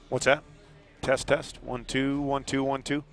What's that? Test, test. 1, 2, 1, 2, 1, 2.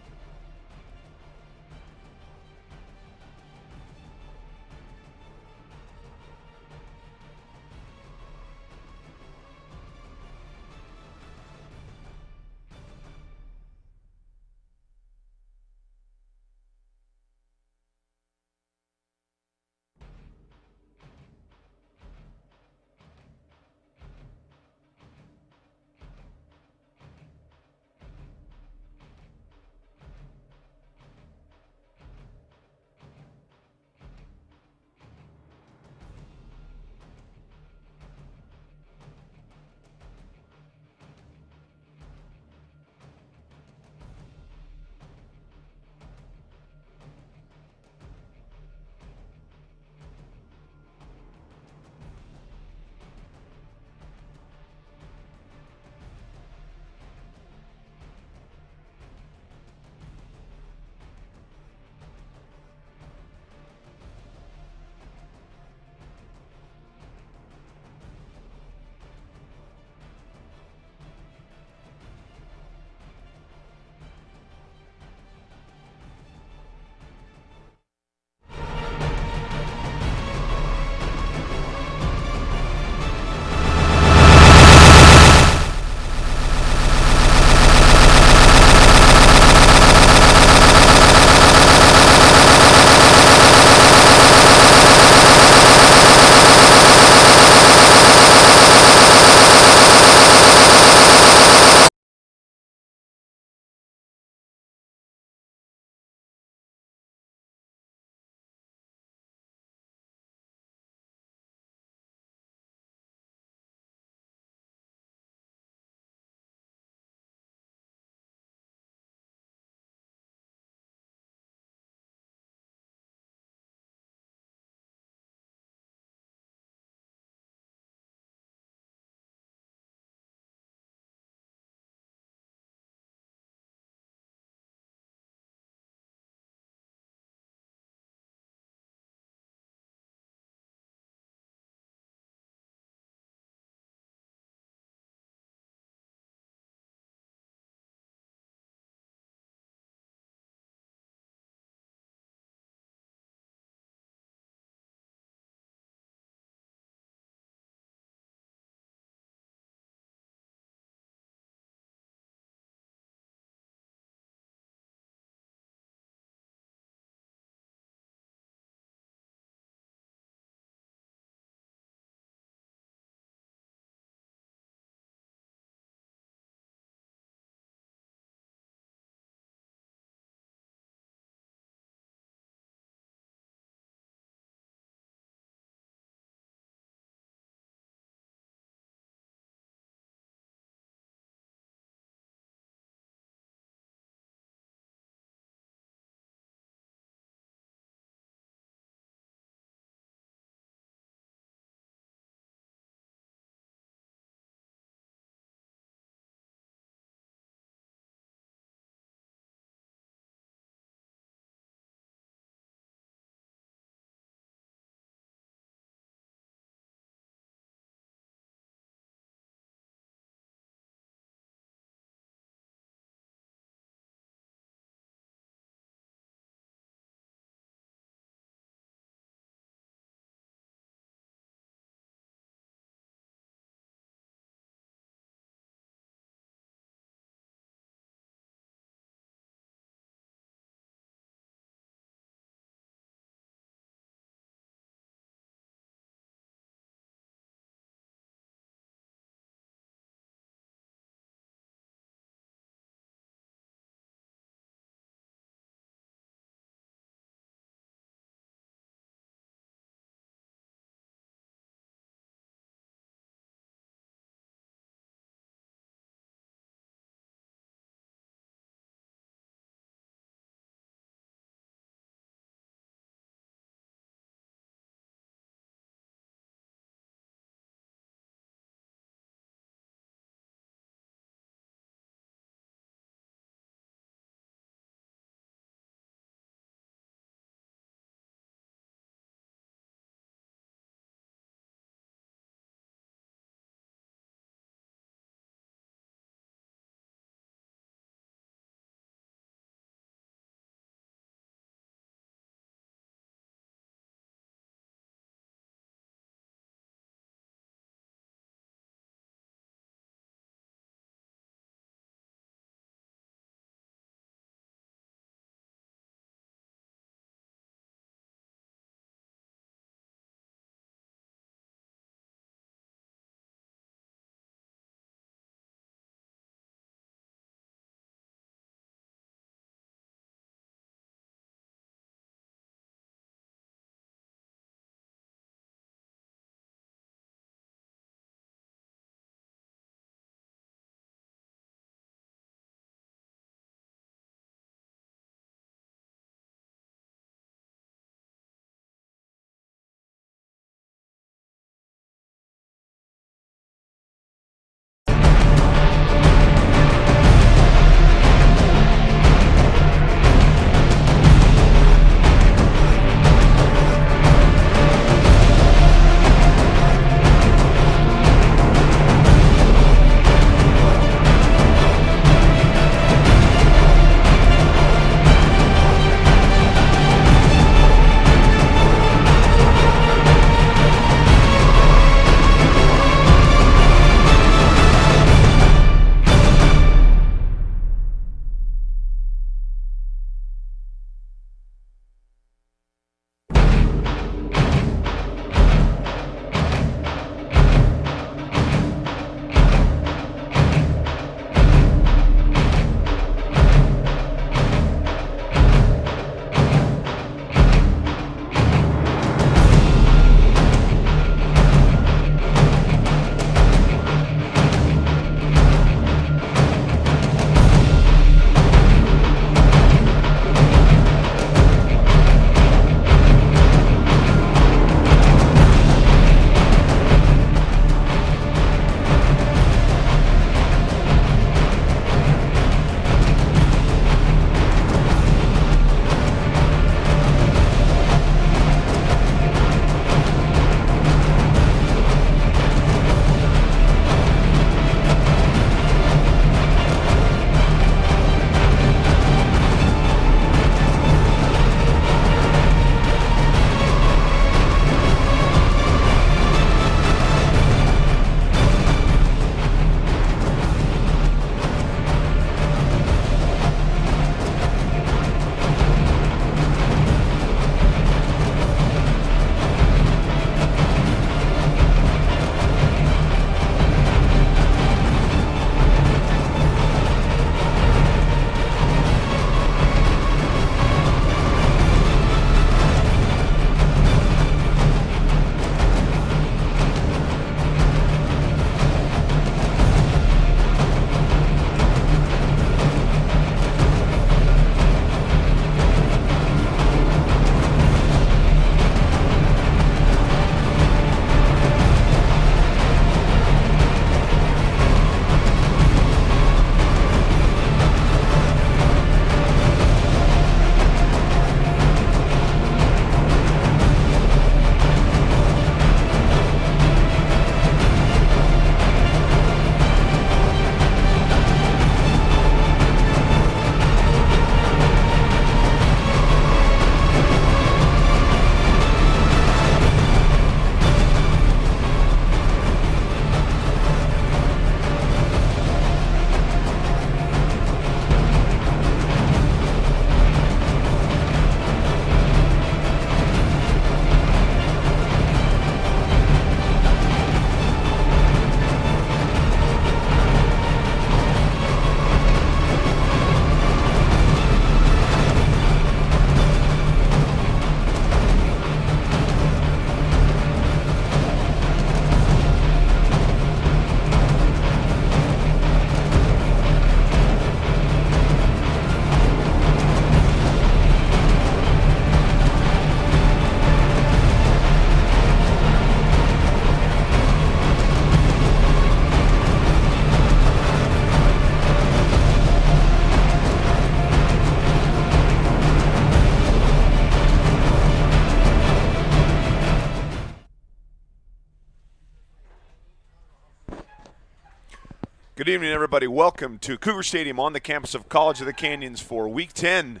Good evening, everybody. Welcome to Cougar Stadium on the campus of College of the Canyons for Week 10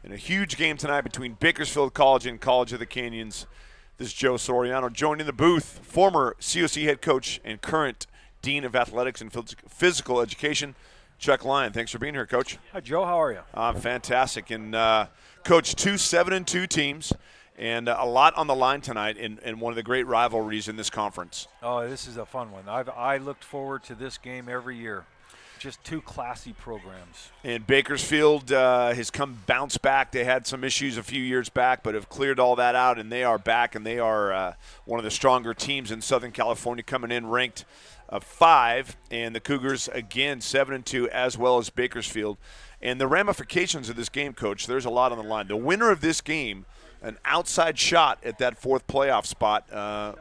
in a huge game tonight between Bakersfield College and College of the Canyons. This is Joe Soriano. Joined in the booth, former COC head coach and current Dean of Athletics and Physical Education, Chuck Lyon. Thanks for being here, Coach. Hi, Joe. How are you? I'm fantastic. And, Coach, 2 7-2 teams. And a lot on the line tonight in one of the great rivalries in this conference. Oh, this is a fun one. I looked forward to this game every year. Just 2 classy programs. And Bakersfield has bounced back. They had some issues a few years back, but have cleared all that out, and they are back, and they are one of the stronger teams in Southern California, coming in ranked 5. And the Cougars, again, 7-2, as well as Bakersfield. And the ramifications of this game, Coach, there's a lot on the line. The winner of this game, an outside shot at that 4th playoff spot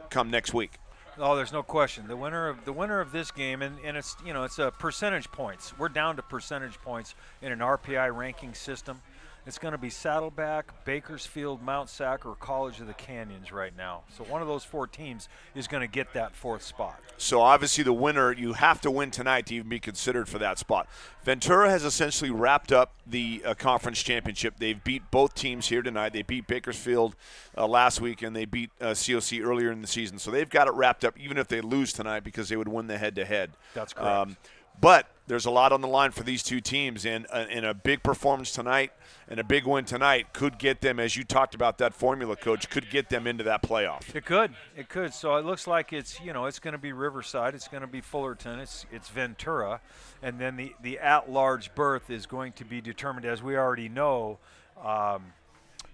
come next week. Oh, there's no question. The winner of this game, and it's it's a percentage points. We're down to percentage points in an RPI ranking system. It's going to be Saddleback, Bakersfield, Mount Sac, or College of the Canyons right now. So one of those 4 teams is going to get that 4th spot. So obviously the winner, you have to win tonight to even be considered for that spot. Ventura has essentially wrapped up the conference championship. They've beat both teams here tonight. They beat Bakersfield last week, and they beat COC earlier in the season. So they've got it wrapped up, even if they lose tonight, because they would win the head-to-head. That's correct. But there's a lot on the line for these 2 teams, and a big performance tonight and a big win tonight could get them, as you talked about that formula, Coach, could get them into that playoff. It could. So it looks like it's going to be Riverside, it's going to be Fullerton, it's Ventura, and then the at-large berth is going to be determined, as we already know,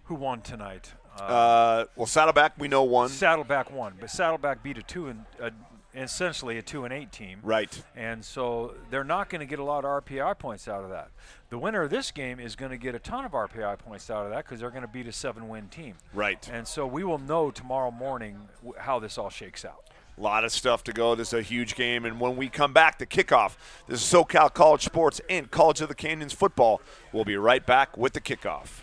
who won tonight. Well, Saddleback we know won. Saddleback won, but Saddleback beat essentially a 2-8 team. Right. And so they're not going to get a lot of RPI points out of that. The winner of this game is going to get a ton of RPI points out of that because they're going to beat a 7-win team. Right. And so we will know tomorrow morning how this all shakes out. A lot of stuff to go. This is a huge game. And when we come back to kickoff, this is SoCal College Sports and College of the Canyons football. We'll be right back with the kickoff.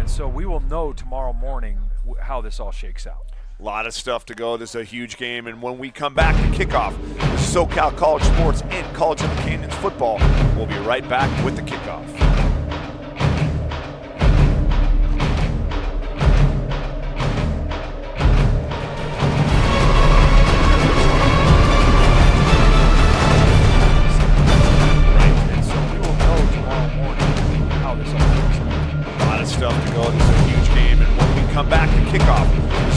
So we will know tomorrow morning how this all shakes out. A lot of stuff to go. This is a huge game. And when we come back to kickoff, this is SoCal College Sports and College of the Canyons football. We'll be right back with the kickoff. Stuff to go. This is a huge game, and when we come back to kickoff,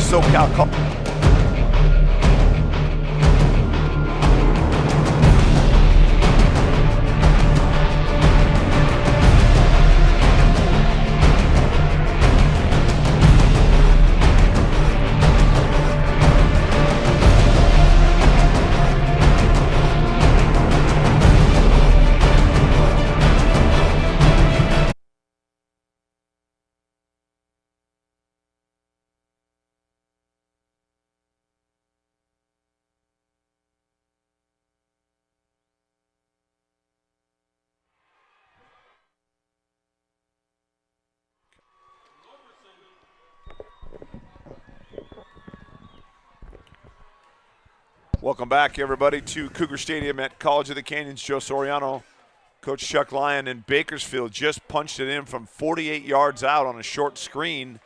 SoCal College. Welcome back, everybody, to Cougar Stadium at College of the Canyons. Joe Soriano, Coach Chuck Lyon, and Bakersfield just punched it in from 48 yards out on a short screen,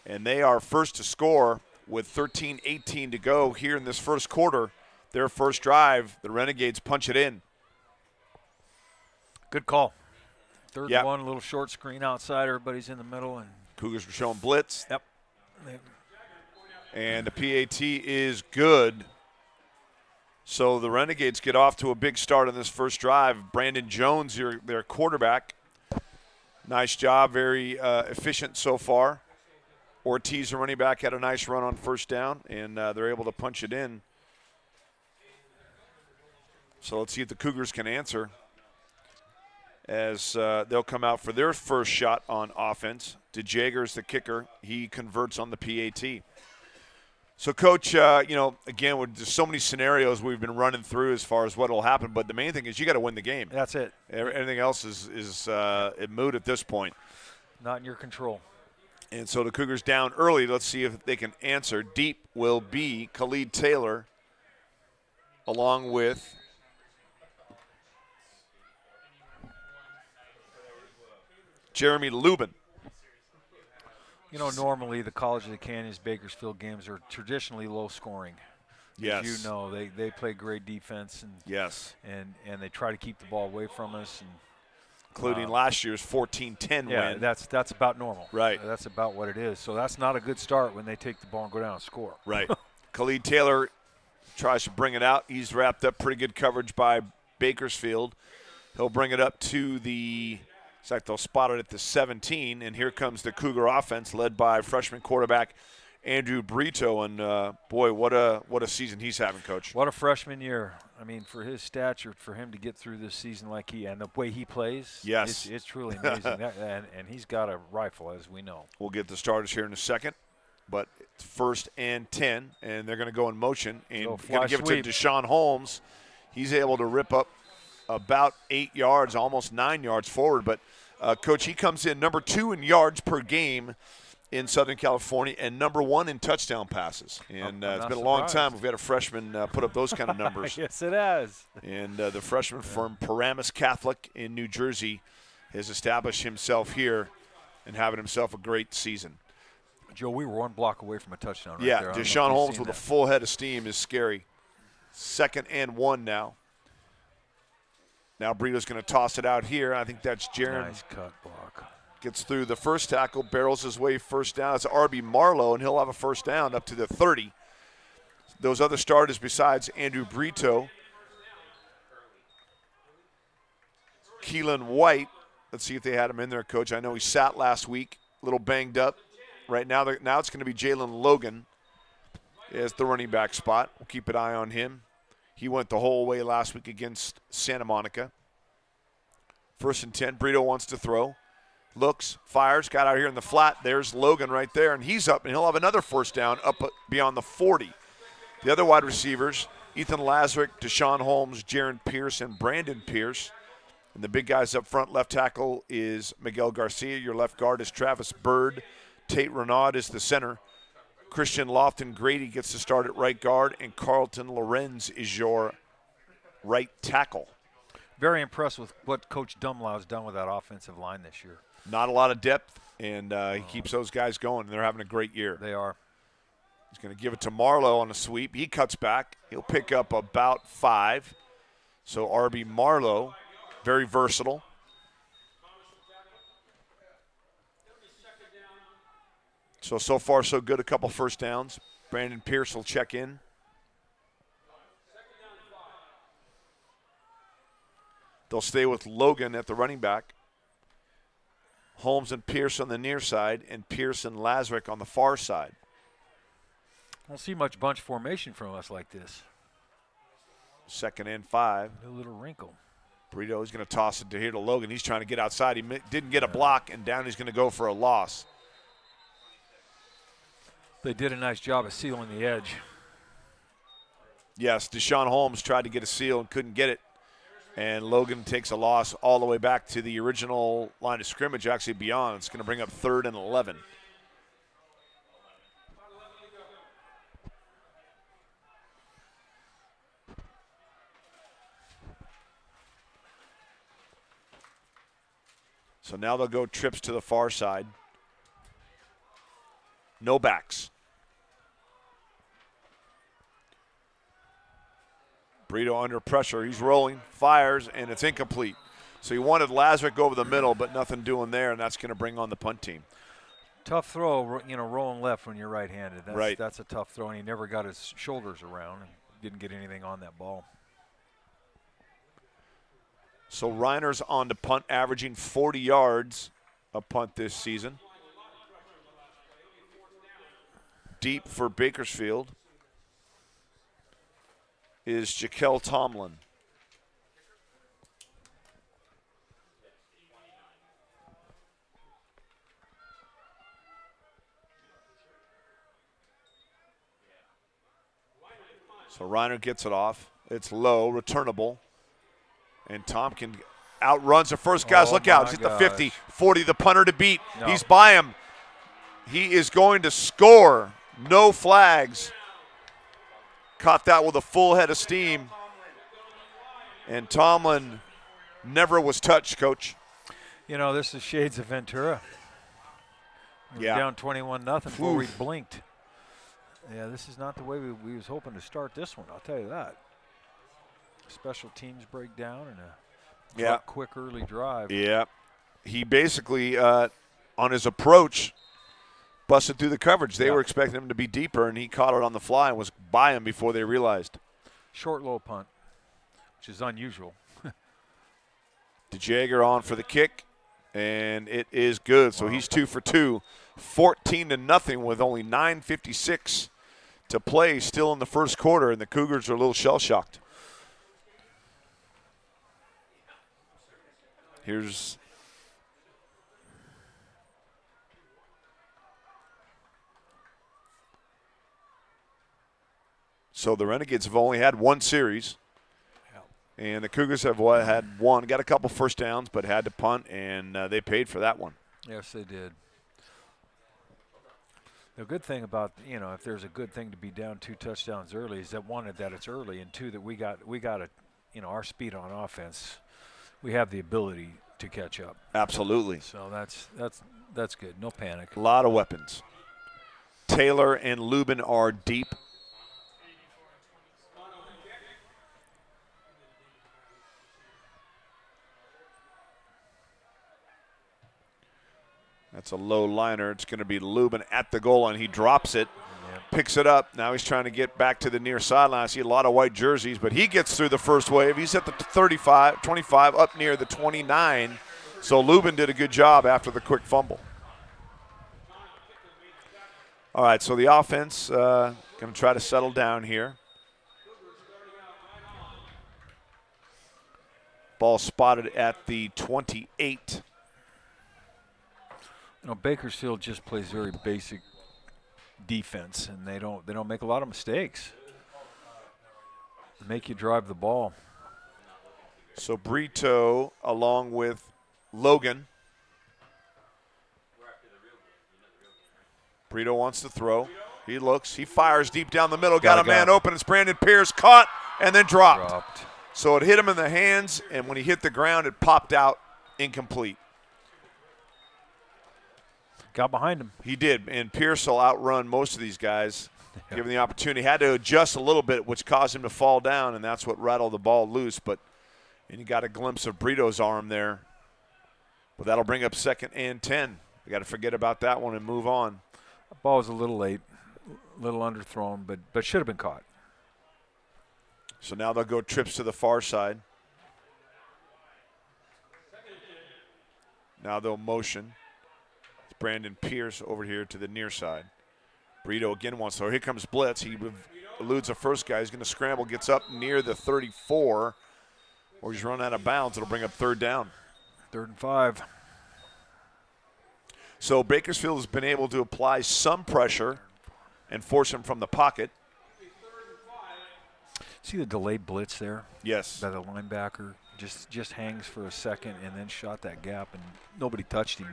and they are first to score with 13:18 to go here in this first quarter. Their first drive, the Renegades punch it in. Good call. Third and 1, a little short screen outside. Everybody's in the middle. And Cougars were showing blitz. Yep. And the PAT is good. So the Renegades get off to a big start on this first drive. Brandon Jones, their quarterback. Nice job, very efficient so far. Ortiz, the running back, had a nice run on first down, and they're able to punch it in. So let's see if the Cougars can answer as they'll come out for their first shot on offense. DeJager's the kicker. He converts on the PAT. So, Coach, again, there's so many scenarios we've been running through as far as what will happen, but the main thing is you got to win the game. That's it. Anything else is moot at this point. Not in your control. And so the Cougars down early. Let's see if they can answer. Deep will be Khalid Taylor along with Jeremy Lubin. Normally the College of the Canyons Bakersfield games are traditionally low scoring. Yes. As you know, they play great defense and yes, and they try to keep the ball away from us, and including last year's 14-10 yeah, win. that's about normal. Right. That's about what it is. So that's not a good start when they take the ball and go down and score. Right. Khalid Taylor tries to bring it out. He's wrapped up pretty good coverage by Bakersfield. He'll bring it up to the – in fact, they'll spot it at the 17, and here comes the Cougar offense led by freshman quarterback Andrew Brito. And, boy, what a season he's having, Coach. What a freshman year. I mean, for his stature, for him to get through this season like and the way he plays, yes, it's truly amazing. and he's got a rifle, as we know. We'll get the starters here in a second. But it's 1st and 10, and they're going to go in motion. And going to give it to Deshaun Holmes. He's able to rip up about 8 yards, almost 9 yards forward. But, Coach, he comes in number 2 in yards per game in Southern California and number 1 in touchdown passes. And it's been a long time we've had a freshman put up those kind of numbers. Yes, it has. And the freshman from Paramus Catholic in New Jersey has established himself here and having himself a great season. Joe, we were one block away from a touchdown right there. Yeah, Deshaun Holmes with a full head of steam is scary. 2nd and 1 now. Now Brito's going to toss it out here. I think that's Jaron. Nice cut block. Gets through the first tackle, barrels his way first down. It's R.B. Marlowe, and he'll have a first down up to the 30. Those other starters besides Andrew Brito, Keelan White. Let's see if they had him in there, Coach. I know he sat last week, a little banged up. Right now it's going to be Jalen Logan as the running back spot. We'll keep an eye on him. He went the whole way last week against Santa Monica. 1st and 10. Brito wants to throw. Looks, fires, got out here in the flat. There's Logan right there, and he's up, and he'll have another first down up beyond the 40. The other wide receivers, Ethan Lazarick, Deshaun Holmes, Jaron Pierce, and Brandon Pierce. And the big guys up front, left tackle is Miguel Garcia. Your left guard is Travis Bird. Tate Renaud is the center. Christian Lofton Grady gets to start at right guard, and Carlton Lorenz is your right tackle. Very impressed with what Coach Dumlau has done with that offensive line this year. Not a lot of depth, and he keeps those guys going, and they're having a great year. They are. He's going to give it to Marlowe on a sweep. He cuts back. He'll pick up about 5. So R.B. Marlowe, very versatile. So far, so good. A couple first downs. Brandon Pierce will check in. They'll stay with Logan at the running back. Holmes and Pierce on the near side, and Pierce and Lazarick on the far side. Won't see much bunch formation from us like this. 2nd and 5. New little wrinkle. Brito is going to toss it here to Logan. He's trying to get outside. He didn't get a block, and down he's going to go for a loss. They did a nice job of sealing the edge. Yes, Deshaun Holmes tried to get a seal and couldn't get it. And Logan takes a loss all the way back to the original line of scrimmage, actually beyond. It's going to bring up 3rd and 11. So now they'll go trips to the far side. No backs. Brito under pressure. He's rolling, fires, and it's incomplete. So he wanted Lazarick over the middle, but nothing doing there, and that's going to bring on the punt team. Tough throw, rolling left when you're right-handed. Right. That's a tough throw, and he never got his shoulders around and didn't get anything on that ball. So Reiner's on to punt, averaging 40 yards a punt this season. Deep for Bakersfield is Jaquel Tomlin. So Reiner gets it off. It's low, returnable. And Tompkin outruns the first guys. Look out. He's at the 50, 40, the punter to beat. No. He's by him. He is going to score. No flags. Caught that with a full head of steam. And Tomlin never was touched, Coach. You know, this is shades of Ventura. We were down 21-0 before we blinked. Yeah, this is not the way we was hoping to start this one, I'll tell you that. Special teams break down and a quick early drive. Yeah. He basically, on his approach, busted through the coverage. They were expecting him to be deeper, and he caught it on the fly and was by him before they realized. Short, low punt, which is unusual. DeJager on for the kick, and it is good. So he's 2 for 2, 14-0 with only 9:56 to play still in the first quarter, and the Cougars are a little shell-shocked. So the Renegades have only had one series, and the Cougars have had one. Got a couple first downs, but had to punt, and they paid for that one. Yes, they did. The good thing about, if there's a good thing to be down 2 touchdowns early is that, one, that it's early, and 2, that we got our speed on offense. We have the ability to catch up. Absolutely. So that's good. No panic. A lot of weapons. Taylor and Lubin are deep. That's a low liner. It's going to be Lubin at the goal line. He drops it, picks it up. Now he's trying to get back to the near sideline. I see a lot of white jerseys, but he gets through the first wave. He's at the 35, 25, up near the 29. So Lubin did a good job after the quick fumble. All right, so the offense going to try to settle down here. Ball spotted at the 28. Bakersfield just plays very basic defense, and they don't make a lot of mistakes. They make you drive the ball. So Brito along with Logan. Brito wants to throw. He looks. He fires deep down the middle. Got a man open. It's Brandon Pierce. Caught and then dropped. So it hit him in the hands, and when he hit the ground, it popped out incomplete. Got behind him. He did, and Pierce will outrun most of these guys, given the opportunity. Had to adjust a little bit, which caused him to fall down, and that's what rattled the ball loose. And you got a glimpse of Brito's arm there. But that'll bring up 2nd and 10. We got to forget about that one and move on. The ball was a little late, a little underthrown, but should have been caught. So now they'll go trips to the far side. Now they'll motion. Brandon Pierce over here to the near side. Brito again wants to. Here comes blitz. He eludes the first guy. He's going to scramble. Gets up near the 34. Or he's run out of bounds. It'll bring up 3rd down. 3rd and 5. So Bakersfield has been able to apply some pressure and force him from the pocket. See the delayed blitz there? Yes. By the linebacker. Just hangs for a second and then shot that gap, and nobody touched him,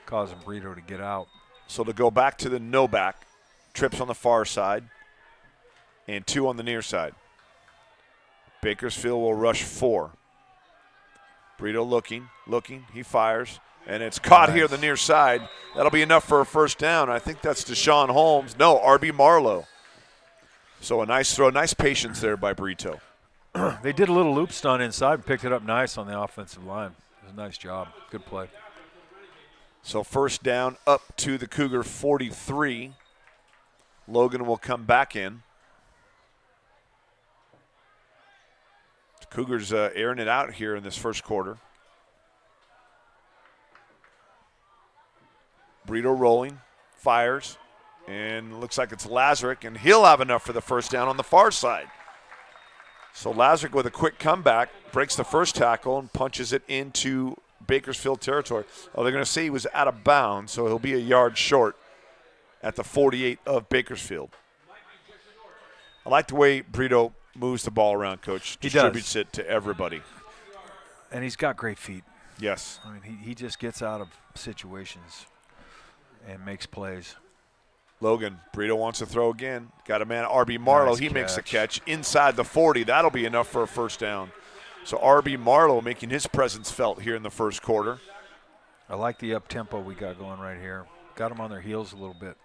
causing Brito to get out. So to go back to the no back, trips on the far side, and 2 on the near side. Bakersfield will rush 4. Brito looking, he fires, and it's caught here on the near side. That'll be enough for a 1st down. I think that's Deshaun Holmes. No, R.B. Marlowe. So a nice throw, nice patience there by Brito. They did a little loop stunt inside and picked it up nice on the offensive line. It was a nice job. Good play. So 1st down up to the Cougar 43. Logan will come back in. The Cougars airing it out here in this first quarter. Brito rolling, fires, and looks like it's Lazarick, and he'll have enough for the 1st down on the far side. So Lazarick with a quick comeback, breaks the first tackle and punches it into Bakersfield territory. Oh, they're going to say he was out of bounds, so he'll be a yard short at the 48 of Bakersfield. I like the way Brito moves the ball around, Coach. He Distributes does. it to everybody. And he's got great feet. Yes. I mean, he just gets out of situations and makes plays. Logan, Brito wants to throw again. Got a man, R.B. Marlowe. Nice he makes the catch. catch inside the 40. That'll be enough for a first down. So R.B. Marlowe making his presence felt here in the first quarter. I like the up-tempo we got going right here. Got them on their heels a little bit.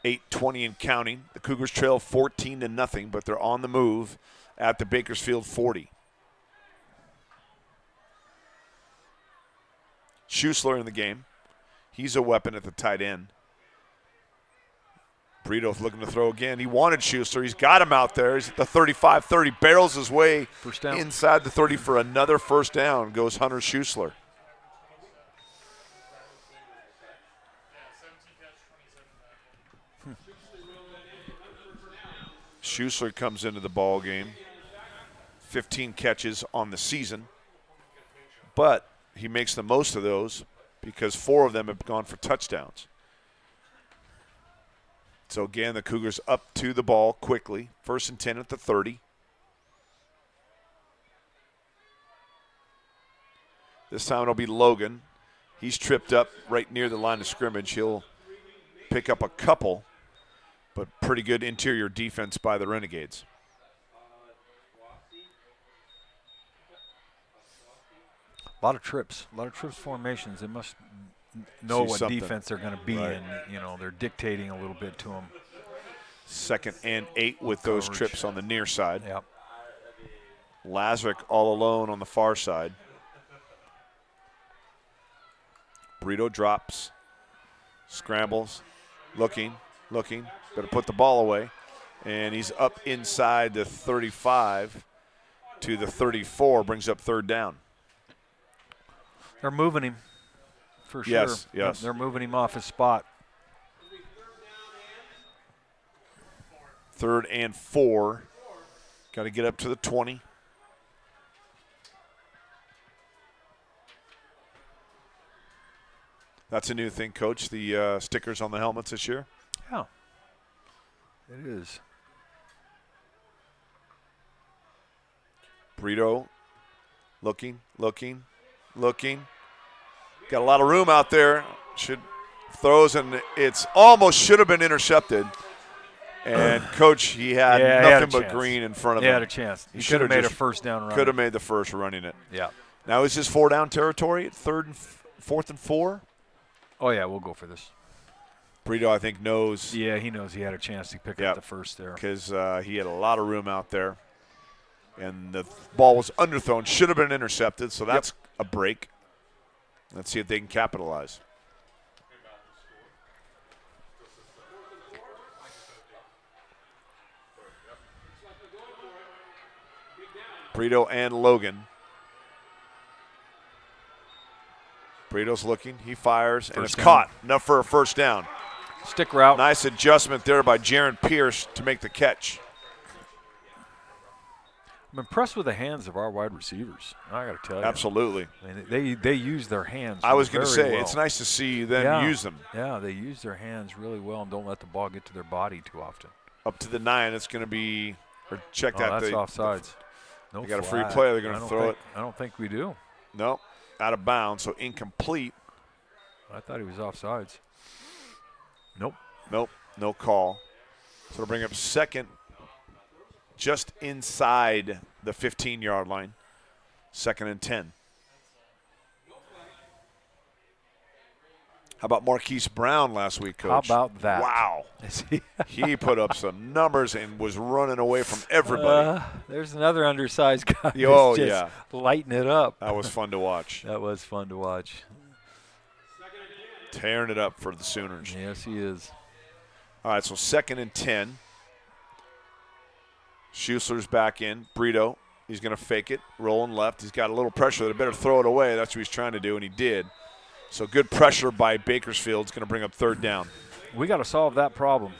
8:20 and counting. The Cougars trail 14-0, but they're on the move at the Bakersfield 40. Schuessler in the game. He's a weapon at the tight end. Brito's looking to throw again. He wanted Schuessler. He's got him out there. He's at the 35-30. Barrels his way inside the 30 for another first down. Goes Hunter Schuessler. Schuessler comes into the ball game. 15 catches on the season. But he makes the most of those because 4 of them have gone for touchdowns. So, again, the Cougars up to the ball quickly. 1st and 10 at the 30. This time it'll be Logan. He's tripped up right near the line of scrimmage. He'll pick up a couple, but pretty good interior defense by the Renegades. A lot of trips formations. They must know what something. defense they're going to be Right. in. You know, they're dictating a little bit to them. 2nd and 8 with those Coverage. trips on the near side. Yep. Lazarick all alone on the far side. Brito drops, scrambles, looking, better put the ball away. And he's up inside the 35 to the 34, brings up 3rd down. They're moving him for sure. Yes. They're moving him off his spot. 3rd and 4. Got to get up to the 20. That's a new thing, Coach, the stickers on the helmets this year. Yeah, it is. Brito looking. Got a lot of room out there. Throws, and it's almost should have been intercepted. And, Coach, he had nothing but green in front of him. He had a chance. He could have made a first down run. Could have made the first running it. Yeah. Now is this 4-down territory at 4th and 4? Oh, yeah, we'll go for this. Brito, I think, knows. Yeah, he knows he had a chance to pick up the first there. Because he had a lot of room out there. And the ball was underthrown. Should have been intercepted, so that's a break. Let's see if they can capitalize. Brito and Logan. Brito's looking. He fires, and it's caught. Enough for a first down. Stick route. Nice adjustment there by Jaron Pierce to make the catch. I'm impressed with the hands of our wide receivers. I got to tell you. Absolutely. I mean, they use their hands. I was going to say, well. it's nice to see them use them. Yeah, they use their hands really well and don't let the ball get to their body too often. Up to the 9, it's going to be, or check that. That's offsides. No, they got a free play. They're going to throw it. I don't think we do. No, out of bounds, so incomplete. I thought he was offsides. Nope, no call. So it'll bring up 2nd, just inside the 15-yard line. 2nd and 10. How about Marquise Brown last week, Coach? How about that? Wow. He put up some numbers and was running away from everybody. There's another undersized guy. Oh, just lighting it up. That was fun to watch. That was fun to watch. Tearing it up for the Sooners. Yes, he is. All right, so 2nd and 10. Schuessler's back in. Brito, he's going to fake it, rolling left. He's got a little pressure. They better throw it away. That's what he's trying to do, and he did. So good pressure by Bakersfield. It's going to bring up 3rd down. We got to solve that problem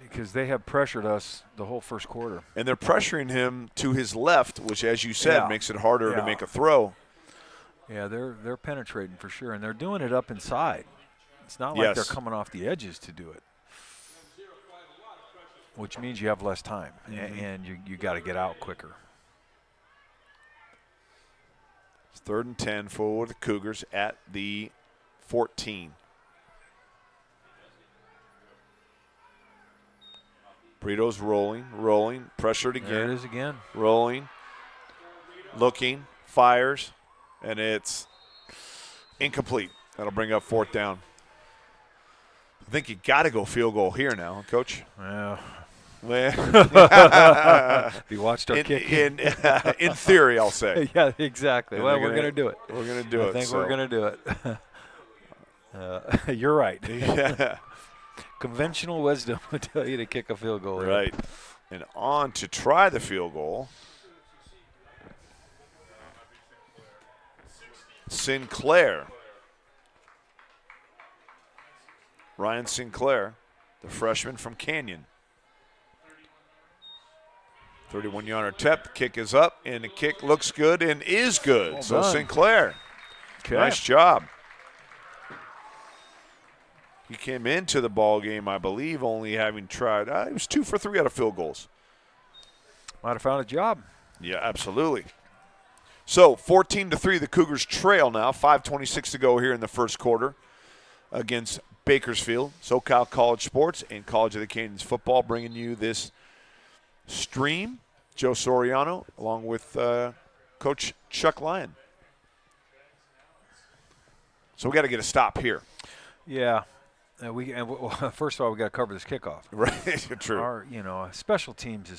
because they have pressured us the whole first quarter. And they're pressuring him to his left, which, as you said, makes it harder to make a throw. Yeah, they're penetrating for sure, and they're doing it up inside. It's not like they're coming off the edges to do it. which means you have less time, and you got to get out quicker. It's 3rd and 10 for the Cougars at the 14. Brito's rolling, pressured again. There it is again. Rolling, looking, fires, and it's incomplete. That'll bring up 4th down. I think you got to go field goal here now, Coach. Yeah. Well, you watched our kick. In theory, I'll say. Yeah, exactly. And well, we're going to do it. We're going to do it. I think we're going to do it. You're right. Yeah. Conventional wisdom would tell you to kick a field goal. Right. And on to try the field goal. Sinclair. Ryan Sinclair, the freshman from Canyon. 31-yarder attempt. The kick is up, and the kick looks good and is good. Well so done. Sinclair, Okay. nice job. He came into the ball game, I believe, only having tried. He was 2 for 3 out of field goals. Might have found a job. Yeah, absolutely. So 14-3, the Cougars trail now. 5:26 to go here in the first quarter against Bakersfield. SoCal College Sports and College of the Canyons football bringing you this stream. Joe Soriano along with Coach Chuck Lyon. So we got to get a stop here. Yeah. First of all, we got to cover this kickoff. Right, true. Our, special teams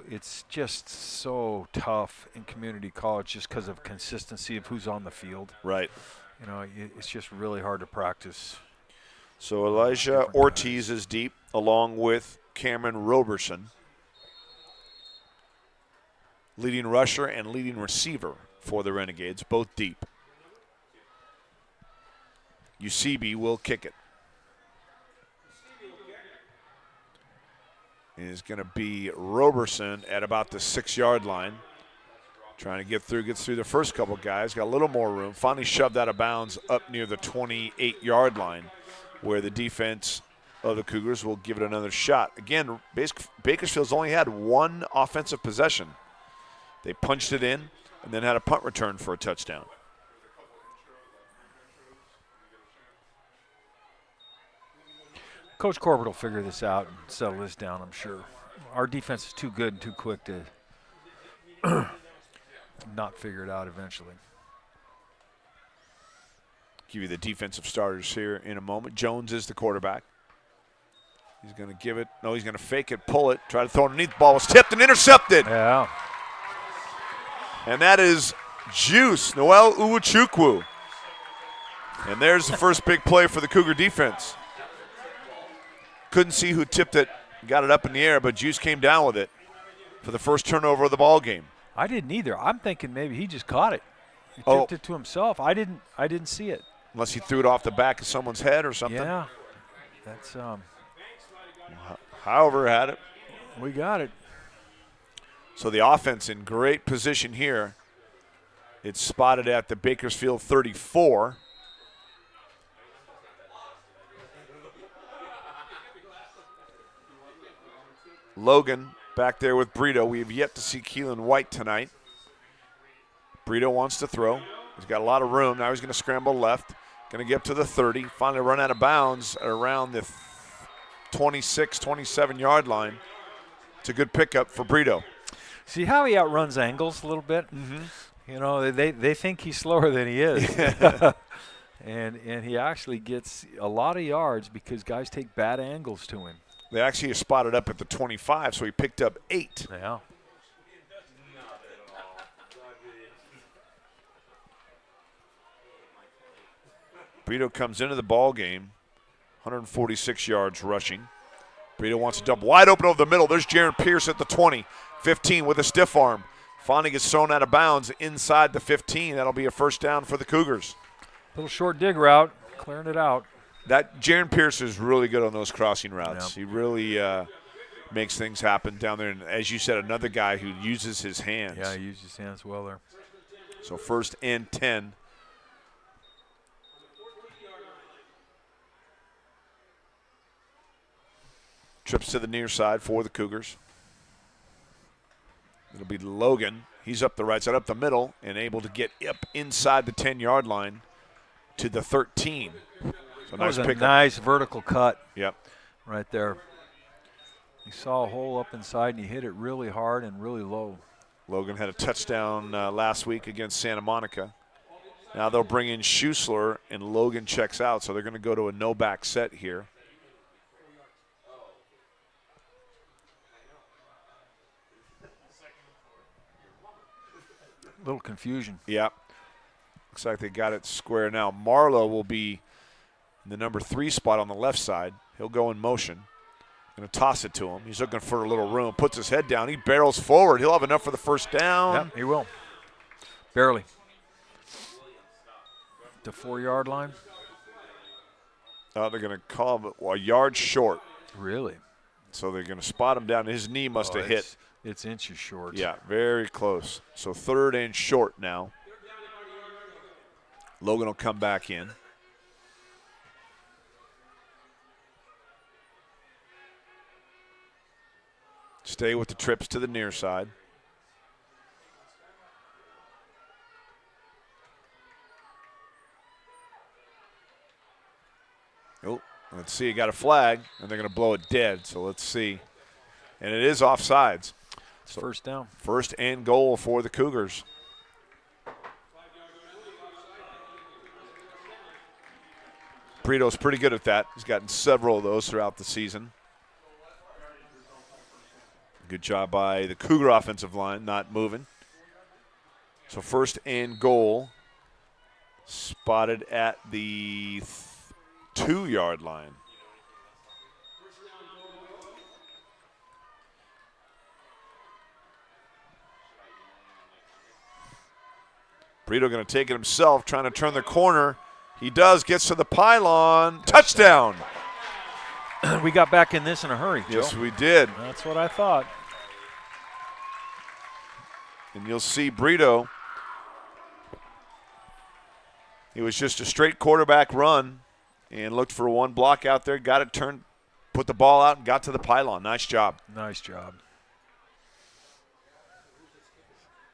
it's just so tough in community college just because of consistency of who's on the field. Right. It's just really hard to practice. So Elijah Ortiz is deep along with Cameron Roberson. Leading rusher and leading receiver for the Renegades, both deep. UCB will kick it. It is going to be Roberson at about the 6-yard line. Trying to gets through the first couple guys. Got a little more room. Finally shoved out of bounds up near the 28-yard line where the defense of the Cougars will give it another shot. Again, Bakersfield's only had one offensive possession. They punched it in and then had a punt return for a touchdown. Coach Corbett will figure this out and settle this down, I'm sure. Our defense is too good and too quick to not figure it out eventually. Give you the defensive starters here in a moment. Jones is the quarterback. He's going to give it. No, he's going to fake it, pull it, try to throw it underneath. The ball was tipped and intercepted. Yeah. And that is Juice, Noel Uwachukwu. And there's the first big play for the Cougar defense. Couldn't see who tipped it, got it up in the air, but Juice came down with it for the first turnover of the ball game. I didn't either. I'm thinking maybe he just caught it. He tipped it to himself. I didn't see it. Unless he threw it off the back of someone's head or something. Yeah. That's however had it. We got it. So the offense in great position here. It's spotted at the Bakersfield 34. Logan back there with Brito. We have yet to see Keelan White tonight. Brito wants to throw. He's got a lot of room. Now he's going to scramble left. Going to get up to the 30. Finally run out of bounds at around the 26, 27-yard line. It's a good pickup for Brito. See how he outruns angles a little bit? Mm-hmm. They think he's slower than he is. and he actually gets a lot of yards because guys take bad angles to him. They actually spotted up at the 25, so he picked up 8. Yeah. Brito comes into the ball game, 146 yards rushing. Brito wants to dump wide open over the middle. There's Jaron Pierce at the 20, 15 with a stiff arm. Finally gets thrown out of bounds inside the 15. That'll be a first down for the Cougars. Little short dig route, clearing it out. That Jaron Pierce is really good on those crossing routes. He really makes things happen down there. And as you said, another guy who uses his hands. Yeah, he used his hands well there. So first and 10. Trips to the near side for the Cougars. It'll be Logan. He's up the right side, up the middle, and able to get up inside the 10-yard line to the 13. So That was a pickup. nice vertical cut. Yep. Right there. He saw a hole up inside, and he hit it really hard and really low. Logan had a touchdown last week against Santa Monica. Now they'll bring in Schussler, and Logan checks out, so they're going to go to a no-back set here. Little confusion. Yep. Looks like they got it square now. Marlowe will be in the number 3 spot on the left side. He'll go in motion. Going to toss it to him. He's looking for a little room. Puts his head down. He barrels forward. He'll have enough for the first down. Yep, he will. Barely. The 4-yard line. They're going to call him a yard short. Really? So they're going to spot him down. His knee must have hit. It's inches short. Yeah, very close. So 3rd and short now. Logan will come back in. Stay with the trips to the near side. Oh, let's see. He got a flag, and they're going to blow it dead. So let's see. And it is offsides. It's first down. First and goal for the Cougars. Brito's pretty good at that. He's gotten several of those throughout the season. Good job by the Cougar offensive line, not moving. So first and goal, spotted at the 2-yard line. Brito going to take it himself, trying to turn the corner. He does, gets to the pylon. Touchdown. We got back in this in a hurry, Joe. Yes, we did. That's what I thought. And you'll see Brito. It was just a straight quarterback run and looked for one block out there, got it turned, put the ball out, and got to the pylon. Nice job. Nice job.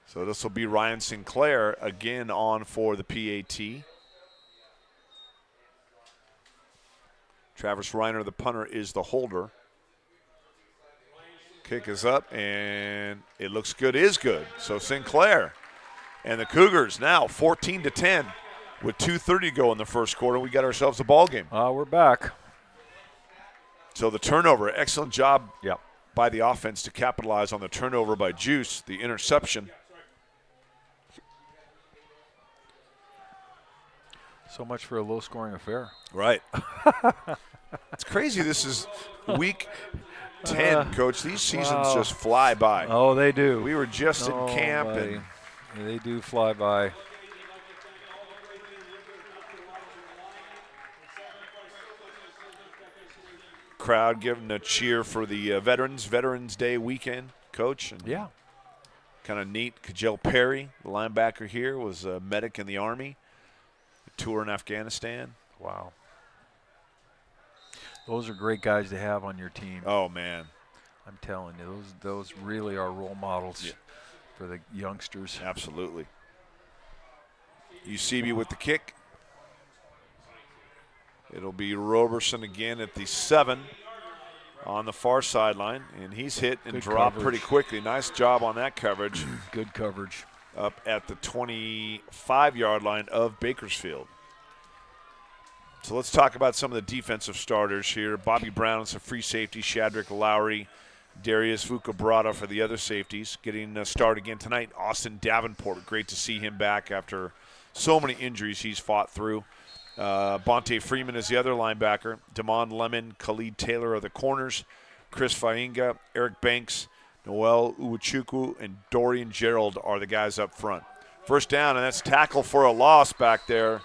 So this will be Ryan Sinclair again on for the PAT. Travis Reiner, the punter, is the holder. Kick is up, and it looks good, is good. So Sinclair and the Cougars now 14-10 with 2:30 to go in the first quarter. We got ourselves a ball game. We're back. So the turnover, excellent job Yep. by the offense to capitalize on the turnover by Juice, the interception. So much for a low-scoring affair. Right. It's crazy. This is week 10, Coach. These seasons just fly by. Oh, they do. We were just in camp. And they do fly by. crowd giving a cheer for the Veterans Day weekend, Coach. And yeah. Kind of neat. Kajel Perry, the linebacker here, was a medic in the Army. A tour in Afghanistan. Wow. Those are great guys to have on your team. Oh, man. I'm telling you, those really are role models for the youngsters. Absolutely. UCB with the kick. It'll be Roberson again at the 7 on the far sideline, and he's hit and dropped pretty quickly. Nice job on that coverage. Good coverage. Up at the 25-yard line of Bakersfield. So let's talk about some of the defensive starters here. Bobby Brown is a free safety. Shadrack Lowry, Darius Vucabrata for the other safeties. Getting a start again tonight, Austin Davenport. Great to see him back after so many injuries he's fought through. Bonte Freeman is the other linebacker. Damon Lemon, Khalid Taylor are the corners. Chris Fainga, Eric Banks, Noel Uwachukwu, and Dorian Gerald are the guys up front. First down, and that's tackle for a loss back there.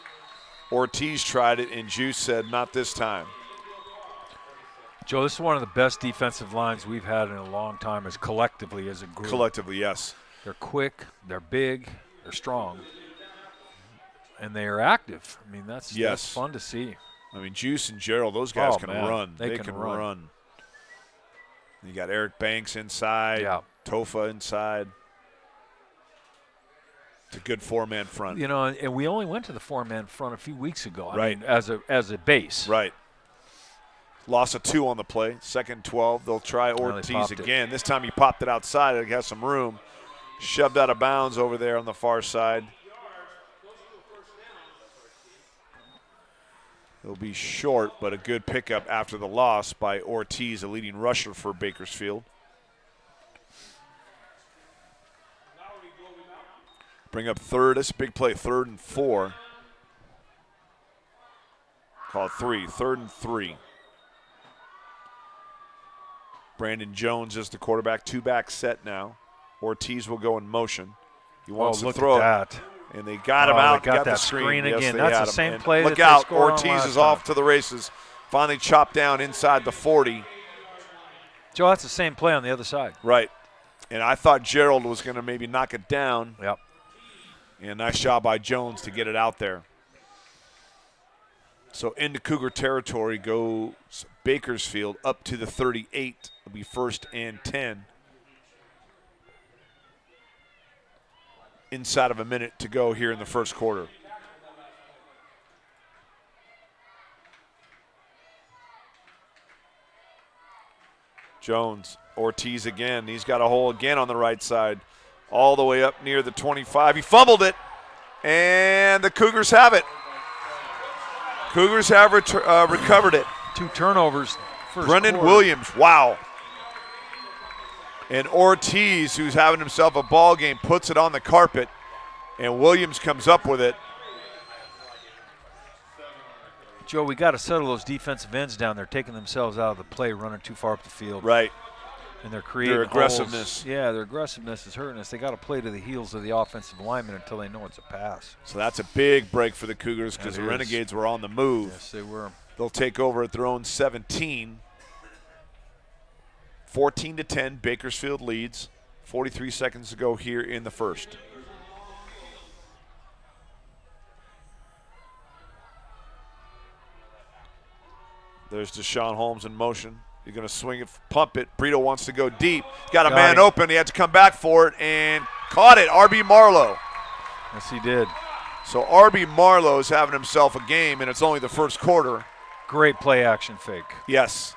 Ortiz tried it, and Juice said, not this time. Joe, this is one of the best defensive lines we've had in a long time as collectively as a group. Collectively, yes. They're quick, they're big, they're strong, and they are active. I mean, that's fun to see. I mean, Juice and Gerald, those guys can man. run. They can run. You got Eric Banks inside, Yeah. Tofa inside. It's a good four-man front. You know, and we only went to the four-man front a few weeks ago. I Right. mean, as a base. Right. Loss of 2 on the play. 2nd 12. They'll try Now they Ortiz popped it. again. This time he popped it outside. It has some room. Shoved out of bounds over there on the far side. It'll be short, but a good pickup after the loss by Ortiz, a leading rusher for Bakersfield. Bring up third. This is a big play. 3rd and 4. Call it 3. 3rd and 3. Brandon Jones is the quarterback. 2-back set now. Ortiz will go in motion. He wants to look throw at it. that. And they got him out. They got the that screen again. Yes, they That's had the him. same And play look that out. they scored on Ortiz last is time. off to the races. Finally chopped down inside the 40. Joe, that's the same play on the other side. Right. And I thought Gerald was going to maybe knock it down. Yep. And nice job by Jones to get it out there. So into Cougar territory goes Bakersfield up to the 38. It'll be 1st and 10. Inside of a minute to go here in the first quarter. Jones, Ortiz again. He's got a hole again on the right side. All the way up near the 25. He fumbled it, and the Cougars have it. Cougars have recovered it. 2 turnovers. First Brennan quarter. Williams, wow. And Ortiz, who's having himself a ball game, puts it on the carpet, and Williams comes up with it. Joe, we got to settle those defensive ends down. They're taking themselves out of the play, running too far up the field. Right. And they're creating Their aggressiveness. holes. Yeah, their aggressiveness is hurting us. They got to play to the heels of the offensive linemen until they know it's a pass. So that's a big break for the Cougars because That the is. Renegades were on the move. Yes, they were. They'll take over at their own 17. 14-10, Bakersfield leads. 43 seconds to go here in the first. There's Deshaun Holmes in motion. You're going to swing it, pump it. Brito wants to go deep. Got a man open. He had to come back for it and caught it. R.B. Marlowe. Yes, he did. So R.B. Marlowe is having himself a game, and it's only the first quarter. Great play action fake. Yes.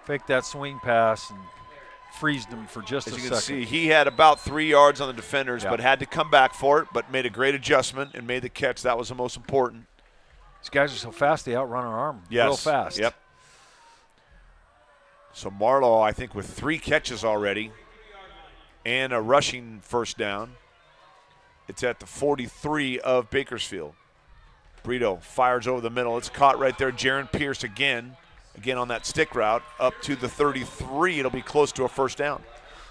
Fake that swing pass and freezed him for just As a you second. can see, he had about 3 yards on the defenders, Yeah. but had to come back for it, but made a great adjustment and made the catch. That was the most important. These guys are so fast, they outrun our arm real fast. Yep. So Marlowe, I think, with 3 catches already and a rushing first down. It's at the 43 of Bakersfield. Brito fires over the middle. It's caught right there. Jaron Pierce again on that stick route, up to the 33. It'll be close to a first down.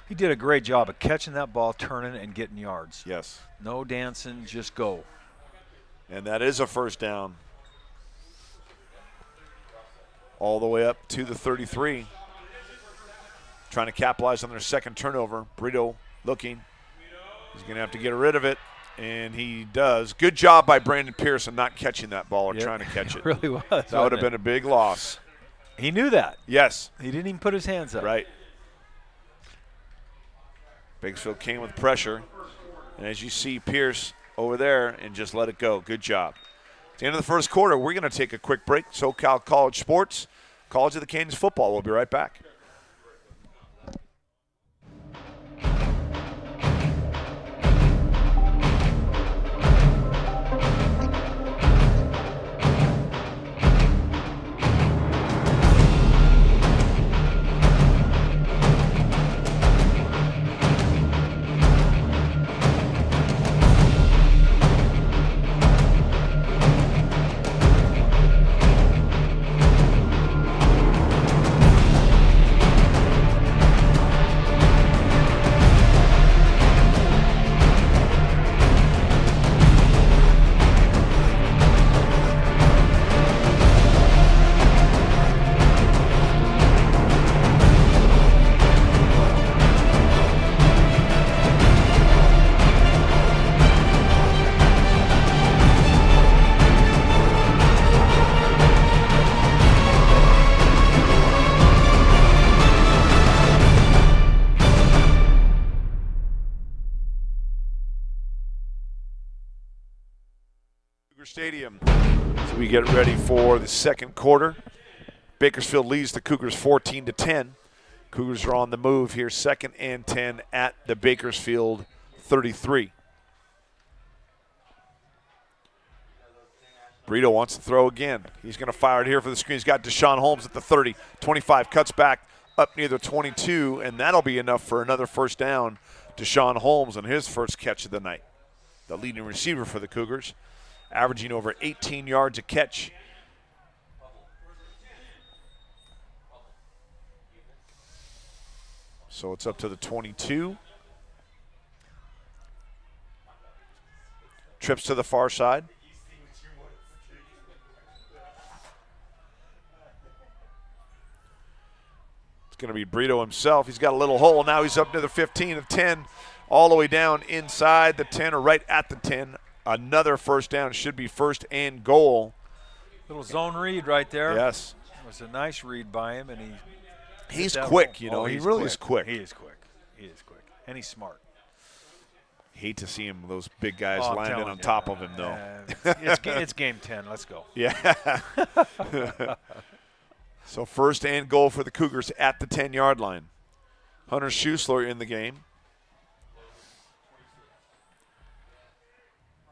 He did a great job of catching that ball, turning, and getting yards. Yes. No dancing, just go. And that is a first down. All the way up to the 33. Trying to capitalize on their second turnover. Brito looking. He's going to have to get rid of it, and he does. Good job by Brandon Pearson not catching that ball or trying to catch it. It really was. That would have been a big loss. He knew that. Yes. He didn't even put his hands up. Right. Bakersfield came with pressure, and as you see Pierce over there and just let it go. Good job. At the end of the first quarter, we're going to take a quick break. SoCal College Sports, College of the Canes football. We'll be right back. Stadium. So we get ready for the second quarter. Bakersfield leads the Cougars 14-10. Cougars are on the move here, 2nd and 10 at the Bakersfield 33. Brito wants to throw again. He's going to fire it here for the screen. He's got Deshaun Holmes at the 30. 25 cuts back up near the 22, and that'll be enough for another first down. Deshaun Holmes on his first catch of the night. The leading receiver for the Cougars, averaging over 18 yards a catch. So it's up to the 22. Trips to the far side. It's going to be Brito himself. He's got a little hole. Now he's up to the 15 of 10, all the way down inside the 10 or right at the 10. Another first down. Should be first and goal. Little zone read right there. Yes. It was a nice read by him, and he's quick, you know. He really is quick. He is quick. He is quick. And he's smart. Hate to see him, those big guys I'm landing telling on you, top of him, though. It's game 10. Let's go. Yeah. So first and goal for the Cougars at the 10-yard line. Hunter Schuessler in the game.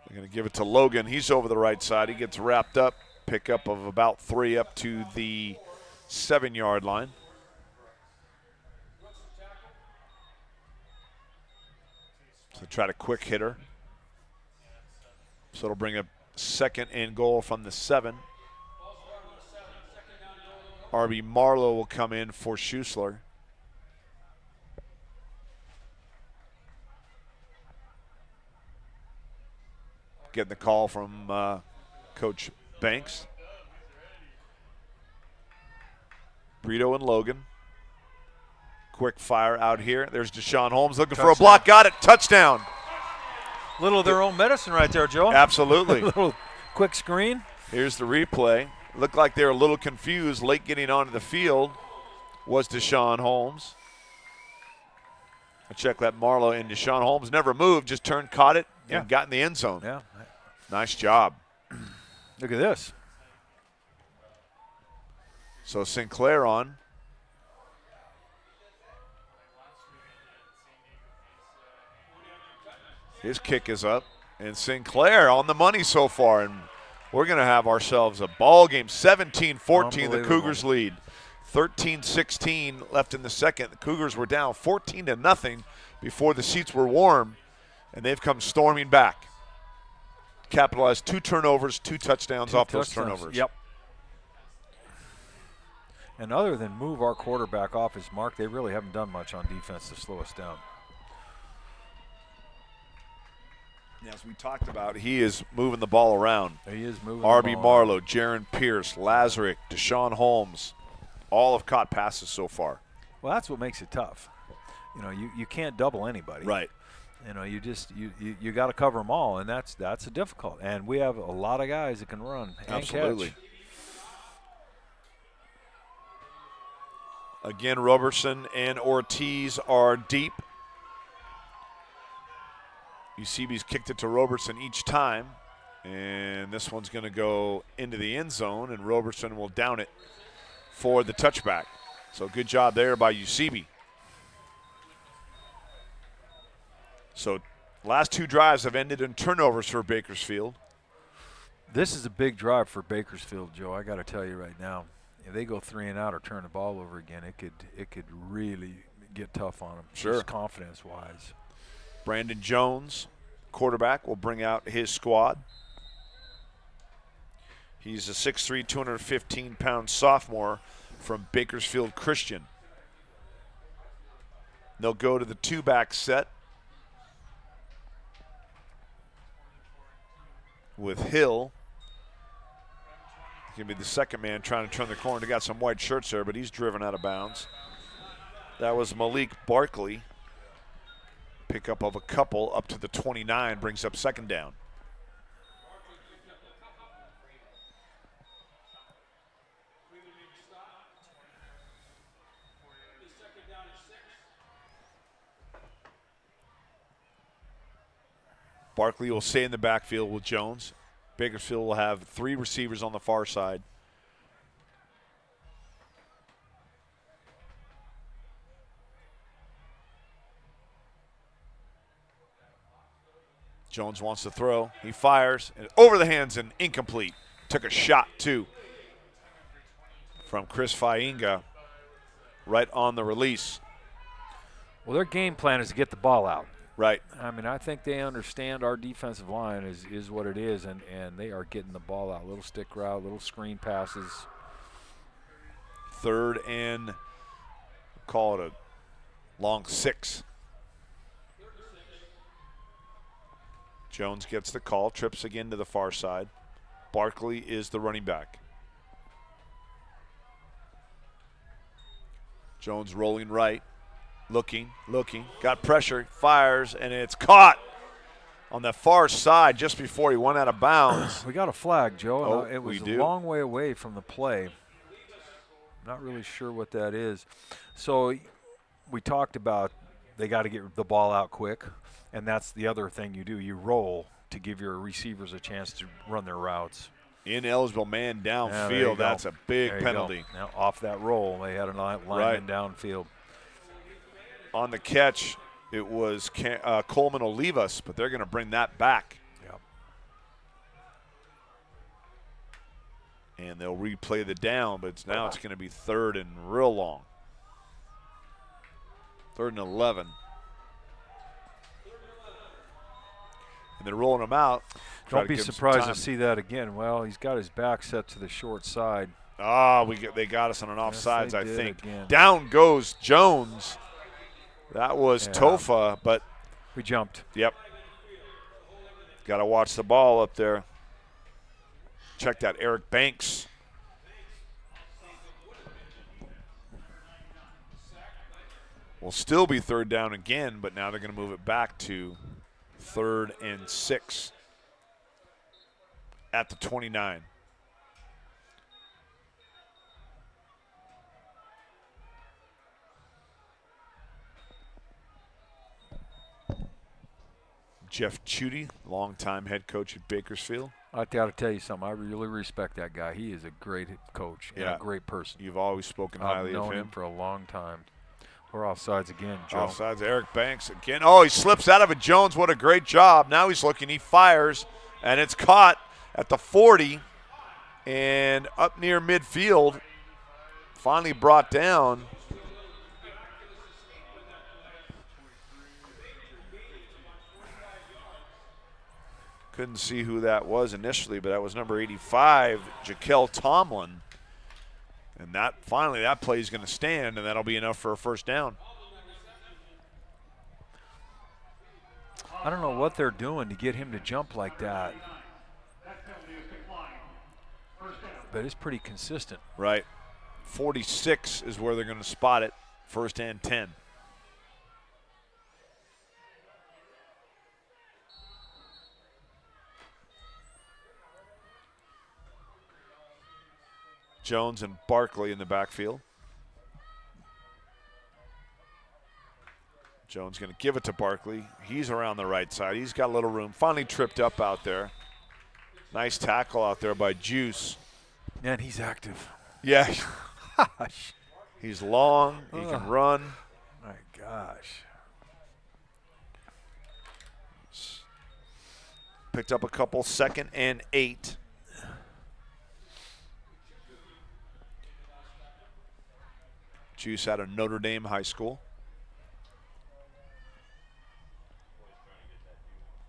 They're going to give it to Logan. He's over the right side. He gets wrapped up. Pickup of about 3 up to the 7-yard line. So try to quick hitter. So it'll bring a 2nd and goal from the 7. R.B. Marlowe will come in for Schuessler. Getting the call from Coach Banks. Brito and Logan. Quick fire out here. There's Deshaun Holmes looking for a block. Got it. Touchdown. Little of their own medicine right there, Joe. Absolutely. Little quick screen. Here's the replay. Looked like they were a little confused. Late getting onto the field was Deshaun Holmes. I check that Marlowe and Deshaun Holmes never moved, just turned, caught it, and got in the end zone. Yeah. Nice job. Look at this. So Sinclair on. His kick is up, and Sinclair on the money so far, and we're going to have ourselves a ball game. 17-14, the Cougars lead. 13-16 left in the second. The Cougars were down 14-0 before the seats were warm, and they've come storming back. Capitalized 2 turnovers, 2 touchdowns off those turnovers. Yep. And other than move our quarterback off his mark, they really haven't done much on defense to slow us down. As we talked about, he is moving the ball around. He is moving R.B. Marlowe, Jaron Pierce, Lazarick, Deshaun Holmes, all have caught passes so far. Well, that's what makes it tough. You know, you can't double anybody. Right. You know, you got to cover them all, and that's difficult. And we have a lot of guys that can run and Absolutely. catch. Again, Robertson and Ortiz are deep. UCB's kicked it to Robertson each time, and this one's going to go into the end zone, and Robertson will down it for the touchback. So good job there by UCB. So last 2 drives have ended in turnovers for Bakersfield. This is a big drive for Bakersfield, Joe. I got to tell you right now, if they go 3 and out or turn the ball over again, it could really get tough on them. Sure. Just confidence-wise. Brandon Jones, quarterback, will bring out his squad. He's a 6'3", 215-pound sophomore from Bakersfield Christian. They'll go to the 2-back set with Hill. He's going to be the second man trying to turn the corner. They got some white shirts there, but he's driven out of bounds. That was Malik Barkley. Pickup of a couple up to the 29 brings up 2nd down. Barkley will stay in the backfield with Jones. Bakersfield will have 3 receivers on the far side. Jones wants to throw. He fires. And over the hands and incomplete. Took a shot, too, from Chris Fainga right on the release. Well, their game plan is to get the ball out. Right. I mean, I think they understand our defensive line is what it is, and they are getting the ball out. Little stick route, little screen passes. 3rd and, call it a long 6. Jones gets the call, trips again to the far side. Barkley is the running back. Jones rolling right, looking, got pressure, fires, and it's caught on the far side just before he went out of bounds. We got a flag, Joe. Oh, it was we a do? long way away from the play. Not really sure what that is. So we talked about they got to get the ball out quick, and that's the other thing you do. You roll to give your receivers a chance to run their routes. Ineligible man Yeah, there you downfield. go. That's a big There you penalty. go. Now off that roll, they had a lineman downfield. On the catch, it was Coleman will leave us, but they're going to bring that back. Yep. And they'll replay the down, but now it's going to be 3rd and real long. 3rd and 11. And they're rolling them out. Don't be surprised to see that again. Well, he's got his back set to the short side. They got us on an offsides, Yes, I they think. did again. Down goes Jones. That was Yeah. Tofa, but We jumped. yep. Got to watch the ball up there. Check that, Eric Banks. Will still be 3rd down again, but now they're going to move it back to 3rd and 6 at the 29. Jeff Chudy, longtime head coach at Bakersfield. I got to tell you something. I really respect that guy. He is a great coach and Yeah. a great person. You've always spoken I've highly known of him him. for a long time. We're offsides again, Joe. Offsides, Eric Banks again. Oh, he slips out of it. Jones, what a great job. Now he's looking. He fires, and it's caught at the 40 and up near midfield. Finally brought down. Couldn't see who that was initially, but that was number 85, Jaquel Tomlin. And that play is going to stand, and that'll be enough for a 1st down. I don't know what they're doing to get him to jump like that. But it's pretty consistent. Right. 46 is where they're going to spot it. 1st and 10. Jones and Barkley in the backfield. Jones going to give it to Barkley. He's around the right side. He's got a little room. Finally tripped up out there. Nice tackle out there by Juice. Man, he's active. Yeah. Gosh. He's long. He can run. My gosh. Picked up a couple. 2nd and 8. Juice out of Notre Dame High School.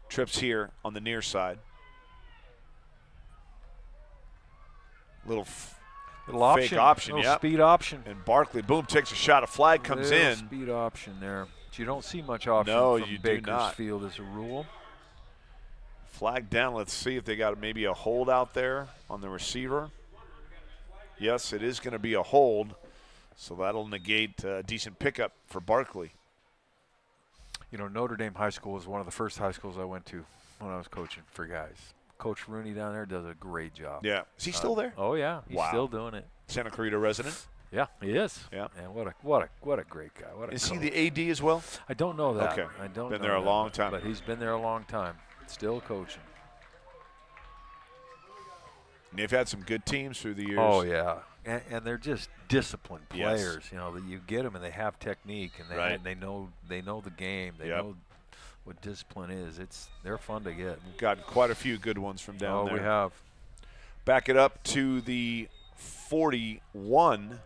Trips here on the near side. Little fake option, little yep. speed option. And Barkley, boom, takes a shot. A flag comes Little in. speed option there. But you don't see much option No, from you do not. Bakersfield as a rule. Flag down. Let's see if they got maybe a hold out there on the receiver. Yes, it is going to be a hold. So that'll negate a decent pickup for Barkley. You know, Notre Dame High School was one of the first high schools I went to when I was coaching for guys. Coach Rooney down there does a great job. Yeah. Is he still there? Oh yeah, he's Wow. still doing it. Santa Clarita resident? Yeah, he is. Yeah. And what a great guy. What a Is he coach. the AD as well? I don't know that. Okay. I don't Been know there a that, long time. But he's been there a long time. Still coaching. And they've had some good teams through the years. Oh, yeah. And they're just disciplined Yes. players. You know, that you get them and they have technique and they know the game. They know what discipline is. They're fun to get. We've gotten quite a few good ones from down there. Oh, we have. Back it up to the 41,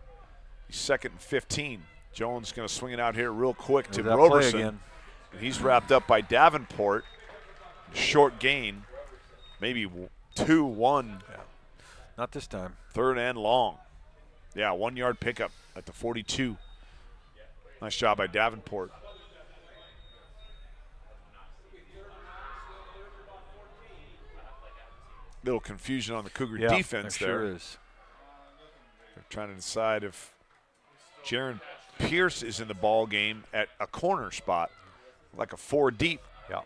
2nd and 15. Jones going to swing it out here real quick to Roberson. And he's wrapped up by Davenport. Short gain, maybe 2-1. Yeah. Not this time. 3rd and long. Yeah, 1-yard pickup at the 42. Nice job by Davenport. Little confusion on the Cougar defense there. Sure is. They're trying to decide if Jaron Pierce is in the ball game at a corner spot, like a 4 deep. Yeah.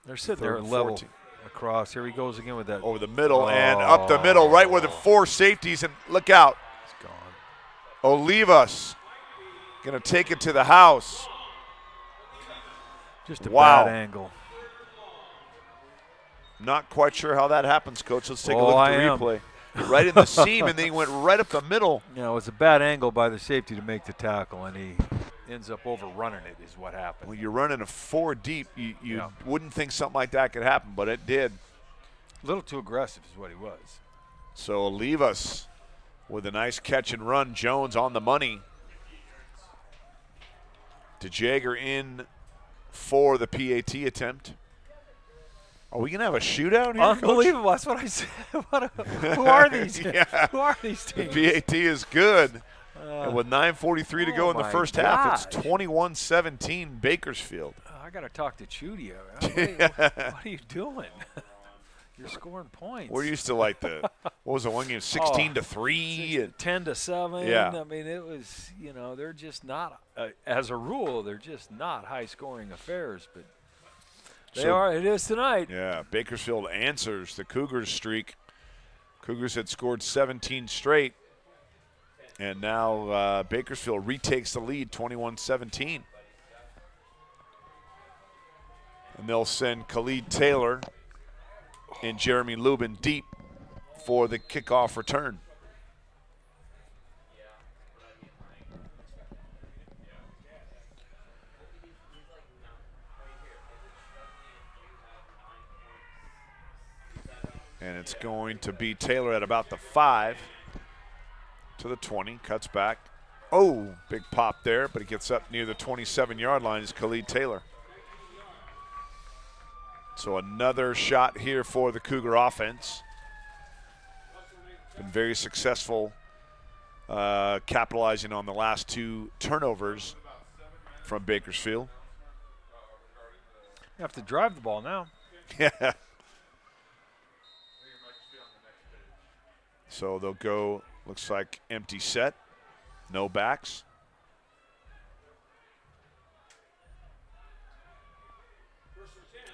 They're sitting there at level across. Here he goes again with that. Over the middle and up the middle, right where the 4 safeties. And look out. It's gone. Olivas going to take it to the house. Just a bad angle. Not quite sure how that happens, Coach. Let's take a look at the replay. Right in the seam, and then he went right up the middle. You know, it's a bad angle by the safety to make the tackle, and he ends up overrunning it is what happened. Well, you're running a 4 deep. You wouldn't think something like that could happen, but it did. A little too aggressive is what he was. So Olivas with a nice catch and run. Jones on the money. DeJager in for the PAT attempt. Are we going to have a shootout here, Unbelievable. Coach? That's what I said. Who are these? Who are these teams? The PAT is good. And with 9:43 to go in the first half, it's 21-17 Bakersfield. I got to talk to Chudy. What are you doing? You're scoring points. We're used to like what was the one game, 16-3 and 10-7. Yeah. I mean, it was, they're just not, as a rule, they're just not high-scoring affairs, but they are. It is tonight. Yeah, Bakersfield answers the Cougars' streak. Cougars had scored 17 straight, and now Bakersfield retakes the lead, 21-17. And they'll send Khalid Taylor and Jeremy Lubin deep for the kickoff return. And it's going to be Taylor at about the 5 to the 20, cuts back. Oh, big pop there, but he gets up near the 27-yard line is Khalid Taylor. So another shot here for the Cougar offense. Been very successful capitalizing on the last 2 turnovers from Bakersfield. You have to drive the ball now. Yeah. So they'll go, looks like empty set, no backs.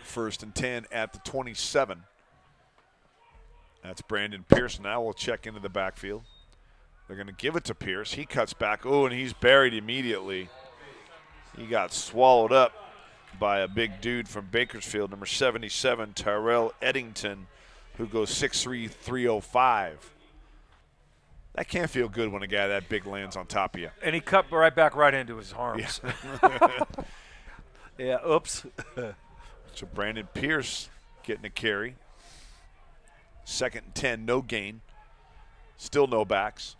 First and 10 at the 27. That's Brandon Pierce. Now we'll check into the backfield. They're going to give it to Pierce. He cuts back. Oh, and he's buried immediately. He got swallowed up by a big dude from Bakersfield, number 77, Tyrell Eddington, who goes 6'3", 305. That can't feel good when a guy that big lands on top of you. And he cut right into his arms. Yeah, yeah, oops. So Brandon Pierce getting a carry. 2nd and 10, no gain. Still no backs.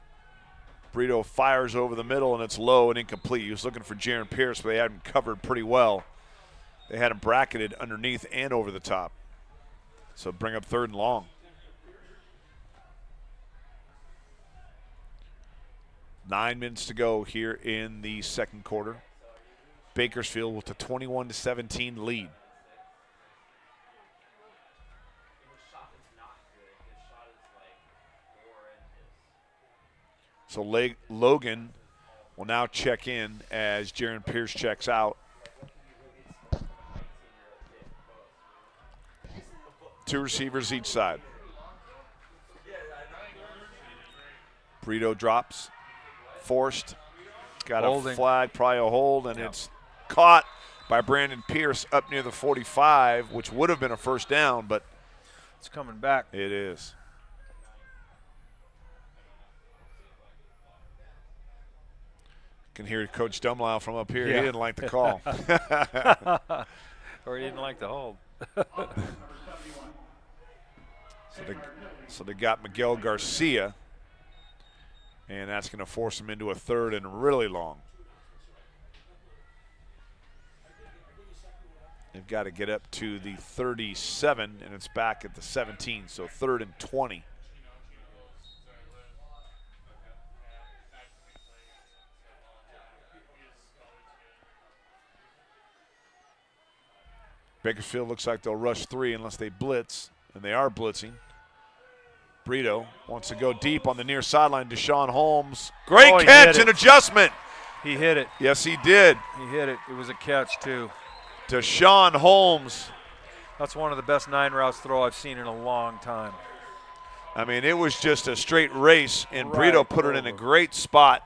Brito fires over the middle, and it's low and incomplete. He was looking for Jaron Pierce, but they had him covered pretty well. They had him bracketed underneath and over the top. So bring up 3rd and long. 9 minutes to go here in the second quarter. Bakersfield with a 21-17 lead. So Logan will now check in as Jaron Pierce checks out. 2 receivers each side. Brito drops. Forced. Got Holding. A flag, probably a hold, and it's caught by Brandon Pierce up near the 45, which would have been a first down, but it's coming back. it is. Can hear Coach Dumlisle from up here. Yeah. He didn't like the call. Or he didn't like the hold. So they got Miguel Garcia, and that's going to force him into a third and really long. They've got to get up to the 37, and it's back at the 17, so 3rd and 20. Bakersfield looks like they'll rush 3 unless they blitz, and they are blitzing. Brito wants to go deep on the near sideline. Deshaun Holmes. Great catch and adjustment. He hit it. Yes, he did. He hit it. It was a catch, too. Deshaun Holmes. That's one of the best 9 routes throw I've seen in a long time. I mean, it was just a straight race, and Brito put it in a great spot.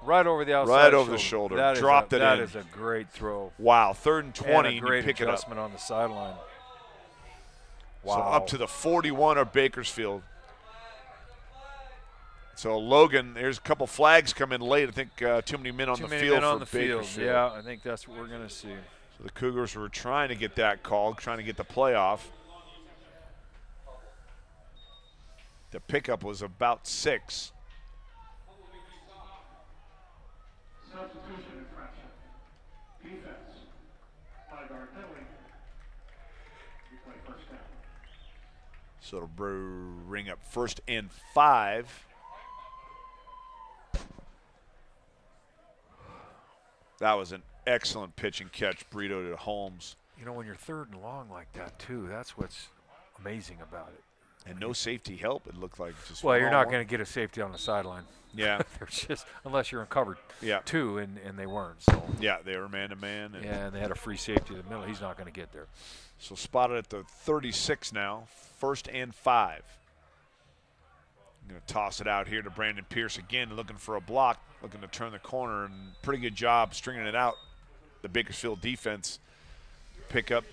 Right over the outside Right over the shoulder. Dropped it in. That is a great throw. Wow, 3rd and 20, and a and great you pick it up. adjustment on the sideline. Wow. So up to the 41 of Bakersfield. So Logan, there's a couple flags come in late. I think too many men on the field for Bakersfield. Yeah, I think that's what we're going to see. So the Cougars were trying to get that called, trying to get the playoff. The pickup was about 6. Substitution infraction. Defense. 5-yard penalty. We play first down. So it'll bring up 1st and 5. That was an excellent pitch and catch, Brito to Holmes. You know, when you're 3rd and long like that, too, that's what's amazing about it. And no safety help, it looked like. Just well, you're not going to get a safety on the sideline. Yeah. There's just, unless you're in cover 2, and they weren't. So. Yeah, they were man-to-man. And they had a free safety in the middle. He's not going to get there. So spotted at the 36 now, 1st and 5. I'm going to toss it out here to Brandon Pierce again, looking for a block, looking to turn the corner, and pretty good job stringing it out. The Bakersfield defense pick up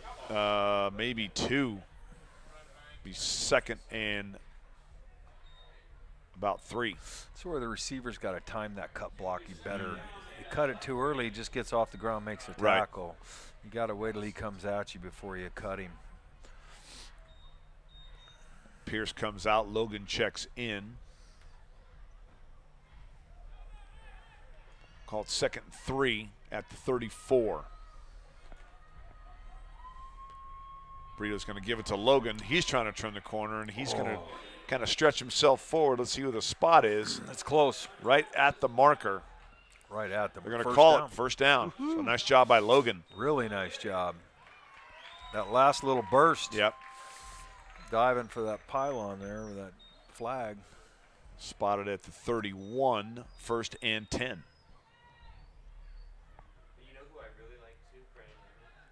maybe 2. Be 2nd and about 3. That's where the receivers got to time that cut blocky better. You cut it too early, he just gets off the ground, makes a tackle. You got to wait till he comes at you before you cut him. Pierce comes out, Logan checks in. Called 2nd and 3 at the 34. Brito's going to give it to Logan. He's trying to turn the corner, and he's going to kind of stretch himself forward. Let's see who the spot is. That's close. Right at the marker. Right at them. They're going to call it first down. So nice job by Logan. Really nice job. That last little burst. Yep. Diving for that pylon there with that flag. Spotted at the 31, 1st and 10.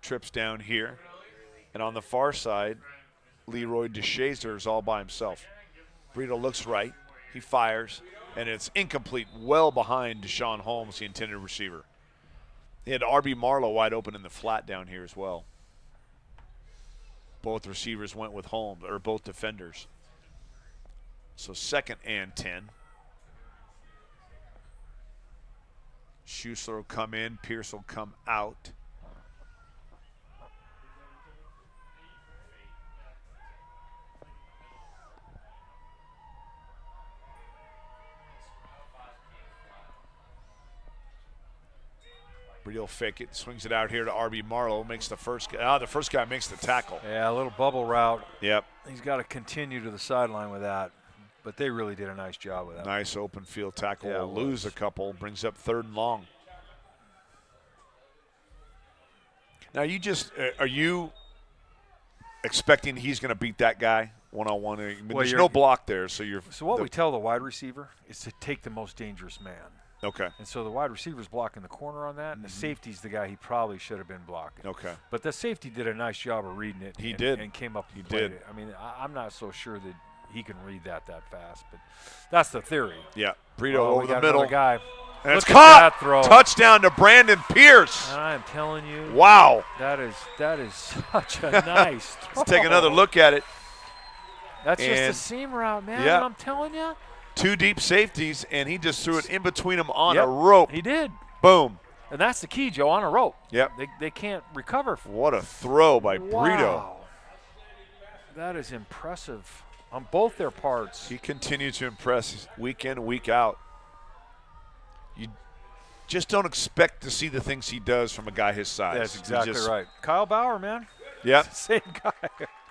Trips down here. And on the far side, Leroy DeShazer is all by himself. Brito looks right. He fires. And it's incomplete, well behind Deshaun Holmes, the intended receiver. He had R.B. Marlowe wide open in the flat down here as well. Both receivers went with Holmes, or both defenders. So 2nd and 10. Schuessler will come in. Pierce will come out. Brito fake it, swings it out here to R.B. Marlowe, makes the first guy makes the tackle. Yeah, a little bubble route. Yep. He's got to continue to the sideline with that, but they really did a nice job with that. Nice open field tackle. Yeah, will lose a couple, brings up 3rd and long. Now are you expecting he's going to beat that guy one-on-one? I mean, there's no block there, so you're. So what we tell the wide receiver is to take the most dangerous man. Okay. And so the wide receiver's blocking the corner on that, and the safety's the guy he probably should have been blocking. Okay. But the safety did a nice job of reading it. He did. And came up and He played did. it. I mean, I'm not so sure that he can read that fast, but that's the theory. Yeah. Brito over the middle. Guy. And it's Look caught. At that throw. Touchdown to Brandon Pierce. And I'm telling you. Wow. That is such a nice throw. Let's take another look at it. That's just a seam route, man. Yeah. I'm telling you. 2 deep safeties, and he just threw it in between them on a rope. He did. Boom. And that's the key, Joe, on a rope. Yep. They can't recover. What a throw by Brito. Wow. That is impressive on both their parts. He continues to impress week in, week out. You just don't expect to see the things he does from a guy his size. That's exactly right. Kyle Bauer, man. Yep. Same guy.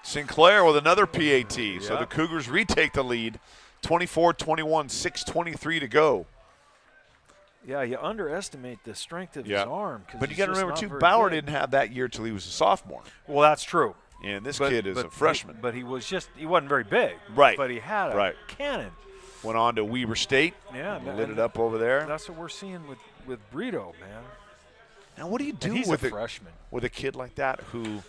Sinclair with another PAT. So Yep. the Cougars retake the lead, 24-21, 6:23 to go. Yeah, you underestimate the strength of his Yeah. arm. But you got to remember, too, Bauer didn't have that year till he was a sophomore. Well, that's true. And this kid is a freshman. But he wasn't very big. Right. But he had a cannon. Went on to Weber State. Yeah. Lit it up over there. That's what we're seeing with Brito, man. Now, what do you do he's with a freshman. with a kid like that who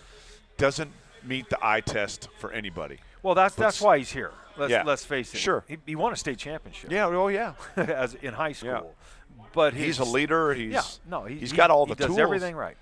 doesn't meet the eye test for anybody? Well, that's why he's here. Let's face it. Sure. He won a state championship. Yeah. Oh, yeah. as in high school. Yeah. But he's a leader. He's he's got all the tools. tools. He does everything right.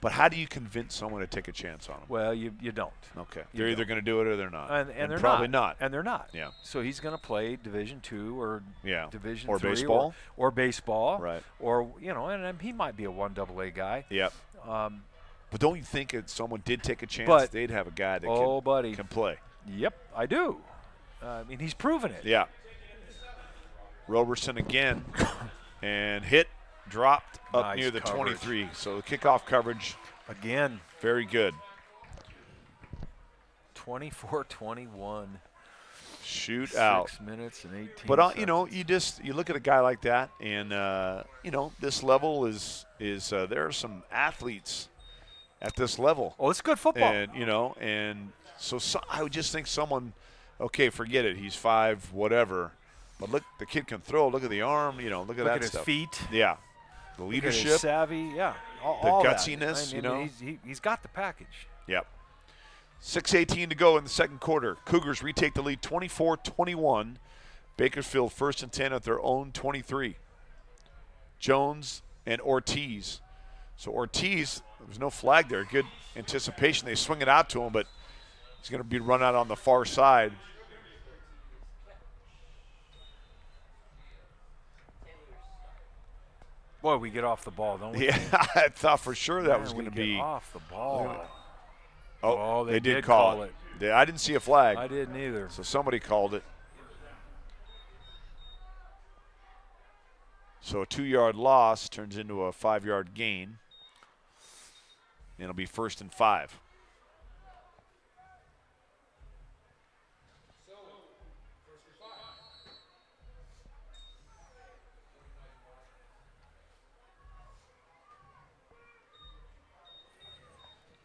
But how do you convince someone to take a chance on him? Well, you don't. Okay. They're either going to do it or they're not. And they're probably not. And they're not. Yeah. So he's going to play Division II or Division or III baseball. or baseball. Right. Or, and he might be a 1AA guy. Yep. But don't you think if someone did take a chance, But- they'd have a guy that can play? Yep, I do. I mean, he's proven it. Yeah. Roberson again. And hit, dropped up Nice near the coverage. 23. So the kickoff coverage, Again, very good. 24-21. Shoot out. 6 minutes and 18 But seconds. you look at a guy like that, and this level is there are some athletes at this level, Oh, it's good football. and so I would just think someone, okay, forget it, he's 5, whatever, but look, the kid can throw. Look at the arm, look at Look that at his stuff. feet. Yeah, the Look at leadership. his savvy. Yeah. All that. gutsiness, I mean, he's got the package. Yep. 6:18 to go in the second quarter. Cougars retake the lead 24-21. Bakersfield first and 10 at their own 23. Jones and Ortiz. So Ortiz, there was no flag there. Good anticipation. They swing it out to him, but he's going to be run out on the far side. Boy, we get off the ball, don't we? Yeah, I thought for sure that Man, was going to we be. get off the ball. Oh, they did did call call it. I didn't see a flag. I didn't either. So somebody called it. So a 2-yard loss turns into a 5-yard gain. And it'll be 1st and 5.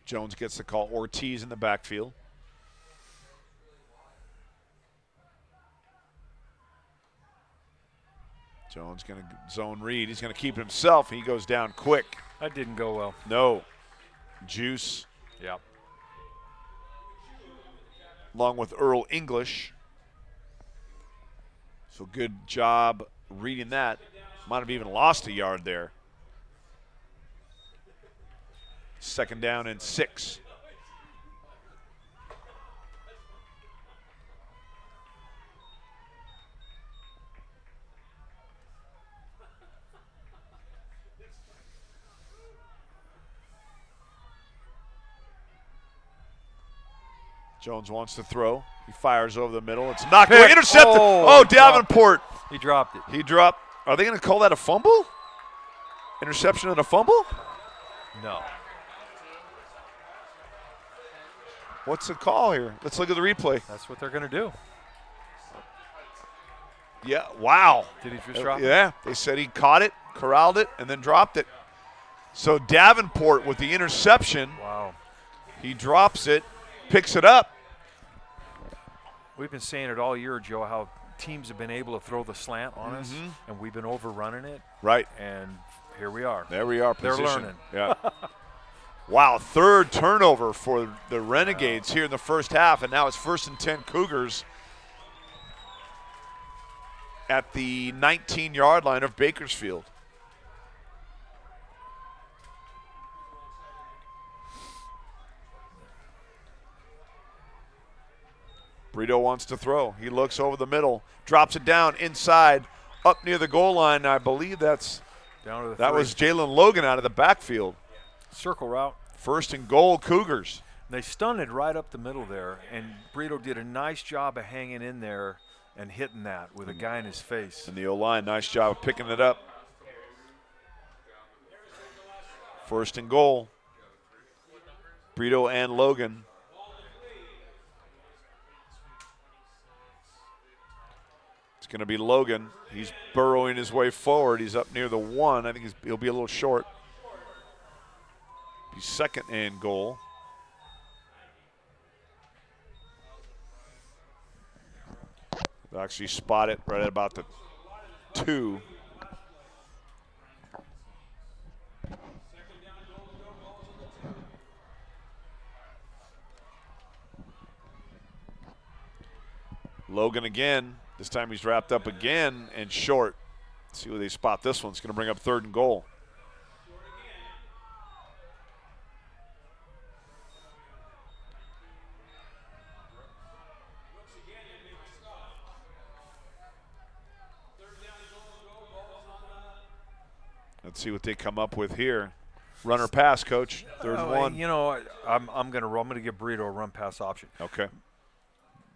Jones gets the call. Ortiz in the backfield. Jones going to zone read. He's going to keep it himself. He goes down quick. That didn't go well. No. Juice. Yep. Along with Earl English. So good job reading that. Might have even lost a yard there. 2nd down and 6. Jones wants to throw. He fires over the middle. It's knocked away. Intercepted. Oh, Davenport. He dropped it. He dropped. Are they going to call that a fumble? Interception and a fumble? No. What's the call here? Let's look at the replay. That's what they're going to do. Yeah, wow. Did he just drop it? Yeah, they said he caught it, corralled it, and then dropped it. So Davenport with the interception. Wow. He drops it, picks it up. We've been saying it all year, Joe, how teams have been able to throw the slant on us, and we've been overrunning it. Right. And here we are. There we are. They're Position. learning. Yeah. Wow, 3rd turnover for the Renegades here in the first half, and now it's 1st and 10 Cougars at the 19-yard line of Bakersfield. Brito wants to throw. He looks over the middle, drops it down inside, up near the goal line. I believe that's Down to the That three. was Jalen Logan out of the backfield. Circle route. 1st and goal, Cougars. They stunted right up the middle there, and Brito did a nice job of hanging in there and hitting that with a guy in his face. And the O-line, nice job of picking it up. 1st and goal. Brito and Logan. It's going to be Logan. He's burrowing his way forward. He's up near the 1. I think he'll be a little short. Be 2nd and goal. They'll actually spot it right at about the 2. Logan again. This time he's wrapped up again and short. Let's see where they spot this one. It's going to bring up 3rd and goal. Let's see what they come up with here. Runner pass, coach. 3rd and 1. You know, I'm gonna give Brito a run pass option. Okay.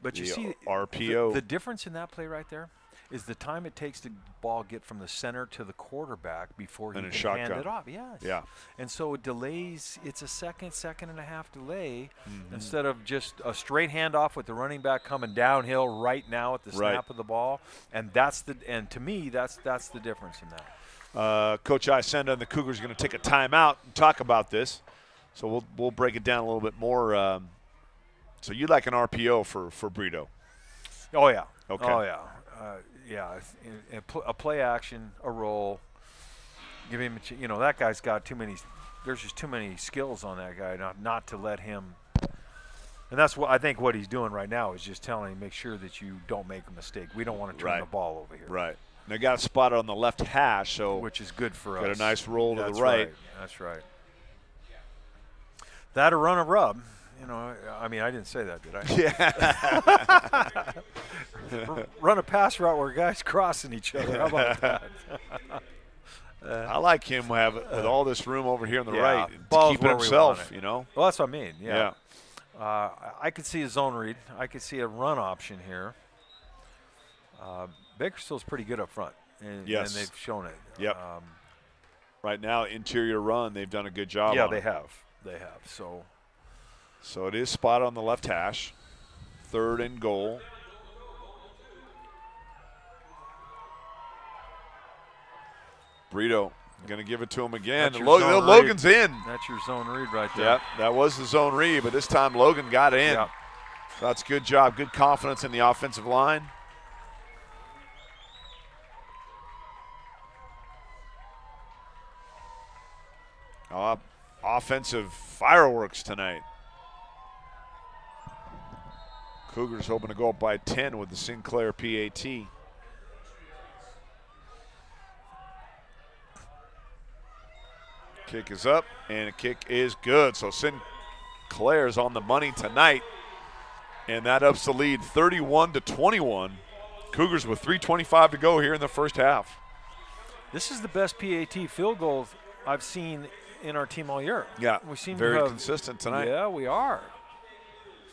But you The see, RPO. the difference in that play right there is the time it takes the ball get from the center to the quarterback before he And a can hand shotgun. it off. Yes. Yeah. And so it delays. It's a second and a half delay instead of just a straight handoff with the running back coming downhill right now at the snap of the ball. And to me that's the difference in that. Coach Isenda and the Cougars are going to take a timeout and talk about this. So we'll break it down a little bit more. So you like an RPO for Brito? Oh yeah. Okay. Oh yeah. A play action, a roll. Give him. That guy's got too many. There's just too many skills on that guy not to let him. And that's what I think. What he's doing right now is just telling him, make sure that you don't make a mistake. We don't want to turn the ball over here. Right. They got a spot on the left hash, so which is good for us. got a nice roll to That's the right. That's right. That a run a rub. I mean, I didn't say that, did I? Yeah. Run a pass route where guys crossing each other. How about that? I like him with all this room over here on the right to ball's keep it where we himself, want it. Well, that's what I mean. Yeah. Yeah. I could see a zone read. I could see a run option here. Bakersfield's pretty good up front, and they've shown it. Yep. Right now, interior run, they've done a good job. Yeah, on they it. have. So it is spot on the left hash. 3rd and goal. Brito going to give it to him again. That's your zone Logan's read. in. That's your zone read right there. Yep, that was the zone read, but this time Logan got in. Yep. So that's good job. Good confidence in the offensive line. Offensive fireworks tonight. Cougars hoping to go up by 10 with the Sinclair PAT. Kick is up, and the kick is good. So Sinclair's on the money tonight, and that ups the lead 31-21. Cougars with 3:25 to go here in the first half. This is the best PAT field goal I've seen in our team all year. Yeah, we seem very to have, consistent tonight. Yeah, we are.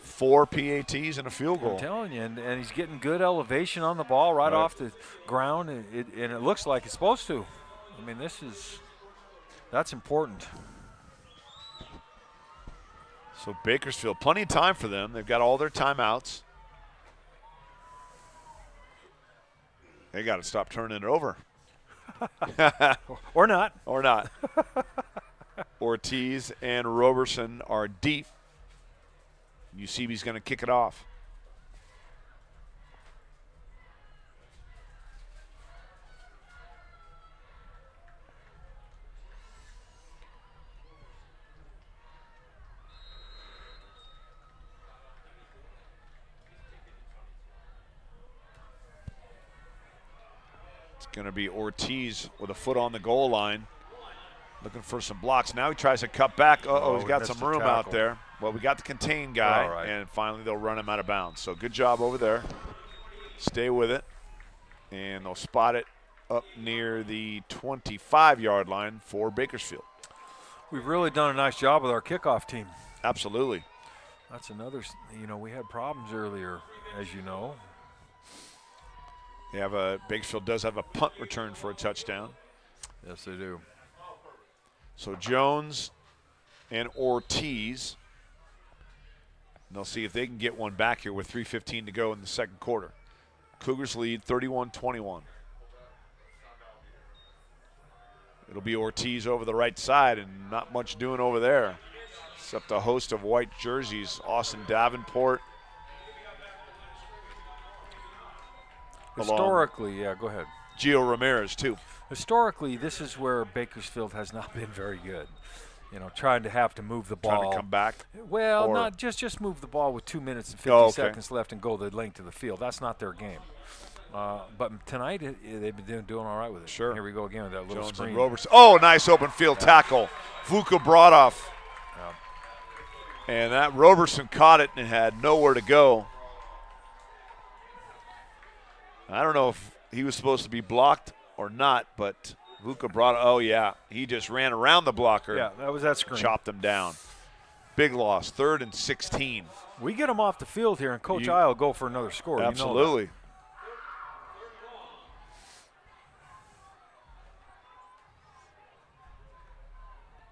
4 PATs and a field goal. I'm telling you, and he's getting good elevation on the ball right off the ground, and it looks like it's supposed to. I mean, that's important. So Bakersfield, plenty of time for them. They've got all their timeouts. They got to stop turning it over. Or not. Or not. Ortiz and Roberson are deep. UCB's going to kick it off. It's going to be Ortiz with a foot on the goal line. Looking for some blocks. Now he tries to cut back. He's got some room out there. Well, we got the contain guy, and finally they'll run him out of bounds. So good job over there. Stay with it, and they'll spot it up near the 25-yard line for Bakersfield. We've really done a nice job with our kickoff team. Absolutely. That's another, we had problems earlier, as you know. Bakersfield does have a punt return for a touchdown. Yes, they do. So Jones and Ortiz, and they'll see if they can get one back here with 3:15 to go in the second quarter. Cougars lead 31-21. It'll be Ortiz over the right side, and not much doing over there, except a host of white jerseys. Austin Davenport. Historically, yeah, go ahead. Gio Ramirez, too. Historically, this is where Bakersfield has not been very good. Trying to have to move the ball. Trying to come back? Well, not just move the ball with 2 minutes and 50 seconds left and go the length of the field. That's not their game. But tonight, they've been doing all right with it. Sure. Here we go again with that little Jones screen. and Robertson. Oh, nice open field tackle. Vuka Brodoff. Yeah. And that Robertson caught it and had nowhere to go. I don't know if he was supposed to be blocked or not, but Vuka Brodoff, he just ran around the blocker. Yeah, that was that screen. Chopped him down. Big loss, 3rd and 16. We get him off the field here, and Coach I will go for another score. Absolutely. You know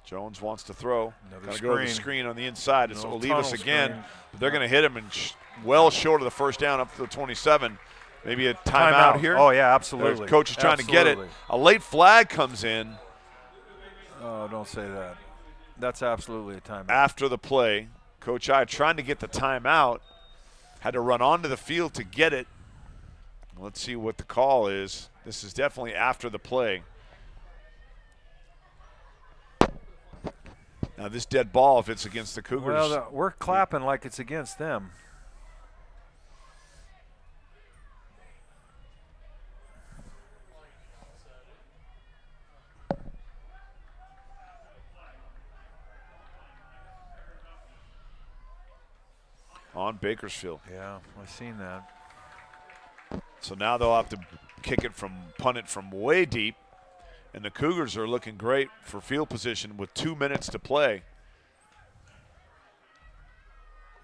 Jones wants to throw. Going to go to the screen on the inside. It's Olivas again. Screen. But they're going to hit him and well short of the first down up to the 27. Maybe a timeout here. Oh, yeah, absolutely. There's coach is trying to get it. A late flag comes in. Oh, don't say that. That's absolutely a timeout. After the play, Coach I trying to get the timeout. Had to run onto the field to get it. Let's see what the call is. This is definitely after the play. Now, this dead ball, if it's against the Cougars. Well, we're clapping like it's against them. On Bakersfield. Yeah, I've seen that. So now they'll have to punt it from way deep. And the Cougars are looking great for field position with 2 minutes to play.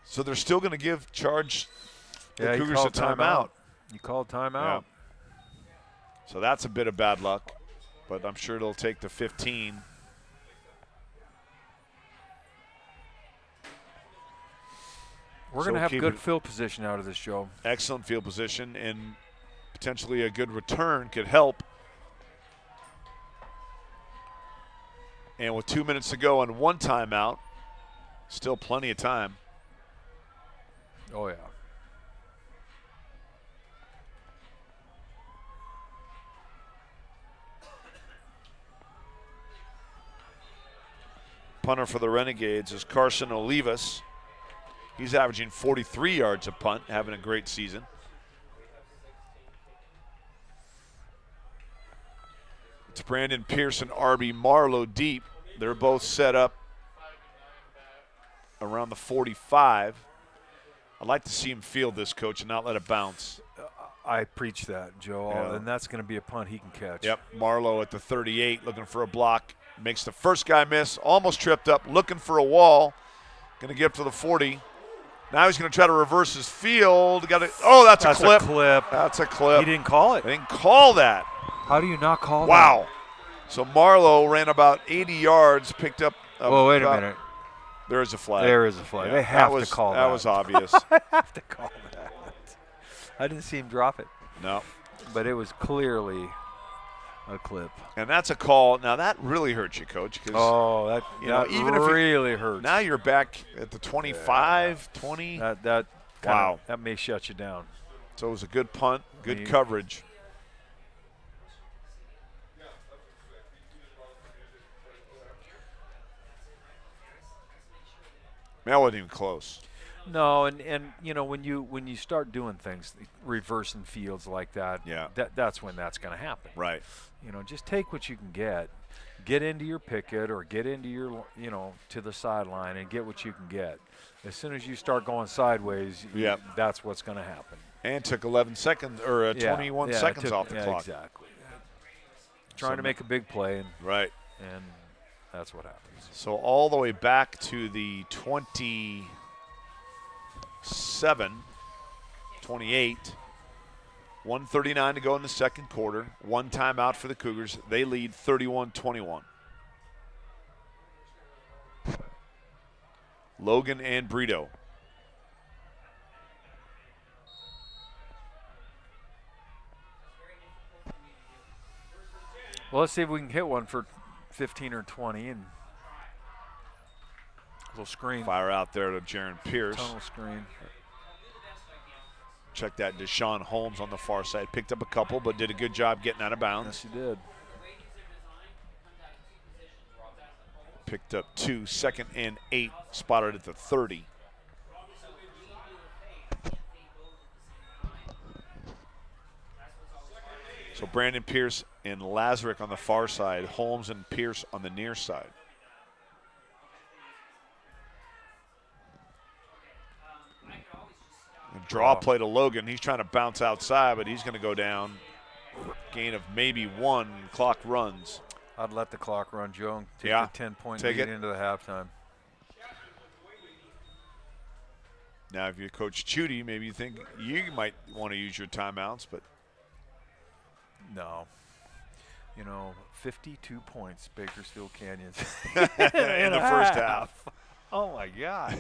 So they're still going to give charge the Cougars a timeout. You called timeout. Yeah. So that's a bit of bad luck, but I'm sure it'll take the 15. We're going to have good field position out of this, Joe. Excellent field position, and potentially a good return could help. And with 2 minutes to go and one timeout, still plenty of time. Oh, yeah. Punter for the Renegades is Carson Olivas. He's averaging 43 yards a punt, having a great season. It's Brandon Pearson, Arby Marlowe deep. They're both set up around the 45. I'd like to see him field this, Coach, and not let it bounce. I preach that, Joe, Yeah. and that's going to be a punt he can catch. Yep, Marlowe at the 38 looking for a block. Makes the first guy miss, almost tripped up, looking for a wall. Going to get up to the 40. Now he's going to try to reverse his field. Oh, that's a clip. That's a clip. He didn't call it. They didn't call that. How do you not call that? Wow. So Marlowe ran about 80 yards, picked up. Well, wait a minute. There is a flag. There is a flag. Yeah, they have to call that. That was obvious. I have to call that. I didn't see him drop it. No. But it was clearly a clip. And that's a call. Now, that really hurts you, Coach. Oh, that even if really hurts. Now you're back at the 25, 20. That may shut you down. So it was a good punt, good coverage. That wasn't even close. No, and when you start doing things, reversing fields like that, that's when that's going to happen. Right. Just take what you can get into your picket or get into your to the sideline and get what you can get. As soon as you start going sideways, that's what's going to happen. And took 11 seconds or 21 seconds off the clock. Exactly. trying to make a big play, Right. and that's what happens. So all the way back to the 27, 28, 1:39 to go in the second quarter. One timeout for the Cougars. They lead 31-21. Logan and Brito. Well, let's see if we can hit one for 15 or 20 and a little screen. Fire out there to Jaron Pierce. Tunnel screen. Check that Deshaun Holmes on the far side. Picked up a couple, but did a good job getting out of bounds. Yes, he did. Picked up 2, 2nd and 8, spotted at the 30. So Brandon Pierce and Lazarick on the far side, Holmes and Pierce on the near side. And draw play to Logan. He's trying to bounce outside, but he's going to go down. Gain of maybe 1, clock runs. I'd let the clock run, Joe, and take Yeah, the 10-point take lead it. into the halftime. Now, if you're Coach Chudy, maybe you think you might want to use your timeouts, but No. 52 points, Bakersfield Canyons. in the first half. Oh, my gosh.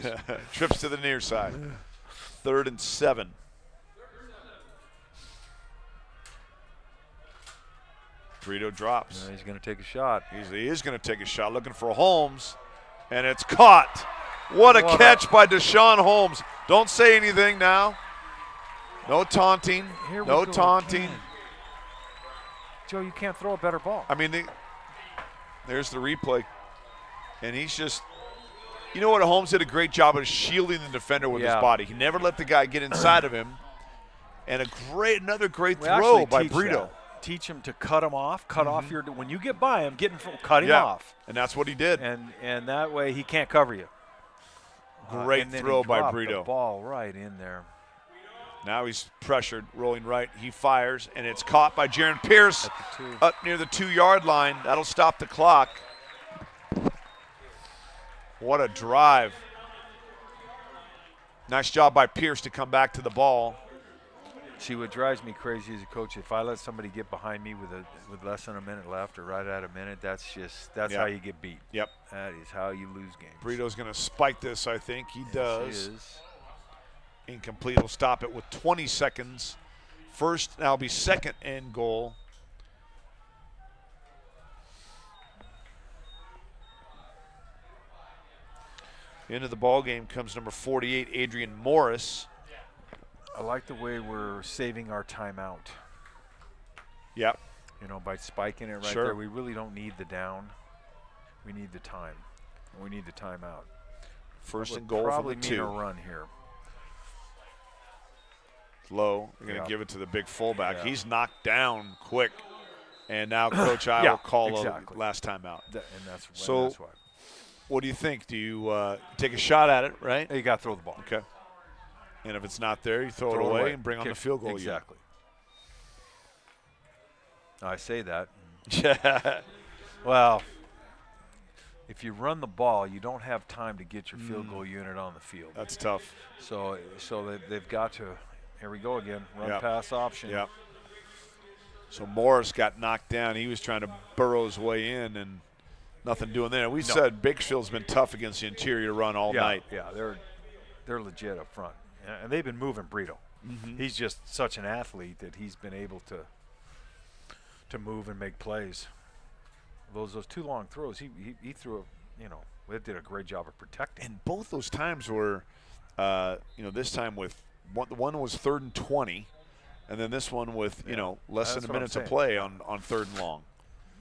Trips to the near side. 3rd and 7. Brito drops. He's going to take a shot. He is going to take a shot, looking for Holmes, and it's caught. What a catch by Deshaun Holmes. Don't say anything now. No taunting. Here we No go taunting. again. Joe, you can't throw a better ball. I mean, there's the replay. And he's just, you know what, Holmes did a great job of shielding the defender with his body. He never let the guy get inside of him. And another great throw by Brito. Teach him to cut him off, cut off your, when you get by him, cut him off. And that's what he did. And that way he can't cover you. Great and then throw he by dropped Brito. The ball right in there. Now he's pressured, rolling right. He fires, and it's caught by Jaron Pierce At the 2. up near the 2-yard line. That'll stop the clock. What a drive. Nice job by Pierce to come back to the ball. See, what drives me crazy as a coach, if I let somebody get behind me with less than a minute left or right at a minute, that's how you get beat. Yep. That is how you lose games. Brito's going to spike this, I think. He does. He is. Incomplete. Will stop it with 20 seconds. First, now be 2nd and goal. Into the ball game comes number 48, Adrian Morris. I like the way we're saving our timeout. Yep. By spiking it right Sure. there. We really don't need the down. We need the time. We need the timeout. First Would and goal from probably the mean 2. a run here. Low. They're going to Yeah. give it to the big fullback. Yeah. He's knocked down quick. And now Coach I will call exactly. a last timeout. And that's So- that's why. What do you think? Do you take a shot at it, right? You got to throw the ball. Okay. And if it's not there, you throw it away and bring on the field goal. Exactly. I say that. Yeah. Well, if you run the ball, you don't have time to get your field goal unit on the field. That's tough. So they've got to. Here we go again. Run Yep. pass option. Yep. So Morris got knocked down. He was trying to burrow his way in, and nothing doing there. We said Bakersfield's been tough against the interior run all night. Yeah, they're legit up front, and they've been moving Brito. He's just such an athlete that he's been able to move and make plays. Those 2 long throws, he threw they did a great job of protecting. And both those times were, this time with the one was 3rd and 20, and then this one with less than That's a what I'm minute to saying. play on 3rd and long.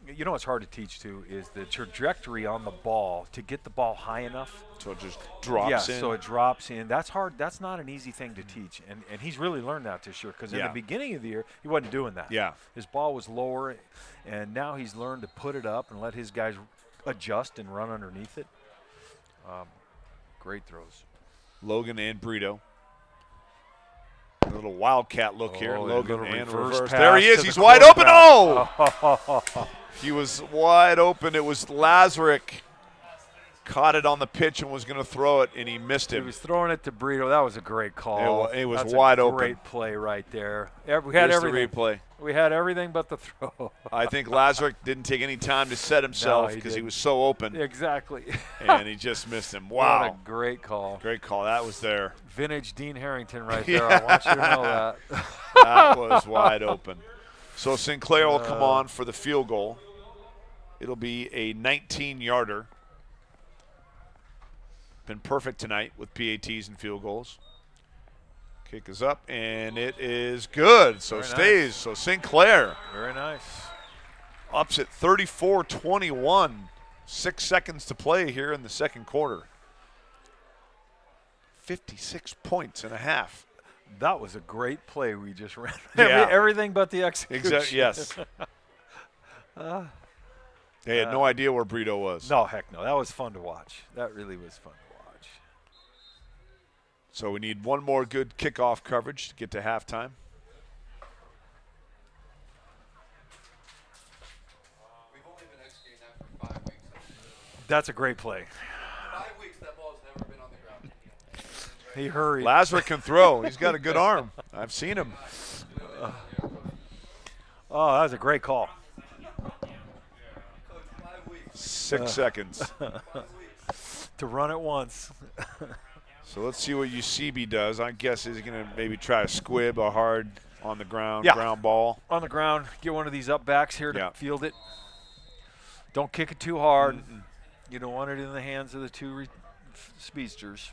You know what's hard to teach too is the trajectory on the ball to get the ball high enough. So it just drops in. So it drops in. That's hard. That's not an easy thing to teach, and he's really learned that this year because in the beginning of the year he wasn't doing that. Yeah. His ball was lower, and now he's learned to put it up and let his guys adjust and run underneath it. Great throws. Logan and Brito. A little wildcat look here. Logan little and reverse reverse. pass There he is. to He's the wide open. quarterback. Oh! He was wide open. It was Lazarick. Caught it on the pitch and was going to throw it, and he missed He him. was throwing it to Brito. That was a great call. It was That's wide a open. Great play right there. We had Here's everything. the replay. We had everything but the throw. I think Lazarick didn't take any time to set himself because he was so open, Exactly. and he just missed him. Wow. What a great call. Great call. That was there. Vintage Dean Harrington right there. I want you to know that. That was wide open. So Sinclair will come on for the field goal. It'll be a 19-yarder. Been perfect tonight with PATs and field goals. Kick is up, and it is good. So Very stays. nice. So Sinclair Very nice. ups at 34-21. 6 seconds to play here in the second quarter. 56 points and a half. That was a great play we just ran. Yeah. Everything but the execution. Exactly. Yes. They had no idea where Brito was. No, heck no. That was fun to watch. That really was fun to watch. So we need one more good kickoff coverage to get to halftime. We've only been executing that for 5 weeks. That's a great play. 5 weeks, that ball's never been on the ground. He hurried. Lazarick can throw. He's got a good arm. I've seen him. Oh, that was a great call. Coach, 5 weeks. 6 seconds. To run it once. So let's see what UCB does. I guess he's going to maybe try a squib, a hard on the ground, Yeah. ground ball. On the ground, get one of these up backs here to Yeah. field it. Don't kick it too hard. You don't want it in the hands of the two speedsters.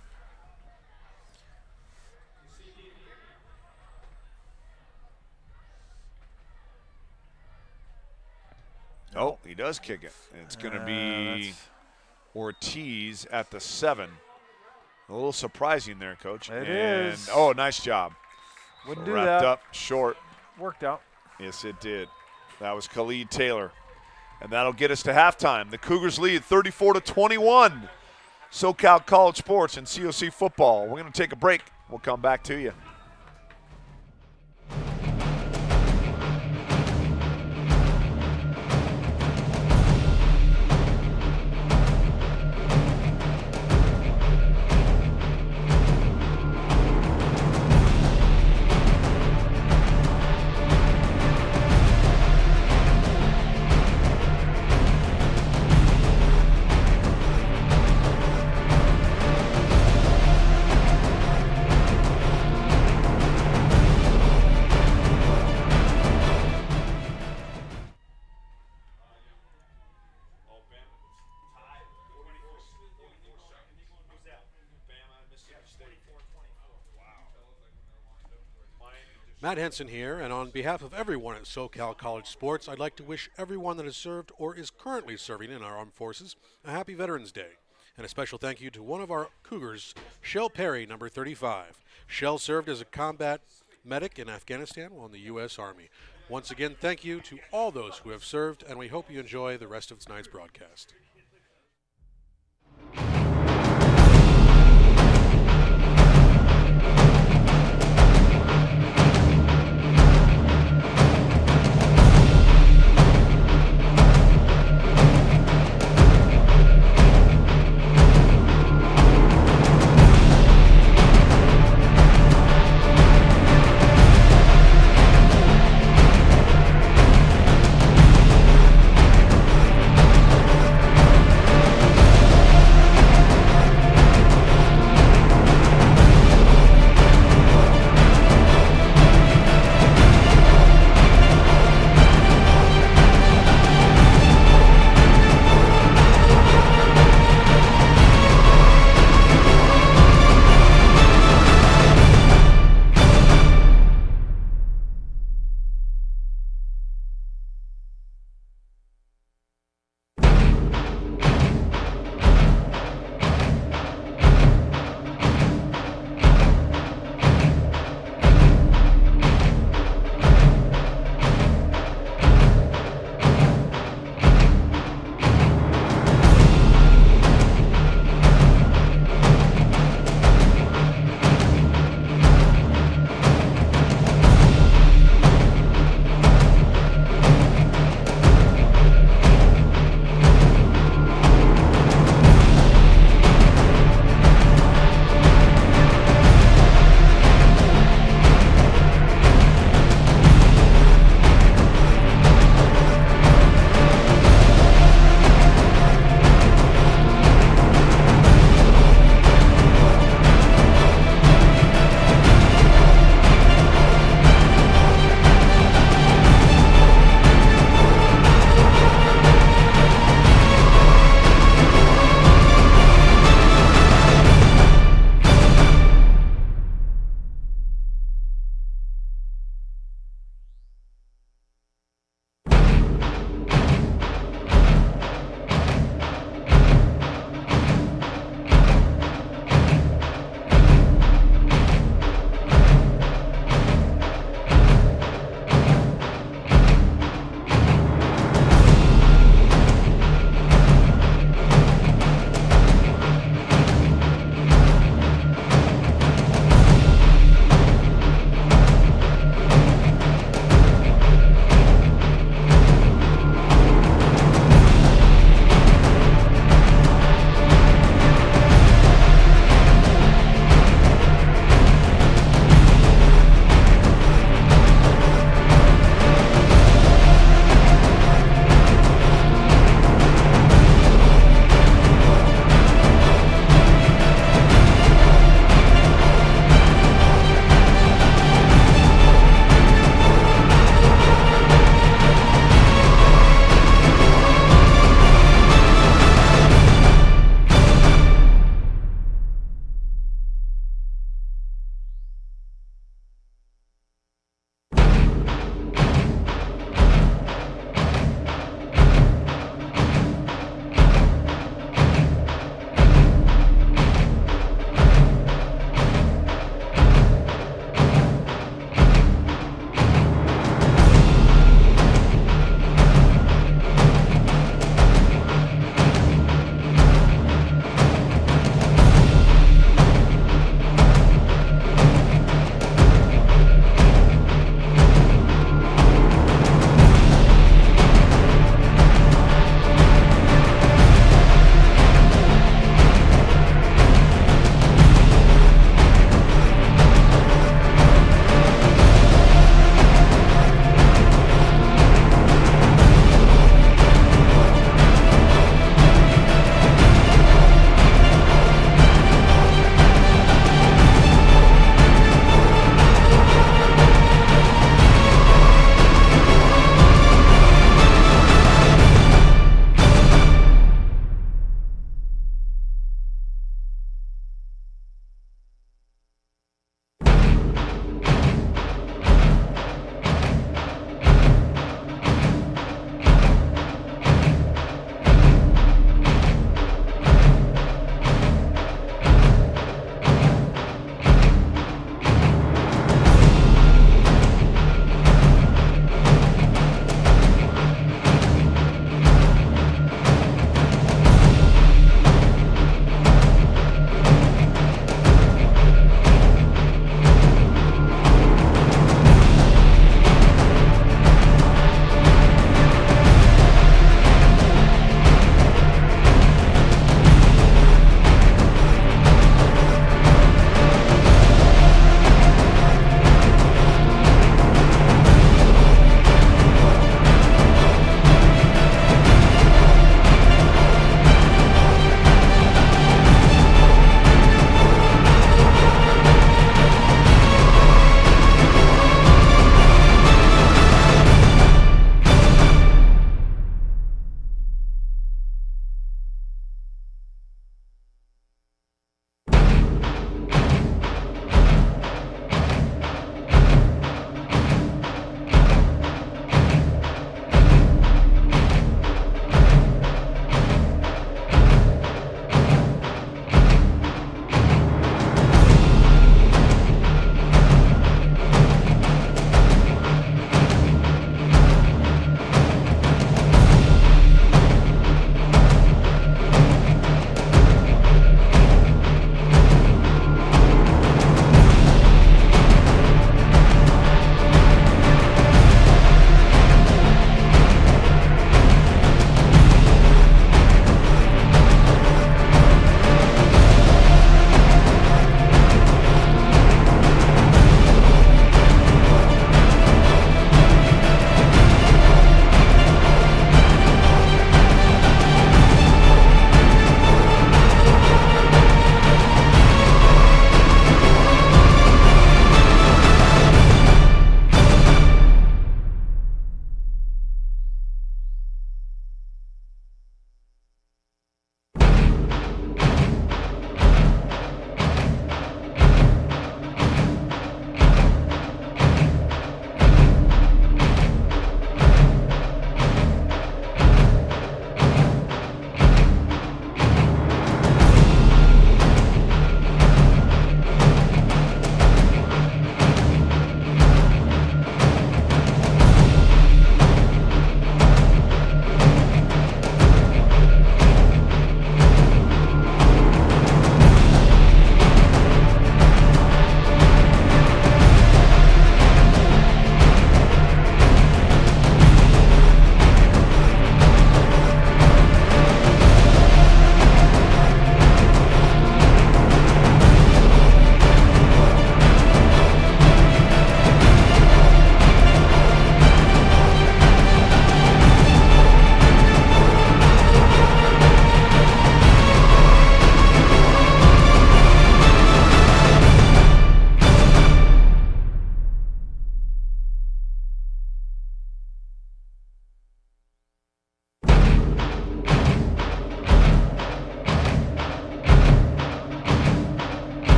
Oh, he does kick it. And it's going to be That's- Ortiz at the 7. A little surprising there, Coach. It and, is. Oh, nice job. Wouldn't So do wrapped that. up short. Worked out. Yes, it did. That was Khalid Taylor. And that'll get us to halftime. The Cougars lead 34-21. SoCal College Sports and COC football. We're going to take a break. We'll come back to you. Matt Henson here, and on behalf of everyone at SoCal College Sports, I'd like to wish everyone that has served or is currently serving in our armed forces a happy Veterans Day. And a special thank you to one of our Cougars, Shell Perry, number 35. Shell served as a combat medic in Afghanistan while in the U.S. Army. Once again, thank you to all those who have served, and we hope you enjoy the rest of tonight's broadcast.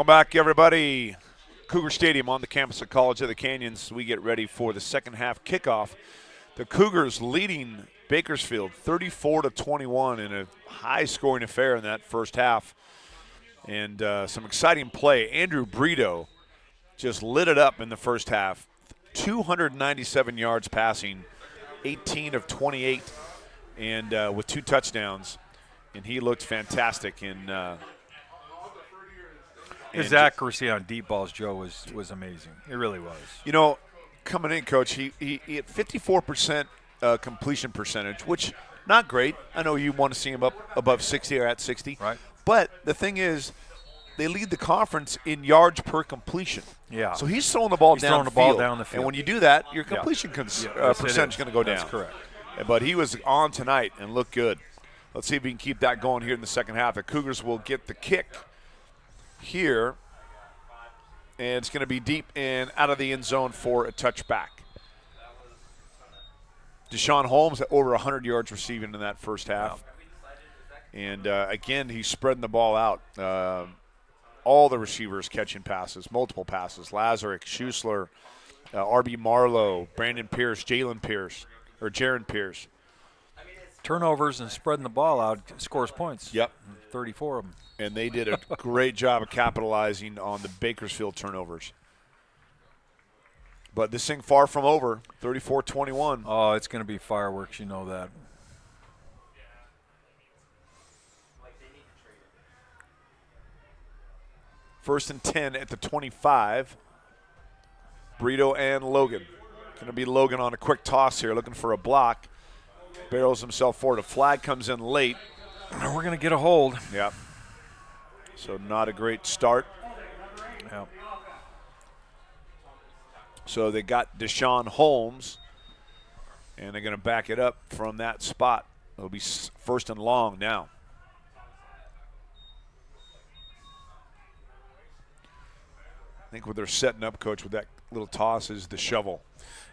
back, everybody. Cougar Stadium on the campus of College of the Canyons. We get ready for the second half kickoff. The Cougars leading Bakersfield 34-21 in a high-scoring affair in that first half. And some exciting play. Andrew Brito just lit it up in the first half. 297 yards passing, 18 of 28, and with 2 touchdowns. And he looked fantastic in His accuracy on deep balls, Joe, was amazing. It really was. You know, coming in, Coach, he had 54% completion percentage, which not great. I know you want to see him up above 60 or at 60. Right. But the thing is, they lead the conference in yards per completion. Yeah. So he's throwing the ball He's throwing the ball down the field. And when you do that, your completion percentage is going to go down. That's correct. But he was on tonight and looked good. Let's see if we can keep that going here in the second half. The Cougars will get the kick here, and it's going to be deep and out of the end zone for a touchback. Deshaun Holmes had over 100 yards receiving in that first half. And, again, he's spreading the ball out. All the receivers catching passes, multiple passes. Lazarick, Schussler, R.B. Marlowe, Brandon Pierce, Jaron Pierce. Turnovers and spreading the ball out scores points. Yep. 34 of them. And they did a great job of capitalizing on the Bakersfield turnovers. But this thing far from over, 34-21. Oh, it's going to be fireworks, you know that. First and 10 at the 25. Brito and Logan. Going to be Logan on a quick toss here, looking for a block. Barrels himself forward. A flag comes in late. We're going to get a hold. Yep. So not a great start. Yep. So they got Deshaun Holmes, and they're going to back it up from that spot. It'll be first and long now. I think what they're setting up, Coach, with that little toss is the shovel.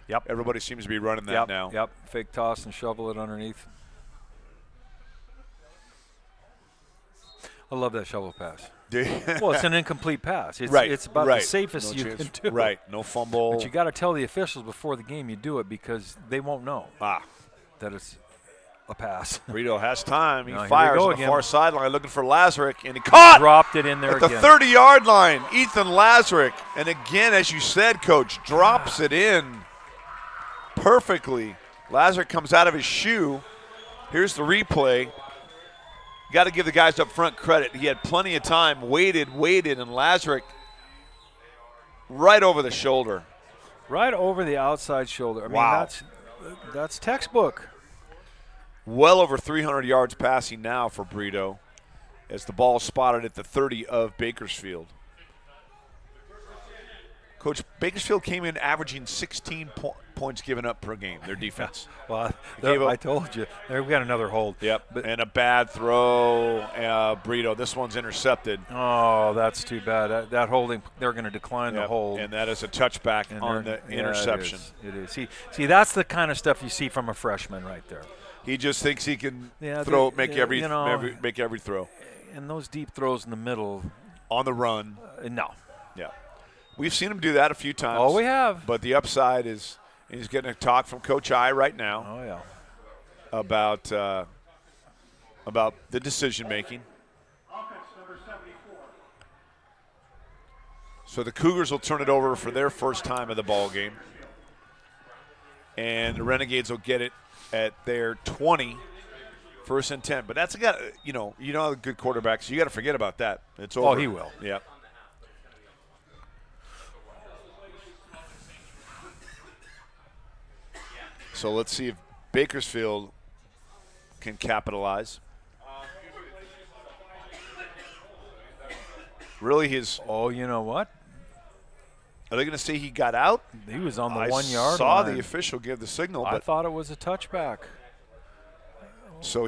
Yep. Everybody seems to be running that now. Yep. Fake toss and shovel it underneath. I love that shovel pass. Well, it's an incomplete pass. It's, Right. It's about right. the safest No you chance. can do. Right. No fumble. But you got to tell the officials before the game you do it because they won't know that it's a pass. Brito has time. He Now, here we fires go on the again. far sideline looking for Lazarick, and he caught Dropped it in there at the again. 30-yard line. Ethan Lazarick. And again, as you said, Coach, drops it in perfectly. Lazarick comes out of his shoe. Here's the replay. You got to give the guys up front credit. He had plenty of time, waited, and Lazarick right over the shoulder. Right over the outside shoulder. I mean, Wow. that's textbook. Well over 300 yards passing now for Brito as the ball is spotted at the 30 of Bakersfield. Coach, Bakersfield came in averaging 16 points given up per game, their defense. Well, Gave up- I told you. There, we got another hold. Yep, and a bad throw, Brito. This one's intercepted. Oh, that's too bad. That holding, they're going to decline the Yep, hold. and that is a touchback And on the yeah, interception. It is. See, that's the kind of stuff you see from a freshman right there. He just thinks he can Yeah, make every throw And those deep throws in the middle, on the run. no. Yeah, we've seen him do that a few times. Oh, we have. But the upside is he's getting a talk from Coach I right now Oh, yeah. about the decision making. Offense number 74. So the Cougars will turn it over for their first time of the ball game, and the Renegades will get it at their 20, first and 10. But that's you know the good quarterbacks. You got to forget about that. It's over. Oh, he will. Yeah. So let's see if Bakersfield can capitalize. Really, Oh, you know what? are they going to say he got out? He was on the I 1 yard saw line. the official give the signal, I but thought it was a touchback. so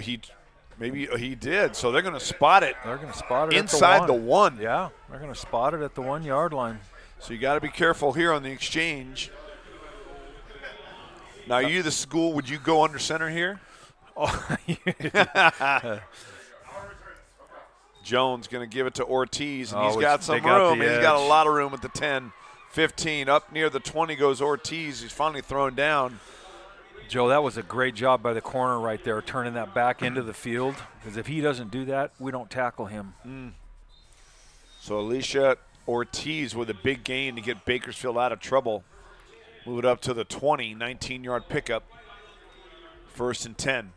maybe he did. So they're going to spot it They're going to spot it inside at the one. Yeah, they're going to spot it at the 1 yard line. So you got to be careful here on the exchange. Now, are you the school? Would you go under center here? Oh, Jones going to give it to Ortiz, and Oh, he's got some they got room. the He's got a edge. lot of room at the 10, 15. Up near the 20 goes Ortiz. He's finally thrown down. Joe, that was a great job by the corner right there, turning that back into the field. Because if he doesn't do that, we don't tackle him. So Alicia Ortiz with a big gain to get Bakersfield out of trouble. Move it up to the 20, 19-yard pickup. 1st and 10.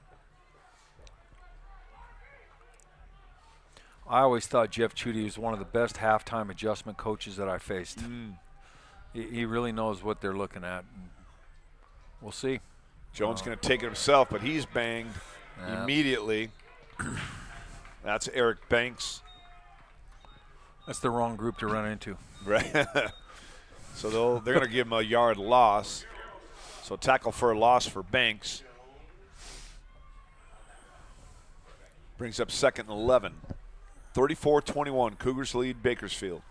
I always thought Jeff Chudy was one of the best halftime adjustment coaches that I faced. He really knows what they're looking at. We'll see. Jones going to take it himself, but he's banged immediately. That's Eric Banks. That's the wrong group to run into. Right. So they're going to give him a yard loss. So tackle for a loss for Banks. Brings up 2nd and 11. 34-21, Cougars lead Bakersfield.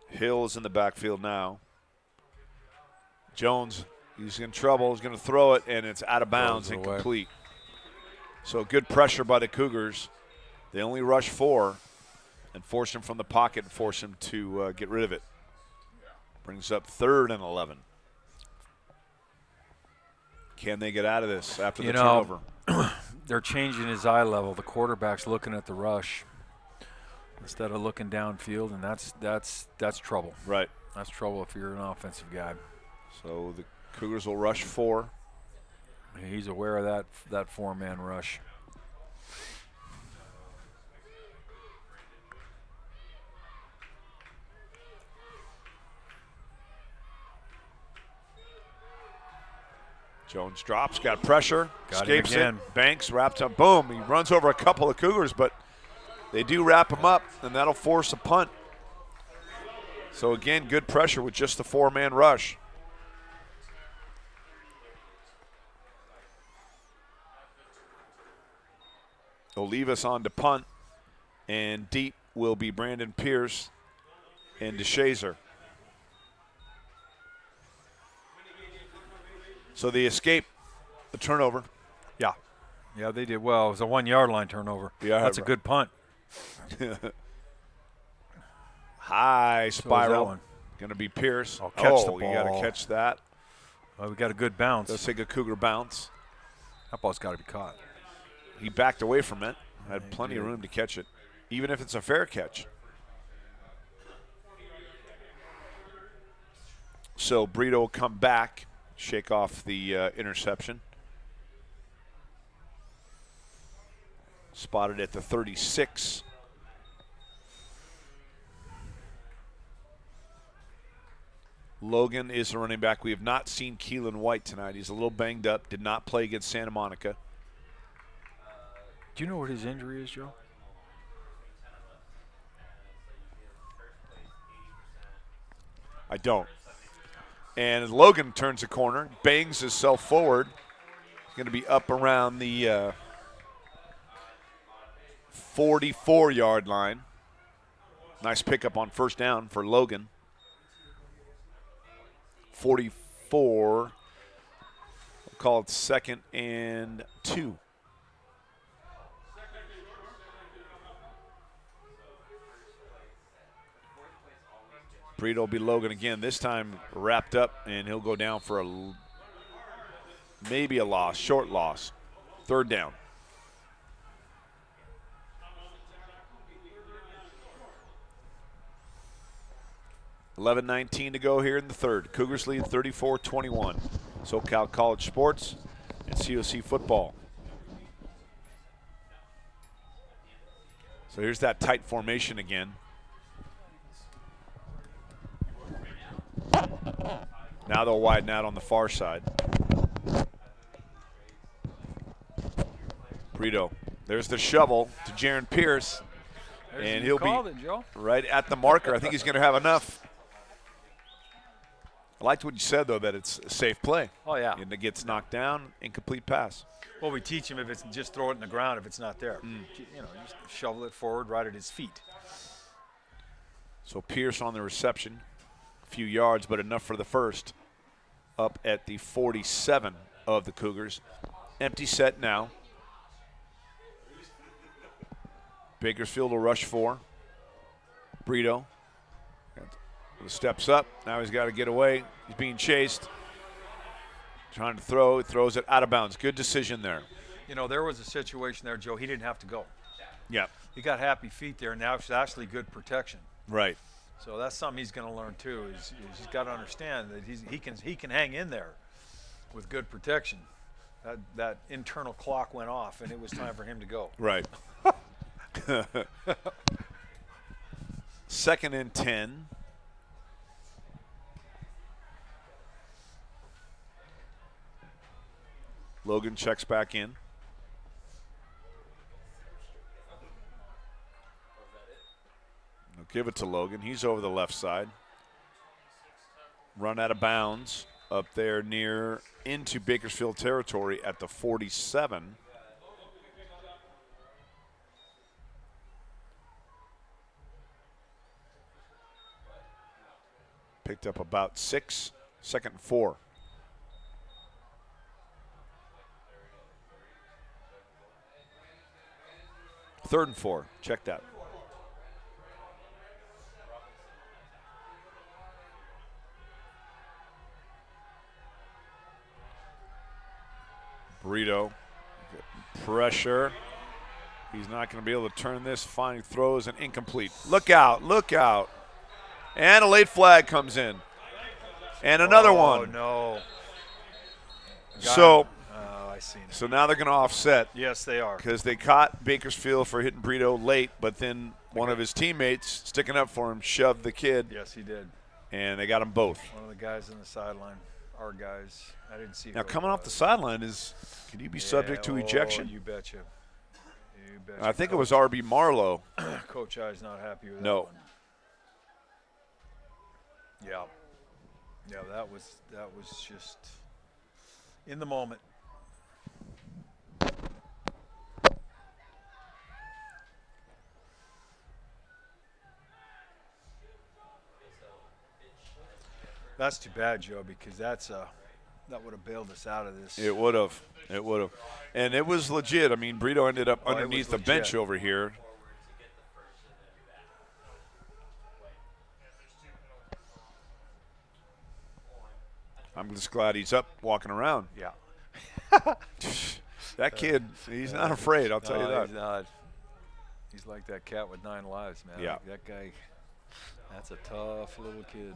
Hill is in the backfield now. Jones, he's in trouble. He's going to throw it, and it's out of bounds, Throws it incomplete. So good pressure by the Cougars. They only rush 4 and force him from the pocket and force him to get rid of it. Brings up 3rd and 11. Can they get out of this after the turnover? They're changing his eye level. The quarterback's looking at the rush instead of looking downfield, and that's trouble. Right. That's trouble if you're an offensive guy. So the Cougars will rush 4. He's aware of that four-man rush. Jones drops, got pressure, Got him escapes again. it. Banks wrapped up, boom. He runs over a couple of Cougars, but they do wrap him up, and that'll force a punt. So again, good pressure with just the 4-man rush. They'll leave us on to punt, and deep will be Brandon Pierce and DeShazer. So they escape the turnover. Yeah, they did well. It was a 1-yard line turnover. Yeah, That's a good punt. High spiral. one. Going to be Pierce. Oh, catch the You got to ball. catch that. Well, we got a good bounce. Let's take a Cougar bounce. That ball's got to be caught. He backed away from it. Had he plenty of did. room to catch it, even if it's a fair catch. So Brito will come back, shake off the interception. Spotted at the 36. Logan is the running back. We have not seen Keelan White tonight. He's a little banged up. Did not play against Santa Monica. Do you know what his injury is, Joe? I don't. And Logan turns the corner, bangs himself forward. He's going to be up around the 44-yard line. Nice pickup on 1st down for Logan. 44. We'll call it 2nd and 2. Brito will be Logan again. This time wrapped up, and he'll go down for maybe a loss, short loss. 3rd down. $11:19 to go here in the 3rd. Cougars lead 34-21. SoCal College Sports and COC Football. So here's that tight formation again. Now they'll widen out on the far side. Brito. There's the shovel to Jaron Pierce. And he'll be Joe. right at the marker. I think he's going to have enough. I liked what you said, though, that it's a safe play. Oh, yeah. And it gets knocked down, incomplete pass. Well, we teach him if it's just throw it in the ground if it's not there. You know, just shovel it forward right at his feet. So Pierce on the reception. few yards, but enough for the first up at the 47 of the Cougars. Empty set now. Bakersfield will rush 4. Brito steps up. Now he's got to get away. He's being chased. Trying to throw. He throws it out of bounds. Good decision there. You know, there was a situation there, Joe. He didn't have to go. Yeah. He got happy feet there, and now it's actually good protection. Right. So that's something he's going to learn too. Is he's got to understand that he can hang in there with good protection. That internal clock went off, and it was time for him to go. Right. 2nd and 10. Logan checks back in. They'll give it to Logan. He's over the left side. Run out of bounds up there near into Bakersfield territory at the 47. Picked up about 6, 2nd and 4. Third and 4. Check that. Brito. Pressure. He's not going to be able to turn this. Finding throws and incomplete. Look out. Look out. And a late flag comes in. And another one. Oh, no. So, I see. so now they're going to offset. Yes, they are. Because they caught Bakersfield for hitting Brito late, but then one of his teammates sticking up for him shoved the kid, Yes, he did. and they got them both. One of the guys on the sideline, our guys. I didn't see. Now, who it coming off the was. sideline, could he be subject to Yeah, ejection? You betcha. You betcha. I think it was R.B. Marlowe. Coach I's not happy with No. that one. Yeah. Yeah, that was just in the moment. That's too bad, Joe, because that would have bailed us out of this. It would have. It would have. And it was legit. I mean, Brito ended up Oh, it was underneath the bench legit. over here. I'm just glad he's up walking around. Yeah. That kid, he's not afraid, I'll tell you that. He's not. He's like that cat with 9 lives, man. Yeah. Like that guy, that's a tough little kid.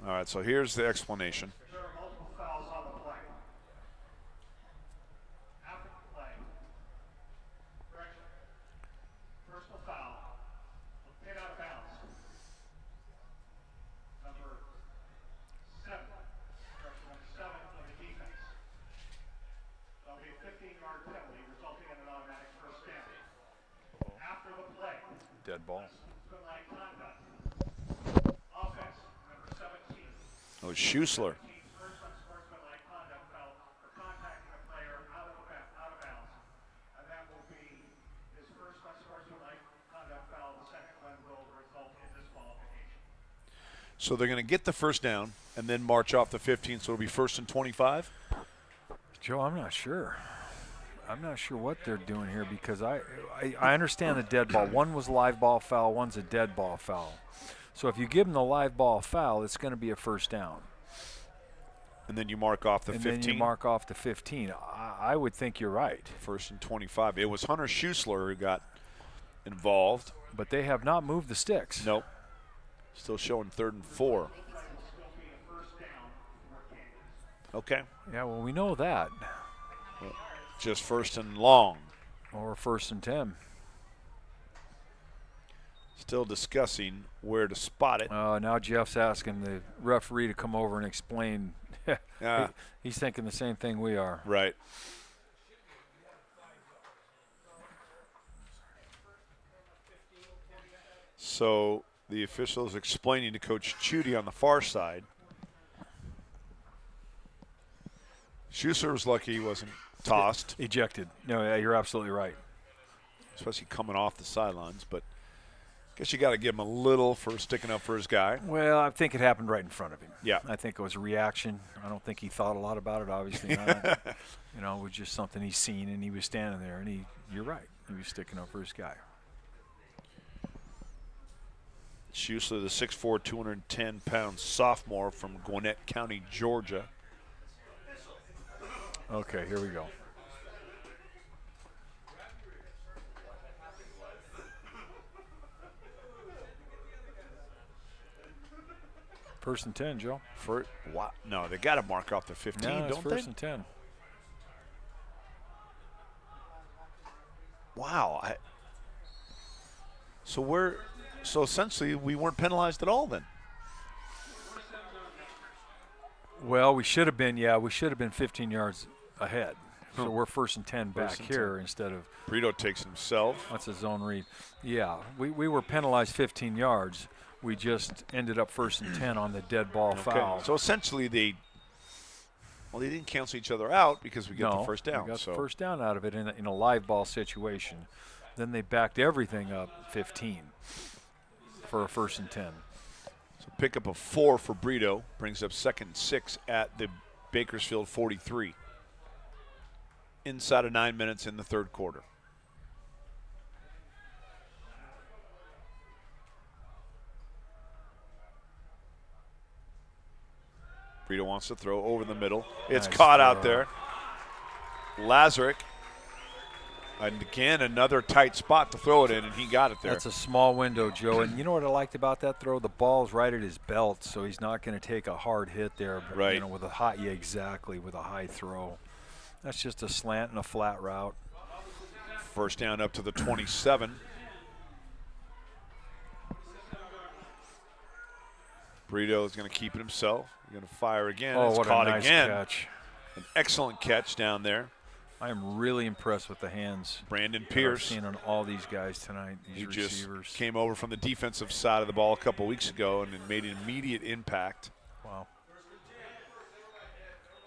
All right, so here's the explanation. There are multiple fouls on the play. After the play, correction, personal foul, hit out of bounds. Number 7, correction, number 7 of the defense. That'll be a 15-yard penalty resulting in an automatic first down. After the play, Dead ball. unsportsmanlike conduct. Offense, number 17. Oh, Schuessler. Team's first unsportsmanlike conduct foul for contacting a player out of bounds. And that will be his first unsportsmanlike conduct foul. The second one will result in disqualification. So they're going to get the first down and then march off the 15, so it'll be 1st and 25? Joe, I'm not sure. I'm not sure what they're doing here because I understand the dead ball. One was live ball foul, one's a dead ball foul. So if you give them the live ball foul, it's going to be a first down. And then you mark off the and 15. then you mark off the 15. I would think you're right. 1st and 25. It was Hunter Schuessler who got involved. But they have not moved the sticks. Nope. Still showing 3rd and 4. Okay. Yeah, well, we know that. Just 1st and long. Or 1st and 10. Still discussing where to spot it. Now Jeff's asking the referee to come over and explain. Yeah. He's thinking the same thing we are. Right. So the official is explaining to Coach Chudy on the far side. Schuessler was lucky he wasn't tossed, Ejected. No, yeah, you're absolutely right. especially coming off the sidelines. But Guess you got to give him a little for sticking up for his guy. Well, I think it happened right in front of him. Yeah. I think it was a reaction. I don't think he thought a lot about it, obviously not. You know, it was just something he's seen, and he was standing there, and you're right, he was sticking up for his guy. Schuessler, the 6'4", 210-pound sophomore from Gwinnett County, Georgia. Okay, here we go. First and 10, Joe. No, they got to mark off the 15, No, it's don't they? first and 10. Wow. So essentially we weren't penalized at all then. Well, we should have been. Yeah, we should have been 15 yards ahead. So we're first and 10 back and here instead of. Brito takes it himself. That's a zone read. Yeah, we were penalized 15 yards. We just ended up first and 10 on the dead ball foul. So essentially they didn't cancel each other out because we got the first down. We got the first down out of it in a live ball situation. Then they backed everything up 15 for a first and 10. So pick up a 4 for Brito, brings up 2nd and 6 at the Bakersfield 43. Inside of 9 minutes in the third quarter. Brito wants to throw over the middle. It's Nice caught throw. out there. Lazarick. And again, another tight spot to throw it in, and he got it there. That's a small window, Joe. And you know what I liked about that throw? The ball's right at his belt, so he's not going to take a hard hit there. But, Right. You know, with a high throw. That's just a slant and a flat route. First down up to the 27. Brito is going to keep it himself. He's going to fire again. Oh, It's what caught a nice again. catch. An excellent catch down there. I am really impressed with the hands Brandon that I've Pierce. seen on all these guys tonight, these He just receivers. came over from the defensive side of the ball a couple weeks ago and made an immediate impact. Wow.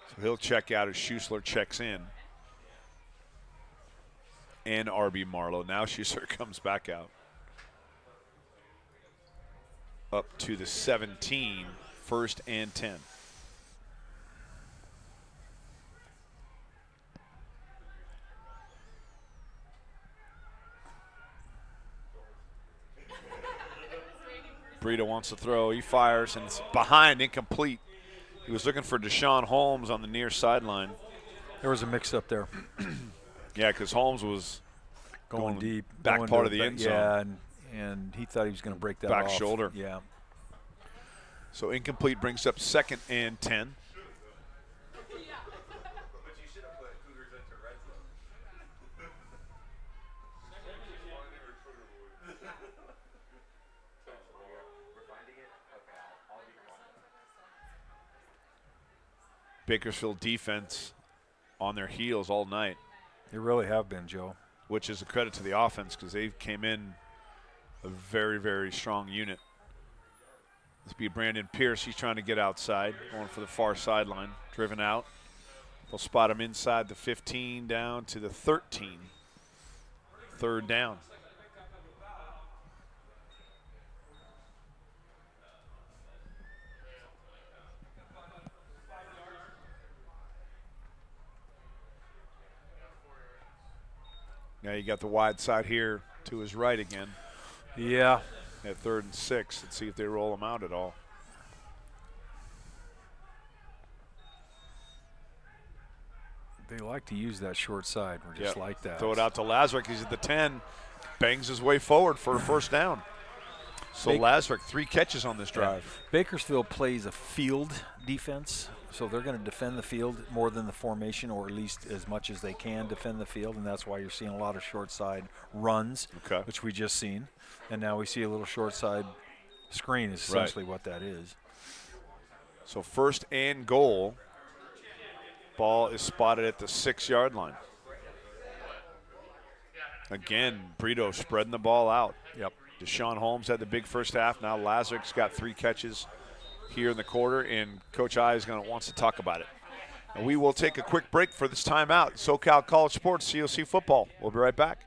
So he'll check out as Schuessler checks in. And R.B. Marlowe. Now Schuessler comes back out. Up to the 17, 1st and 10. Brito wants to throw. He fires, and it's behind, incomplete. He was looking for Deshaun Holmes on the near sideline. There was a mix-up there. Yeah, because Holmes was Going deep. back going part to of the end Yeah, zone. and he thought he was going to break that Back off. shoulder. Yeah. So incomplete brings up 2nd and 10. Bakersfield defense on their heels all night, They really have been, Joe. which is a credit to the offense because they came in a very, very strong unit. This be Brandon Pierce. He's trying to get outside, going for the far sideline, driven out. They'll spot him inside the 15 down to the 13. 3rd down. Now you got the wide side here to his right again Yeah. at 3rd and 6. Let's see if they roll him out at all. They like to use that short side. We're just Yep. like that. Throw it out to Lazarick. He's at the 10. Bangs his way forward for a first down. So Lazarick, 3 catches on this drive. Bakersfield plays a field defense, so they're going to defend the field more than the formation, or at least as much as they can defend the field, and that's why you're seeing a lot of short side runs, Okay. which we just seen. And now we see a little short side screen is essentially what that is. So 1st and goal. Ball is spotted at the 6-yard line. Again, Brito spreading the ball out. Yep. Deshaun Holmes had the big first half. Now Lazarick's got 3 catches here in the quarter, and Coach I wants to talk about it. And we will take a quick break for this timeout. SoCal College Sports, COC Football. We'll be right back.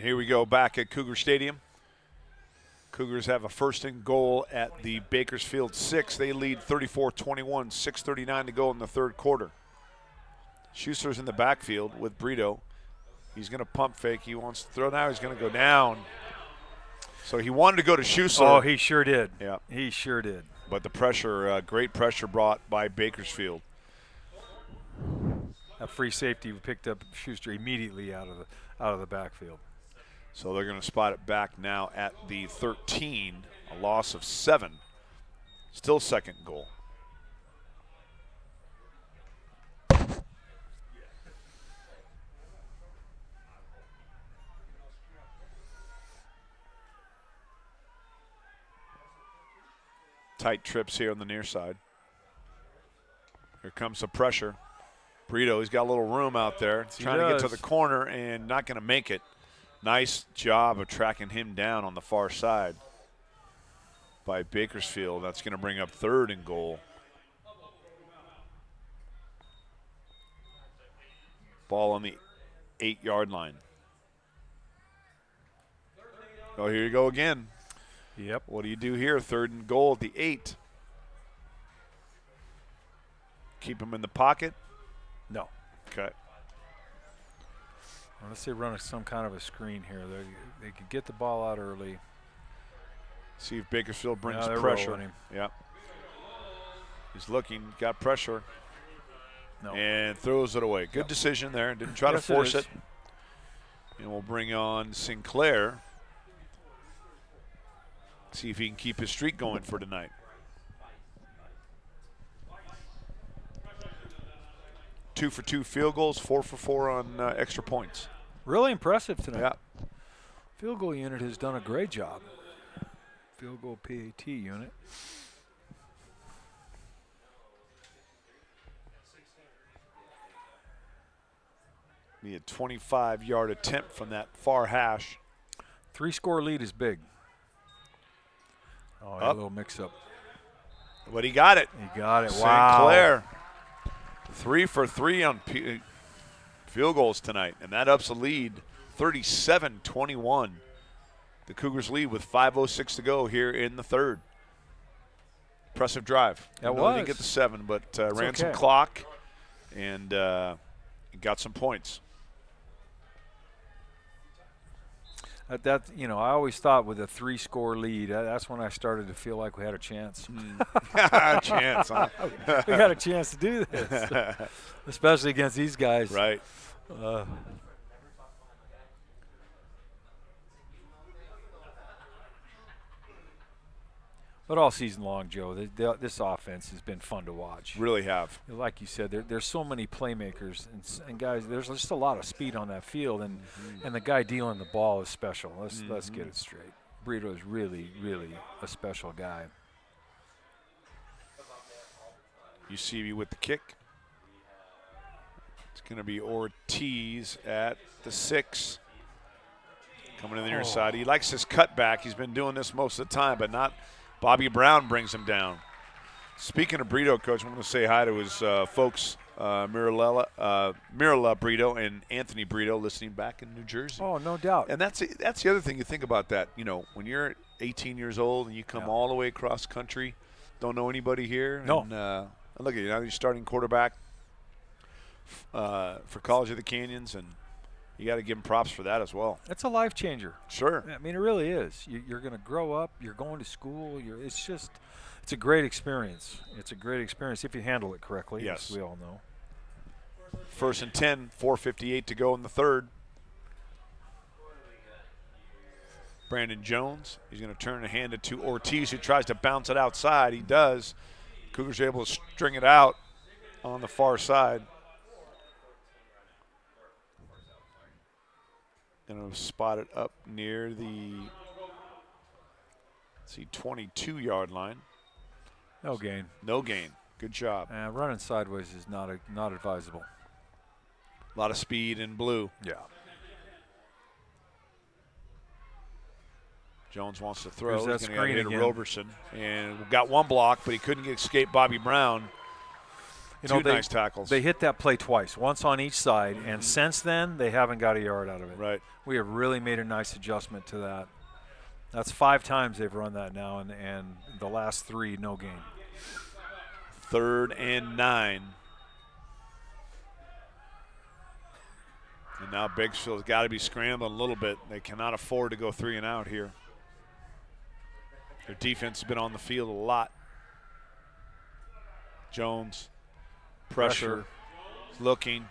here we go back at Cougar Stadium. Cougars have a first and goal at the Bakersfield 6. They lead 34-21, 6:39 to go in the third quarter. Schuster's in the backfield with Brito. He's going to pump fake. He wants to throw now. He's going to go down. So he wanted to go to Schuster. Oh, he sure did. Yeah. He sure did. But the pressure, great pressure brought by Bakersfield. That free safety picked up Schuster immediately out of the backfield. So they're going to spot it back now at the 13, a loss of 7. Still second goal. Tight trips here on the near side. Here comes the pressure. Brito, he's got a little room out there. Trying to get to the corner and not going to make it. Nice job of tracking him down on the far side by Bakersfield. That's going to bring up third and goal. Ball on the 8-yard line. Oh, here you go again. Yep. What do you do here? Third and goal at the 8. Keep him in the pocket? No. Okay. Unless they run some kind of a screen here. They could get the ball out early. See if Bakersfield brings they're pressure. rolling him. Yeah. He's looking, got pressure, No. and throws it away. Good decision there. Didn't try to Yes, force it it. And we'll bring on Sinclair. See if he can keep his streak going for tonight. Two for 2 field goals, 4 for 4 on extra points. Really impressive tonight. Yeah. Field goal unit has done a great job. Field goal PAT unit. Be a 25-yard attempt from that far hash. 3-score lead is big. Oh, a little mix-up. But he got it. He got it. Wow. Sinclair, 3 for 3 on field goals tonight, and that ups the lead 37-21. The Cougars lead with 5:06 to go here in the third. Impressive drive. That They was. didn't get the 7, but ran some okay. clock and got some points. I always thought with a 3-score lead, that's when I started to feel like we had a chance. Chance, huh? We got a chance to do this, especially against these guys. Right. But all season long, Joe, this offense has been fun to watch. Really have. Like you said, there's so many playmakers and guys. There's just a lot of speed on that field, and the guy dealing the ball is special. Let's get it straight. Brito is really, really a special guy. UCB with the kick. It's going to be Ortiz at the 6. Coming in the near side. He likes his cutback. He's been doing this most of the time, but not. Bobby Brown brings him down. Speaking of Brito, Coach, I want to say hi to his folks, Mirala Brito and Anthony Brito, listening back in New Jersey. Oh, no doubt. And that's the other thing you think about that. When you're 18 years old and you come all the way across country, don't know anybody here. No. And look at you now. You're starting quarterback for College of the Canyons, and you got to give him props for that as well. It's a life changer. Sure. I mean, it really is. You're going to grow up. You're going to school. It's a great experience. It's a great experience if you handle it correctly, Yes. as we all know. 1st and 10, 4:58 to go in the third. Brandon Jones, he's going to turn and hand it to Ortiz, who tries to bounce it outside. He does. Cougars are able to string it out on the far side. Going to spot it up near the 22-yard line. No gain. No gain. Good job. Running sideways is not advisable. A lot of speed in blue. Yeah. Jones wants to throw. There's He's that going to screen hit again. Roberson. And got one block, but he couldn't escape Bobby Brown. Two nice tackles. They hit that play twice, once on each side, and since then they haven't got a yard out of it. Right. We have really made a nice adjustment to that. That's 5 times they've run that now, and the last 3, no gain. 3rd and 9. And now Bakersfield's got to be scrambling a little bit. They cannot afford to go 3 and out here. Their defense has been on the field a lot. Jones, pressure. Looking.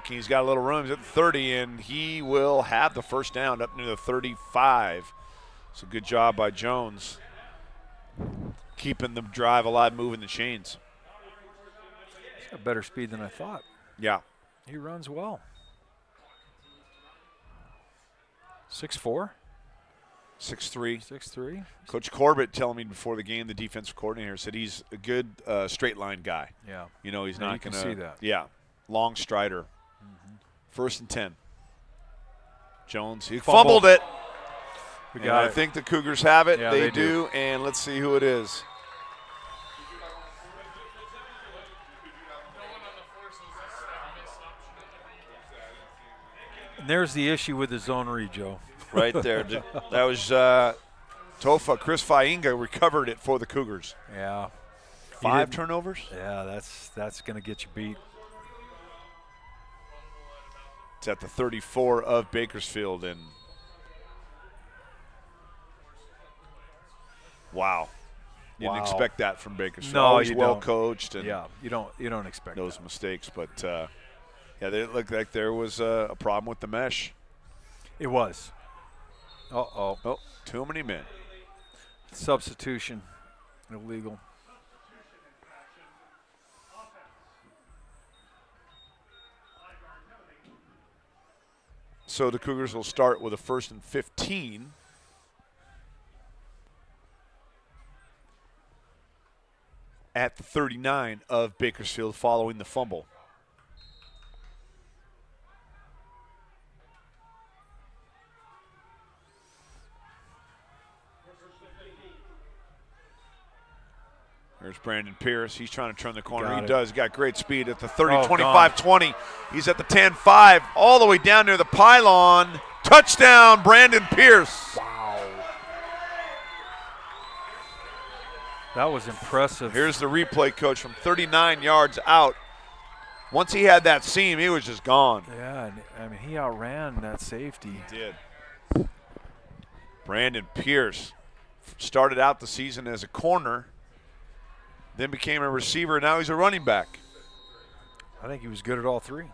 He's got a little room. He's at the 30, and he will have the first down up near the 35. So good job by Jones, keeping the drive alive, moving the chains. He's got better speed than I thought. Yeah. He runs well. 6'4"? 6'3". 6'3". Coach Corbett telling me before the game, the defensive coordinator said he's a good straight line guy. Yeah. You know, he's Yeah, not you can going to see that. Yeah. Long strider. 1st and 10. Jones, he Fumble. fumbled it. We And got I it. think the Cougars have it. Yeah, they they do. And let's see who it is. And there's the issue with the zone read, Joe. Right there. That was Tofa. Chris Fainga recovered it for the Cougars. Yeah. 5 didn't- turnovers. Yeah, that's going to get you beat. It's at the 34 of Bakersfield. And wow. You didn't Wow. expect that from Bakersfield. No, Always you well don't. coached and Yeah, you don't expect those that. mistakes. But, yeah, they looked like there was a problem with the mesh. It was. Uh-oh. Oh, too many men. Substitution. Illegal. So the Cougars will start with a 1st and 15. At the 39 of Bakersfield following the fumble. There's Brandon Pierce. He's trying to turn the corner. Got He it. does. Got great speed at the 30, Oh, 25, 20. He's at the 10-5, all the way down near the pylon. Touchdown, Brandon Pierce. Wow. That was impressive. Here's the replay coach from 39 yards out. Once he had that seam, he was just gone. Yeah, and, I mean, he outran that safety. He did. Brandon Pierce started out the season as a corner, then became a receiver, now he's a running back. I think he was good at all 3.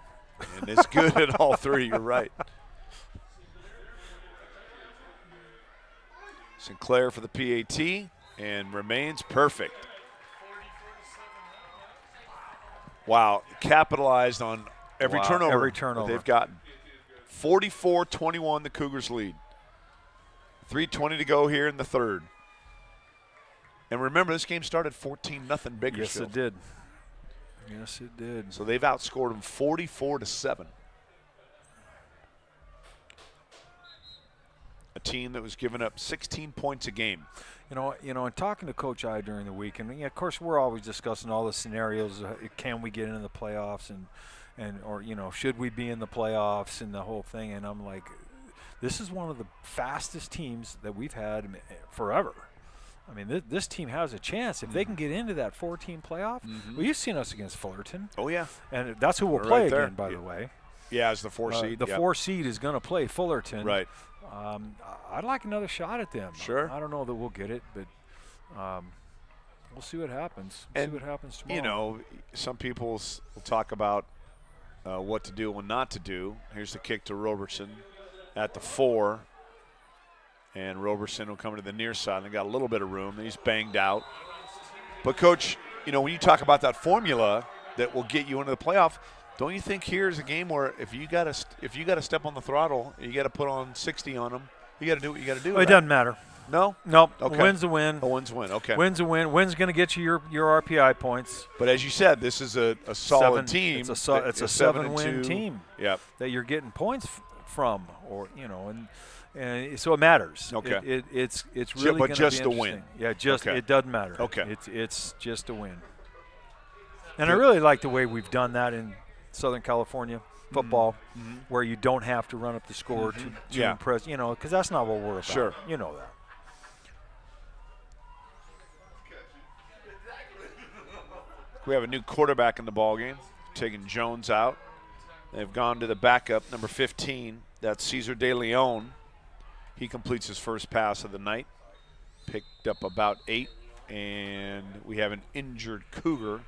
And it's good at all 3, you're right. Sinclair for the PAT, and remains perfect. Wow, capitalized on every Wow, turnover, every that turnover. they've gotten. 44-21, the Cougars lead. 3:20 to go here in the 3rd. And remember, this game started 14-0 Bakersfield. Yes, it did. Yes, it did. So they've outscored them 44-7. A team that was giving up 16 points a game. You know, and talking to Coach I during the week, and of course we're always discussing all the scenarios. Can we get into the playoffs, or should we be in the playoffs and the whole thing? And I'm like, this is one of the fastest teams that we've had forever. I mean, this team has a chance if they can get into that 4-team playoff. Well, you've seen us against Fullerton. Oh yeah, and that's who we'll We're play right there. again, by the way. Yeah, as the 4 seed. The yep. 4 seed is going to play Fullerton. Right. I'd like another shot at them. Sure. I don't know that we'll get it, but we'll see what happens. And, see what happens tomorrow. You know, some people will talk about what to do and what not to do. Here's the kick to Robertson at the 4. And Robertson will come to the near side. They got a little bit of room. He's banged out. But, Coach, you know, when you talk about that formula that will get you into the playoff, don't you think here's a game where if you got to step on the throttle, you got to put on 60 on them, you got to do what you got to do. It doesn't matter. No? No. Okay. A win's a win. A win's a win. Okay. Win's a win. Win's going to get you your RPI points. But as you said, this is a solid 7 team. It's a 7-win team. Yep. That you're getting points from, or and so it matters. Okay. It's really but gonna just be a win. interesting. Yeah, just Okay. it doesn't matter. Okay. It's just a win. And I really like the way we've done that in Southern California football, where you don't have to run up the score to Yeah. impress, because that's not what we're about. Sure. You know that. We have a new quarterback in the ballgame, taking Jones out. They've gone to the backup, number 15. That's Cesar De Leon. He completes his first pass of the night. Picked up about 8. And we have an injured Cougar.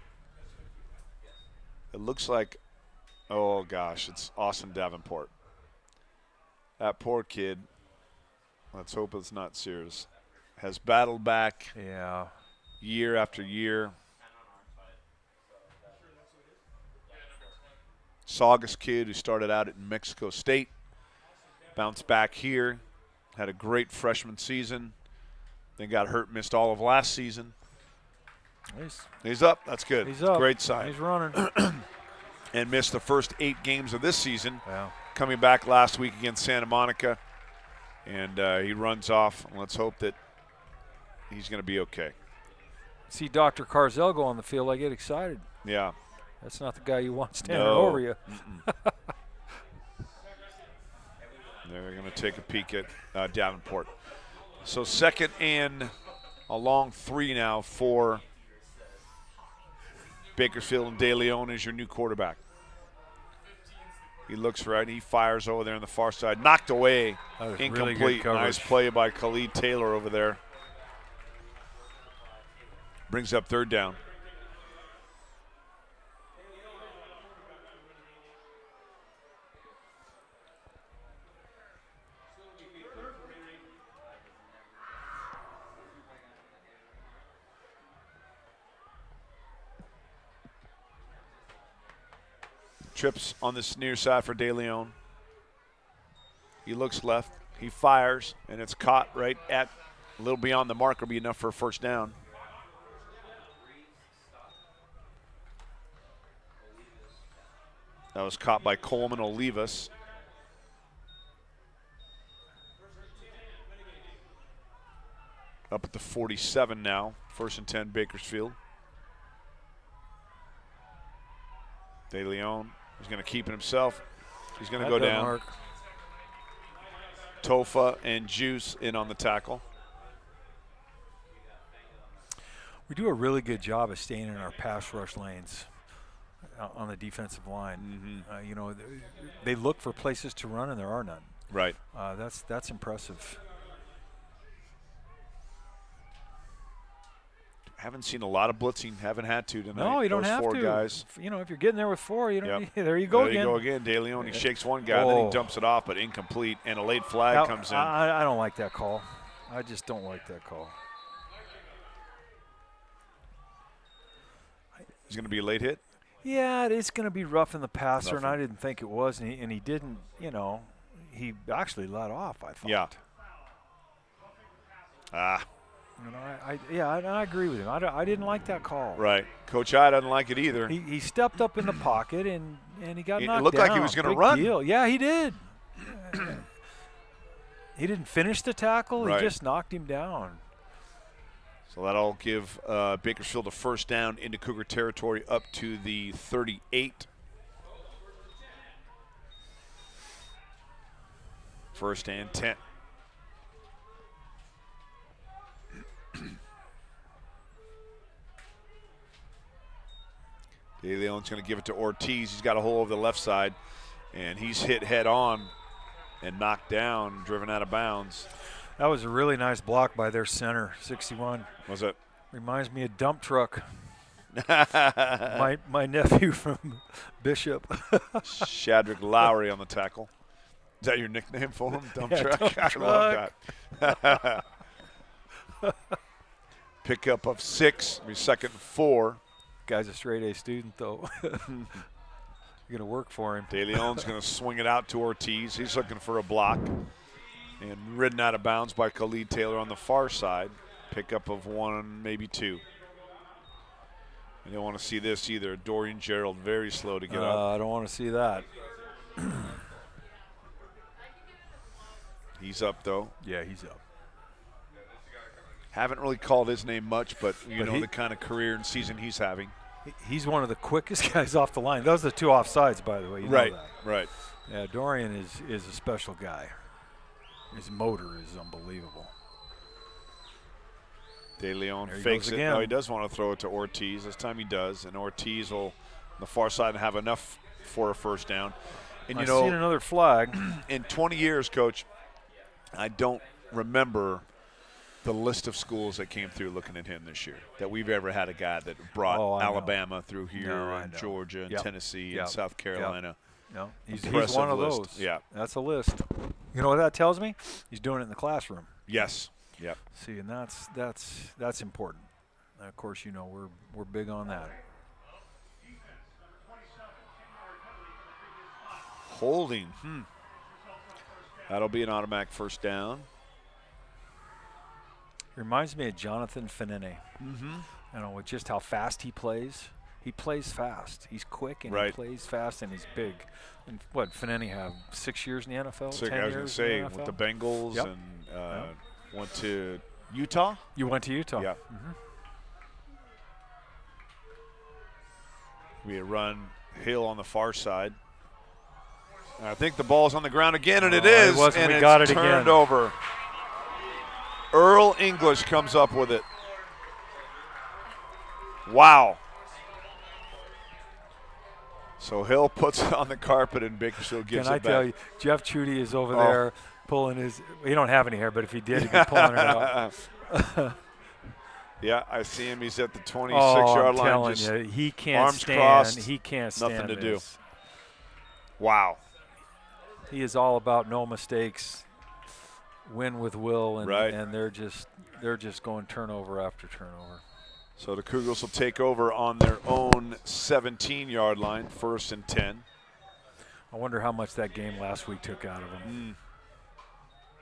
It looks like, oh gosh, it's Austin Davenport. That poor kid, let's hope it's not serious, has battled back Yeah. year after year. Saugus kid who started out at Mexico State, bounced back here, had a great freshman season, then got hurt, missed all of last season. He's up. That's good. He's It's a up. great sign. He's running. And missed the first 8 games of this season. Yeah. Coming back last week against Santa Monica. And he runs off. And let's hope that he's going to be okay. See Dr. Carzell go on the field, I get excited. Yeah. That's not the guy you want standing No. over you. They're going to take a peek at Davenport. So 2nd and a long 3 now for Bakersfield, and De Leon is your new quarterback. He looks right. He fires over there on the far side. Knocked away. That was Incomplete. really good coverage. Nice play by Khalid Taylor over there. Brings up 3rd down. Trips on this near side for De Leon. He looks left. He fires, and it's caught right at a little beyond the mark. Will be enough for a 1st down. That was caught by Coleman Olivas. Up at the 47 now. 1st and 10, Bakersfield. De Leon is going to keep it himself. He's going to go down. Mark. Tofa and Juice in on the tackle. We do a really good job of staying in our pass rush lanes on the defensive line. They look for places to run, and there are none. Right. That's impressive. Haven't seen a lot of blitzing. Haven't had to tonight. No, you don't Those have 4 to. guys. If you're getting there with 4, you don't. Yep. There you go There again. you go again. De Leon, he shakes one guy, then he dumps it off, but incomplete, and a late flag comes in. I don't like that call. I just don't like that call. He's going to be a late hit. Yeah, it's going to be rough in the passer, and I didn't think it was, and he didn't. He actually let off, I thought. Yeah. I agree with him. I didn't like that call. Right. Coach I doesn't like it either. He stepped up in the pocket and he got knocked down. It looked like he was going to Big run. Deal. Yeah, he did. He didn't finish the tackle. Right. He just knocked him down. So that'll give Bakersfield a 1st down into Cougar territory up to the 38. 1st and 10. De Leon's going to give it to Ortiz. He's got a hole over the left side, and he's hit head on and knocked down, driven out of bounds. That was a really nice block by their center, 61. Was it? Reminds me of Dump Truck. my nephew from Bishop. Shadrick Lowry on the tackle. Is that your nickname for him? Dump Truck? Dump I love that. Pickup of 6, 2nd and 4. Guy's a straight A student, though. You're going to work for him. De Leon's going to swing it out to Ortiz. He's looking for a block. And ridden out of bounds by Khalid Taylor on the far side. Pickup of 1, maybe 2. You don't want to see this either. Dorian Gerald very slow to get up. I don't want to see that. He's up, though. Yeah, he's up. Haven't really called his name much, but you But know he- the kind of career and season he's having. He's one of the quickest guys off the line. Those are the 2 offsides, by the way. You know Right, that. right. Yeah, Dorian is a special guy. His motor is unbelievable. De Leon There he fakes goes it. again. No, he does want to throw it to Ortiz. This time he does, and Ortiz will on the far side have enough for a first down. And I've seen another flag. in 20 years, Coach, I don't remember the list of schools that came through looking at him this year that we've ever had a guy that brought I know. Alabama through here, No, I and know. Georgia, and Yep. Tennessee, Yep. and South Carolina. No, he's Impressive one of list. those. Yeah. That's a list. You know what that tells me? He's doing it in the classroom. Yes. Yep. See, and that's important. And of course, you know we're big on that. Holding. That'll be an automatic first down. Reminds me of Jonathan Finene. You know, with just how fast he plays. He plays fast. He's quick and Right. he plays fast and he's big. And what Finene have 6 years in the NFL? So 10 I was going years to say, in the with the NFL? Bengals Yep. and went to Utah. You went to Utah. Yeah. We had run Hill on the far side. And I think the ball's on the ground again, and it Oh, it is. was, and and we it's got it turned again. over. Earl English comes up with it. Wow. So Hill puts it on the carpet, and Bakersfield gives Can I it back. tell you, Jeff Chudy is over Oh. there pulling his. He don't have any hair, but if he did, he'd be pulling it out. Yeah, I see him. He's at the 26-yard Oh, I'm line. telling just you, he can't arms stand. crossed, He can't stand nothing to do. this. Wow. He is all about no mistakes, win with will, and Right. and they're just going turnover after turnover. So the Cougars will take over on their own 17-yard line, 1st and 10. I wonder how much that game last week took out of him.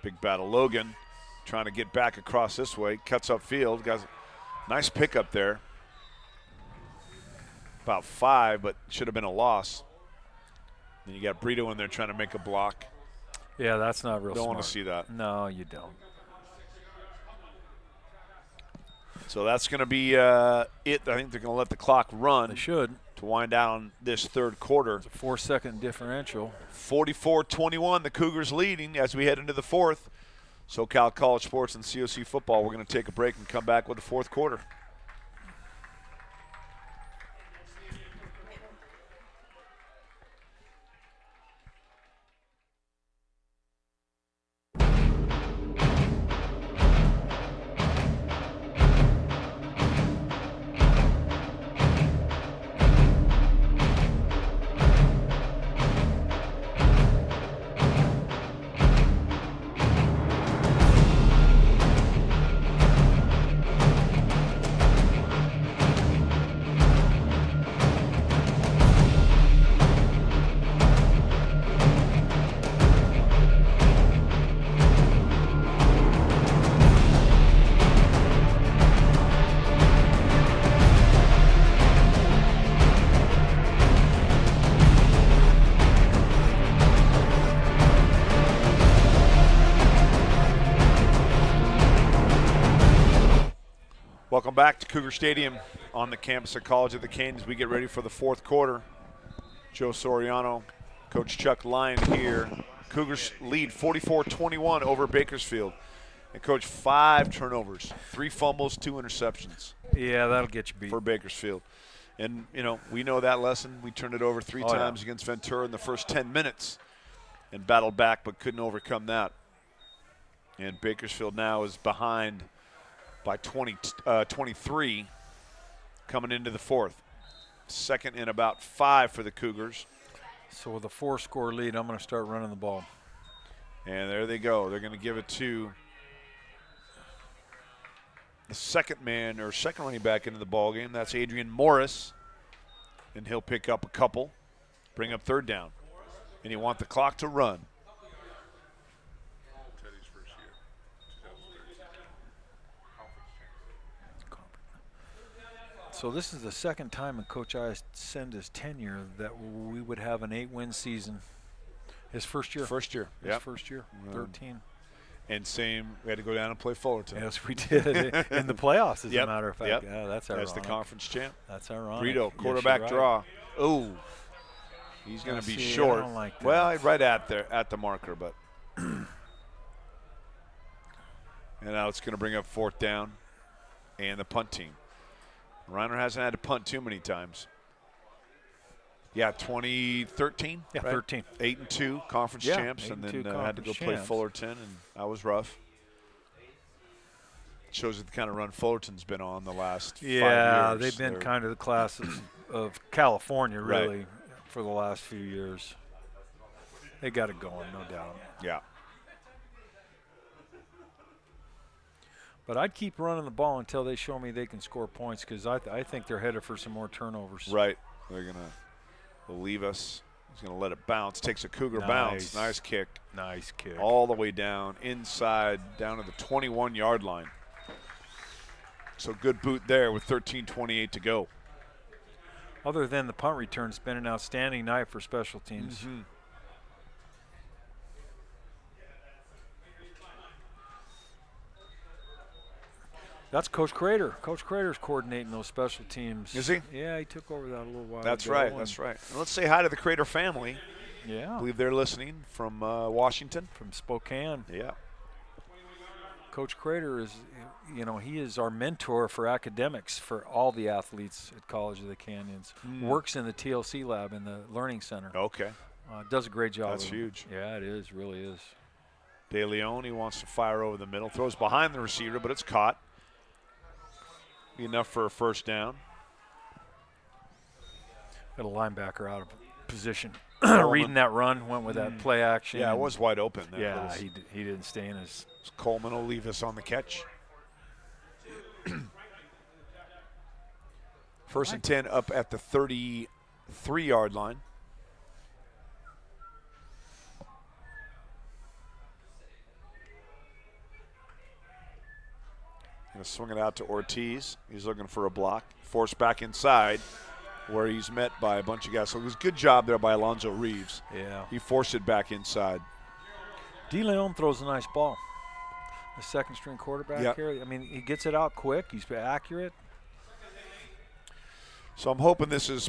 Big battle. Logan trying to get back across this way. Cuts up field. Got a nice pickup there. About 5, but should have been a loss. Then you got Brito in there trying to make a block. Yeah, that's not real Don't smart. want to see that. No, you don't. So that's going to be it. I think they're going to let the clock run They should. to wind down this third quarter. 4-second differential. 44-21, the Cougars leading as we head into the fourth. SoCal College Sports and COC Football. We're going to take a break and come back with the fourth quarter. Welcome back to Cougar Stadium on the campus of College of the Canes. We get ready for the fourth quarter. Joe Soriano, Coach Chuck Lyon here. Cougars lead 44-21 over Bakersfield. And Coach, 5 turnovers, 3 fumbles, 2 interceptions Yeah, that'll get you beat. for Bakersfield. And, you know, we know that lesson. We turned it over 3 Oh, yeah. times against Ventura in the first 10 minutes and battled back but couldn't overcome that. And Bakersfield now is behind by 23 coming into the fourth. Second and about 5 for the Cougars. So with a 4-score lead, I'm going to start running the ball. And there they go. They're going to give it to the second man or second running back into the ball game. That's Adrian Morris. And he'll pick up a couple, bring up third down. And you want the clock to run. So this is the second time in Coach Isenda's tenure that we would have an 8-win season. His first year. First year. His Yep. first year. 13. And same, we had to go down and play Fullerton. Yes, we did in the playoffs. As Yep, a matter of fact, yep. yeah, that's ironic. As the conference champ. That's ironic. Brito, Yes, quarterback you're right. draw. Oh, he's going to be See, I short. don't like that. Well, right at the marker, but. And now it's going to bring up 4th down and the punt team. Reiner hasn't had to punt too many times. Yeah, 2013. Yeah, right? 13. 8-2 conference Yeah, champs, and 8-2 then had to go conference play champs. Fullerton, and that was rough. Shows you the kind of run Fullerton's been on the last 5 years. Yeah, they've been They're- kind of the class of California, Right. really, for the last few years. They got it going, no doubt. Yeah. But I'd keep running the ball until they show me they can score points, because I think they're headed for some more turnovers. Right. They're going to leave us. He's going to let it bounce. Takes a Cougar bounce. Nice kick. Nice kick. All the way down, inside, down to the 21-yard line. So good boot there with 13:28 to go. Other than the punt return, it's been an outstanding night for special teams. Mm-hmm. That's Coach Crater. Coach Crater's coordinating those special teams. Is he? Yeah, he took over that a little while That's ago. right. and- That's right. And let's say hi to the Crater family. Yeah, I believe they're listening from Washington. from Spokane. Yeah. Coach Crater is, he is our mentor for academics for all the athletes at College of the Canyons. Works in the TLC lab in the Learning Center. Okay. Does a great job. That's with them. huge. Yeah, it is. Really is. De Leon, he wants to fire over the middle. Throws behind the receiver, but it's caught. Be enough for a 1st down. Got a linebacker out of position. Coleman. Reading that run, went with that play action. Yeah, it and- was wide open there. Yeah, but he didn't stay in his. Coleman will leave us on the catch. 1st and 10 up at the 33-yard line. Going to swing it out to Ortiz. He's looking for a block. Forced back inside where he's met by a bunch of guys. So it was a good job there by Alonzo Reeves. Yeah. He forced it back inside. De Leon throws a nice ball. The 2nd string quarterback Yep. here. I mean, he gets it out quick. He's accurate. So I'm hoping this is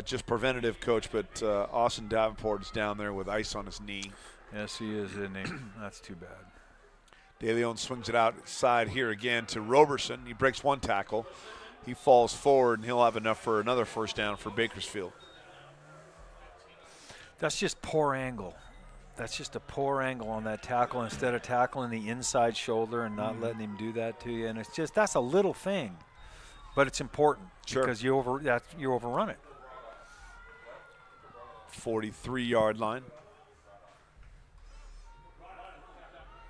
just preventative, Coach, but Austin Davenport is down there with ice on his knee. Yes, he is, isn't he? That's too bad. De Leon swings it outside here again to Roberson. He breaks one tackle. He falls forward, and he'll have enough for another 1st down for Bakersfield. That's just poor angle. That's just a poor angle on that tackle instead of tackling the inside shoulder and not letting him do that to you. And it's just, that's a little thing, but it's important because you overrun it. 43-yard line.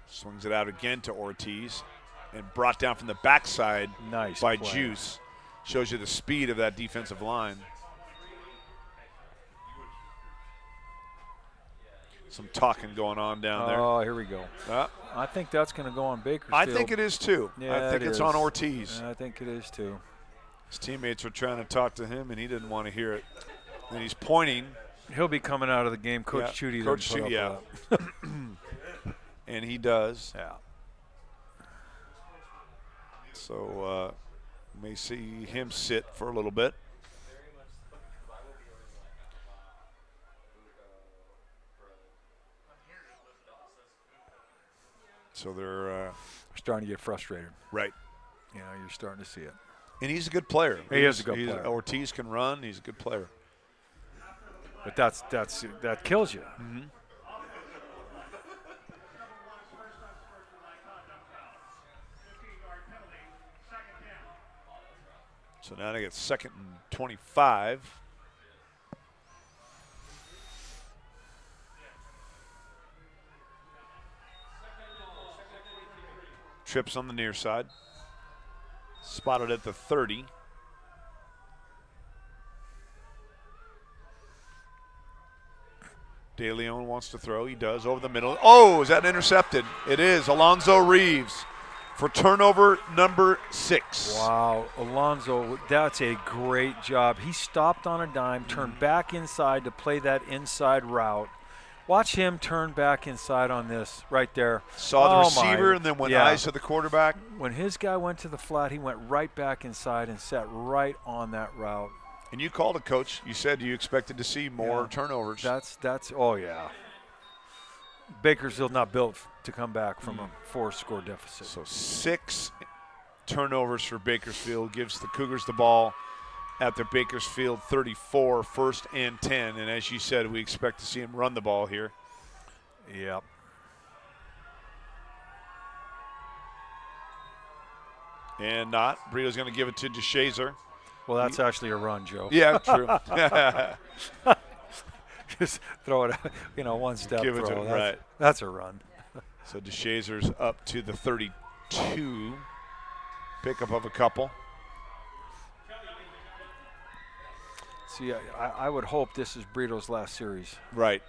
Swings it out again to Ortiz and brought down from the backside Nice by play. Juice. Shows you the speed of that defensive line. Some talking going on down there. Oh, here we go. Uh, I think that's going to go on Bakersfield. I think it is too. Yeah, I think it it's is. on Ortiz. I think it is too. His teammates were trying to talk to him, and he didn't want to hear it. And he's pointing, He'll be coming out of the game. Coach Yeah, Chudy Coach didn't put Chudy, up with and he does. that. So may see him sit for a little bit. So they're Starting to get frustrated. right. You know, you're starting to see it. And he's a good player. He is a good player. Ortiz can run. He's a good player. But that kills you. So now they get 2nd and 25. Trips on the near side. Spotted at the 30. De Leon wants to throw. He does over the middle. Oh, is that intercepted? It is. Alonzo Reeves for turnover number 6. Wow, Alonzo, that's a great job. He stopped on a dime, turned back inside to play that inside route, Watch him turn back inside on this right there. Saw the Oh, receiver my. and then went Yeah. eyes to the quarterback. When his guy went to the flat, he went right back inside and sat right on that route. And you called it, Coach. You said you expected to see more Yeah. turnovers. That's oh yeah. Bakersfield not built to come back from a 4-score deficit. So 6 turnovers for Bakersfield gives the Cougars the ball at the Bakersfield 34, 1st and 10. And as you said, we expect to see him run the ball here. Yep. And not. Brito's going to give it to DeShazer. Well, that's actually a run, Joe. Yeah, true. Just throw it, one step Give it to throw. him, right. That's a run. So DeShazer's up to the 32. Pickup of a couple. See, I would hope this is Brito's last series. Right.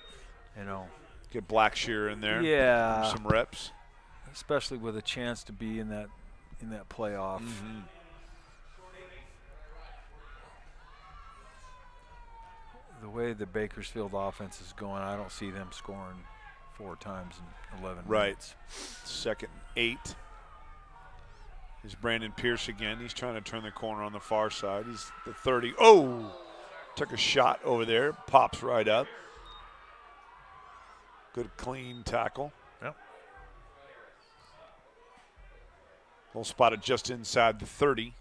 Get Blackshear in there. Yeah. Some reps. Especially with a chance to be in that playoff. Mm-hmm. The way the Bakersfield offense is going, I don't see them scoring 4 times in 11 Right. minutes. 2nd and 8. Is Brandon Pierce again. He's trying to turn the corner on the far side. He's the 30. Oh! Took a shot over there. Pops right up. Good clean tackle. Yep. We'll spot it just inside the 30.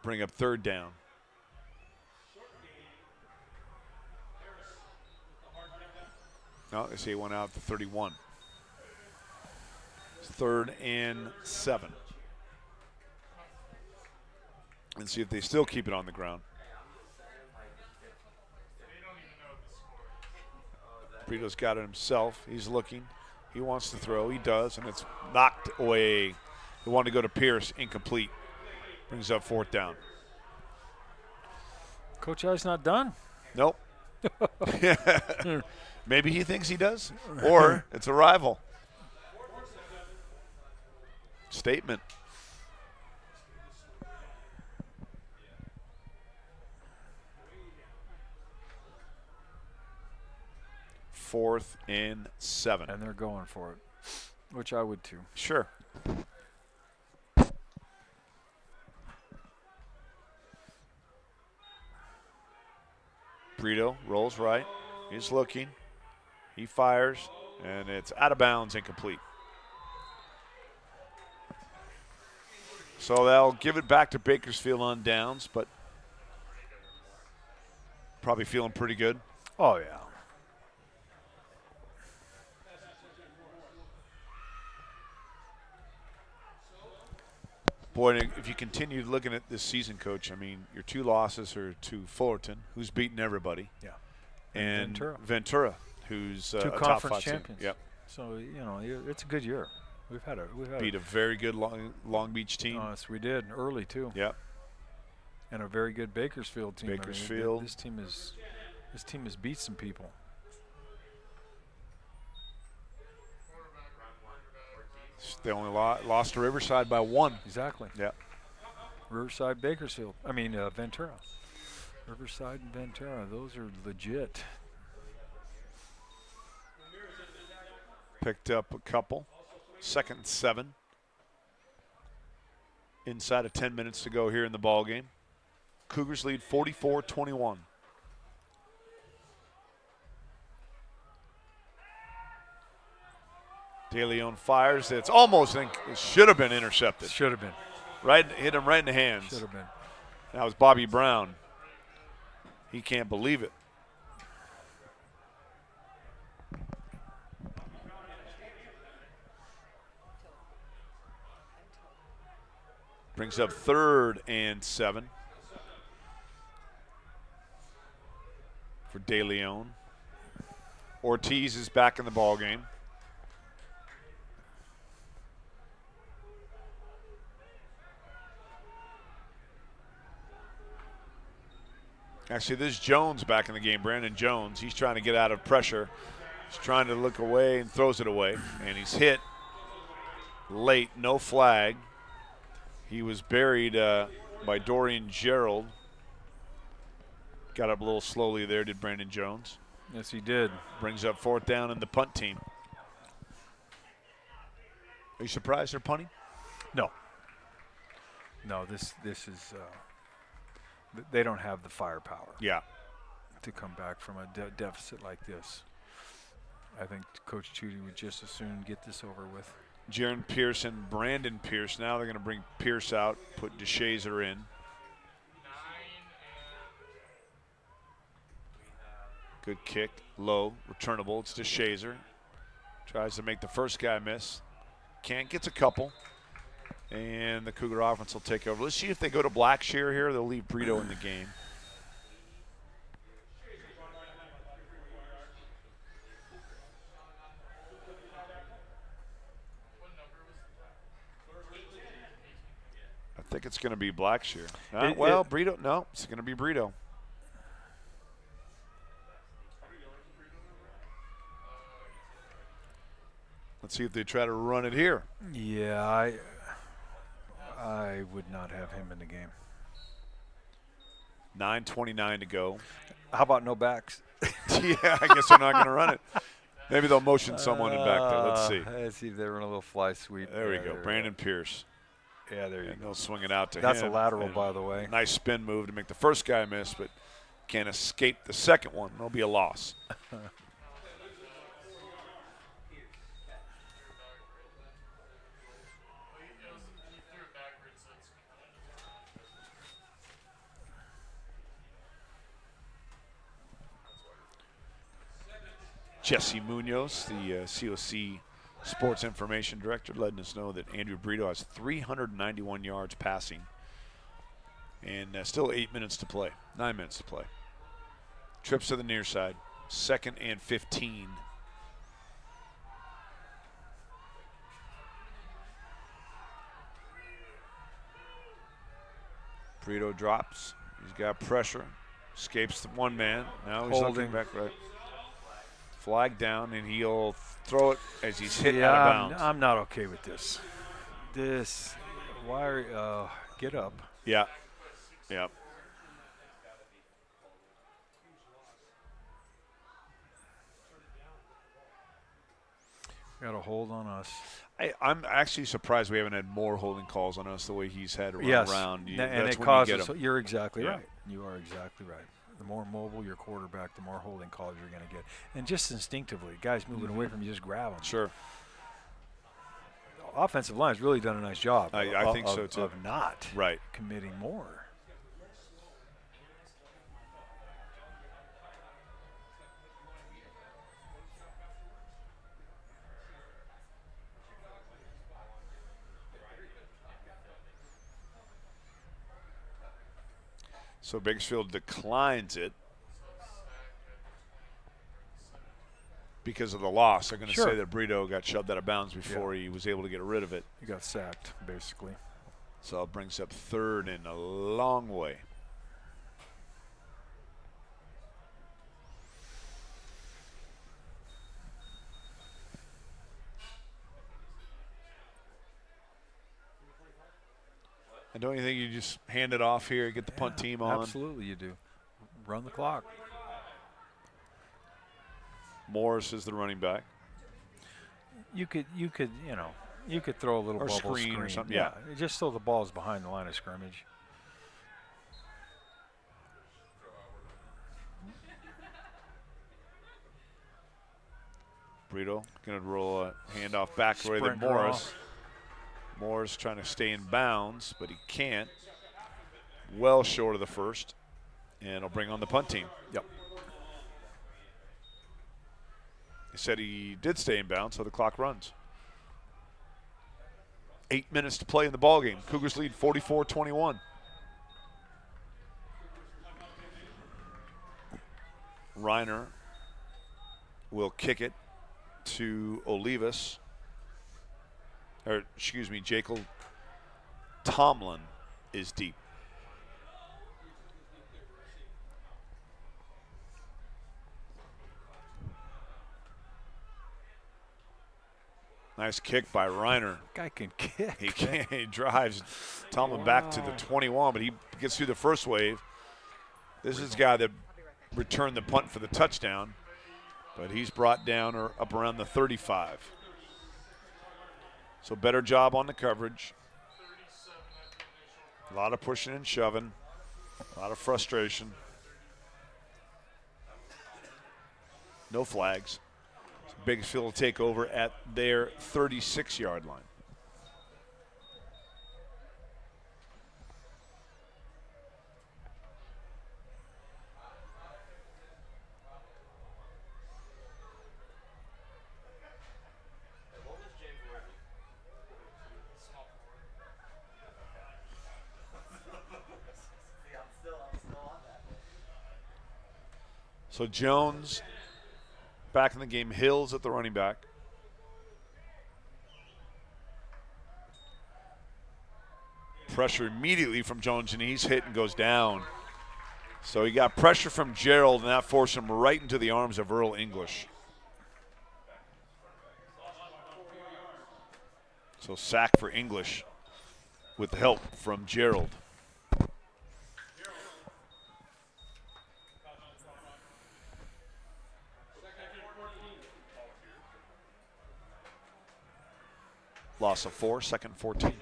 Bring up 3rd down. No, they say he went out to 31. It's 3rd and 7. And see if they still keep it on the ground. Brito's got it himself. He's looking. He wants to throw. He does, and it's knocked away. He wanted to go to Pierce. Incomplete. Brings up 4th down. Coach I's not done. Nope. Maybe he thinks he does, or it's a rival. Statement. Fourth and 7. And they're going for it, which I would too. Sure. Brito rolls right. He's looking. He fires, and it's out of bounds, incomplete. So they'll give it back to Bakersfield on downs, but probably feeling pretty good. Oh, yeah. Boy, if you continue looking at this season, Coach, I mean, your 2 losses are to Fullerton, who's beaten everybody. Yeah. And Ventura. Ventura, who's 2 a top conference 5 team. champions. Yep. So, it's a good year. We've had Beat a very good Long Beach team. Yes, we did early too. Yep. And a very good Bakersfield team. Bakersfield. This team has beat some people. They only lost to Riverside by 1. Exactly. Yep. Riverside, Bakersfield. Ventura. Riverside and Ventura. Those are legit. Picked up a couple. 2nd and 7. Inside of 10 minutes to go here in the ball game. Cougars lead 44-21. De Leon fires. It's almost, it should have been intercepted. Should have been. Right, hit him right in the hands. Should have been. That was Bobby Brown. He can't believe it. Brings up 3rd and 7 for De Leon. Ortiz is back in the ball game. Actually, this is Jones back in the game, Brandon Jones. He's trying to get out of pressure. He's trying to look away and throws it away. And he's hit late, no flag. He was buried by Dorian Gerald. Got up a little slowly there, did Brandon Jones. Yes, he did. Brings up 4th down in the punt team. Are you surprised they're punting? No. No, this is they don't have the firepower Yeah. to come back from a deficit like this. I think Coach Chudy would just as soon get this over with. Jaron Pearson, Brandon Pierce. Now they're going to bring Pierce out, put DeShazer in. Good kick, low, returnable. It's DeShazer. Tries to make the first guy miss. Can't, gets a couple. And the Cougar offense will take over. Let's see if they go to Blackshear here. They'll leave Brito in the game. I think it's going to be Blackshear. Brito. No, it's going to be Brito. Let's see if they try to run it here. Yeah, I would not have him in the game. 9:29 to go. How about no backs? Yeah, I guess they're not going to run it. Maybe they'll motion someone in back there. Let's see. Let's see if they run a little fly sweep. There we go. Brandon Pierce. Yeah, there you And go. they'll swing it out to him. That's a lateral, And by the way. Nice spin move to make the first guy miss, but can't escape the second one. It'll be a loss. Jesse Munoz, the COC Sports Information Director, letting us know that Andrew Brito has 391 yards passing and still 8 minutes to play, 9 minutes to play. Trips to the near side, 2nd and 15. Brito drops. He's got pressure. Escapes the one man. Now he's looking back right. Flag down, and he'll throw it as he's hit out of bounds. I'm not okay with this. Get up. Yeah. Yeah. Got a hold on us. I'm actually surprised we haven't had more holding calls on us the way he's had to run around. And That's it when causes. you get 'em. You're exactly Yeah. right. You are exactly right. The more mobile your quarterback, the more holding calls you're going to get. And just instinctively, guys moving away from you, just grab them. Sure. The offensive line's really done a nice job. I think so, too. Of not Right. committing more. So Bakersfield declines it because of the loss. They're going to Sure. say that Brito got shoved out of bounds before he was able to get rid of it. You got sacked, basically. So it brings up 3rd and a long way. And don't you think you just hand it off here, get the punt team on? Absolutely, you do. Run the clock. Morris is the running back. You could throw a little Or bubble screen or something, just so the ball's behind the line of scrimmage. Brito going to roll a handoff back the way to Sprint Morris. Morris trying to stay in bounds, but he can't. Well short of the first. And he'll bring on the punt team. Yep. He said he did stay in bounds, so the clock runs. 8 minutes to play in the ballgame. Cougars lead 44-21. Reiner will kick it to Olivas. Or, excuse me, Jekyll Tomlin is deep. Nice kick by Reiner. Guy can kick. He can. He drives Tomlin back to the 21, but he gets through the first wave. This is a guy that return the punt for the touchdown, but he's brought down or up around the 35. So better job on the coverage. A lot of pushing and shoving, a lot of frustration. No flags. So Bakersfield will take over at their 36-yard line. So Jones back in the game. Hills at the running back. Pressure immediately from Jones, and he's hit and goes down. So he got pressure from Gerald, and that forced him right into the arms of Earl English. So sack for English with the help from Gerald. Loss of 4, second 14.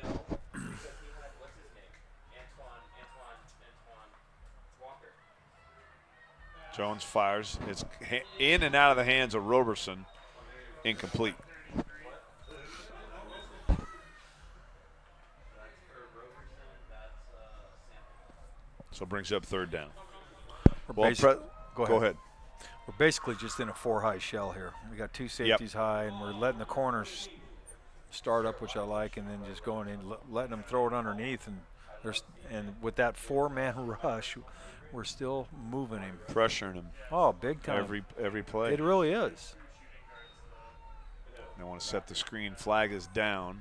Jones fires. It's in and out of the hands of Roberson. Incomplete. So brings up third down. Go ahead. We're basically just in a 4-high shell here. We got 2 safeties high, and we're letting the corners start up, which I like, and then just going in, letting them throw it underneath. And with that 4-man rush, we're still moving him, pressuring him. Oh, big time! Every play. It really is. They want to set the screen. Flag is down.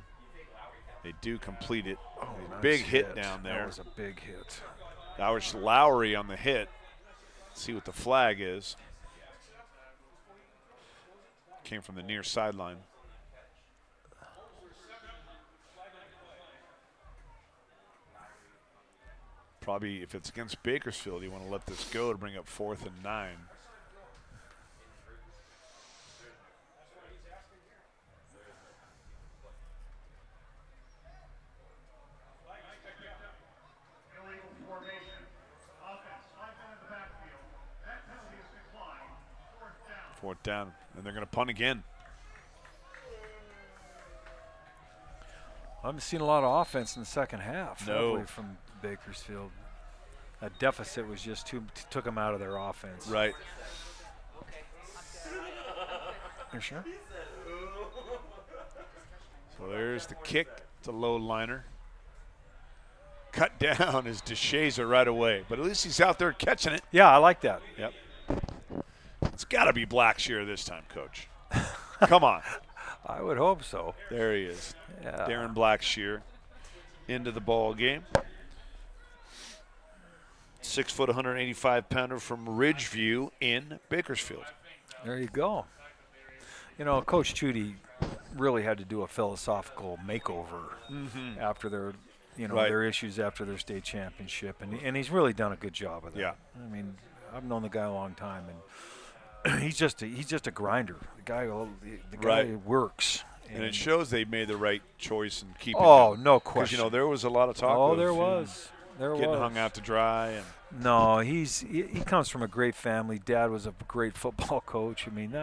They do complete it. Oh, nice big hit down there. That was a big hit. That was Lowry on the hit. Let's see what the flag is. Came from the near sideline. Probably if it's against Bakersfield, you want to let this go to bring up 4th and 9. Illegal formation. Offense, 5 men in the backfield. That penalty is declined. 4th down. 4th down, and they're going to punt again. I haven't seen a lot of offense in the second half. No. From Bakersfield. That deficit was just took them out of their offense. Right. You sure? So there's the kick. It's a low liner. Cut down is DeShazer right away, but at least he's out there catching it. Yeah, I like that. Yep. It's got to be Blackshear this time, Coach. Come on. I would hope so. There he is. Yeah. Darren Blackshear into the ball game. 6 foot, 185 pounder from Ridgeview in Bakersfield. There you go. You know, Coach Chudy really had to do a philosophical makeover after their, their issues after their state championship, and he's really done a good job of that. Yeah. I mean, I've known the guy a long time, and he's just a grinder. The guy works. And it shows they made the right choice in keeping him. Oh, no question. Because, there was a lot of talk Oh, of there was. Getting hung out to dry. And no, he comes from a great family. Dad was a great football coach. I mean,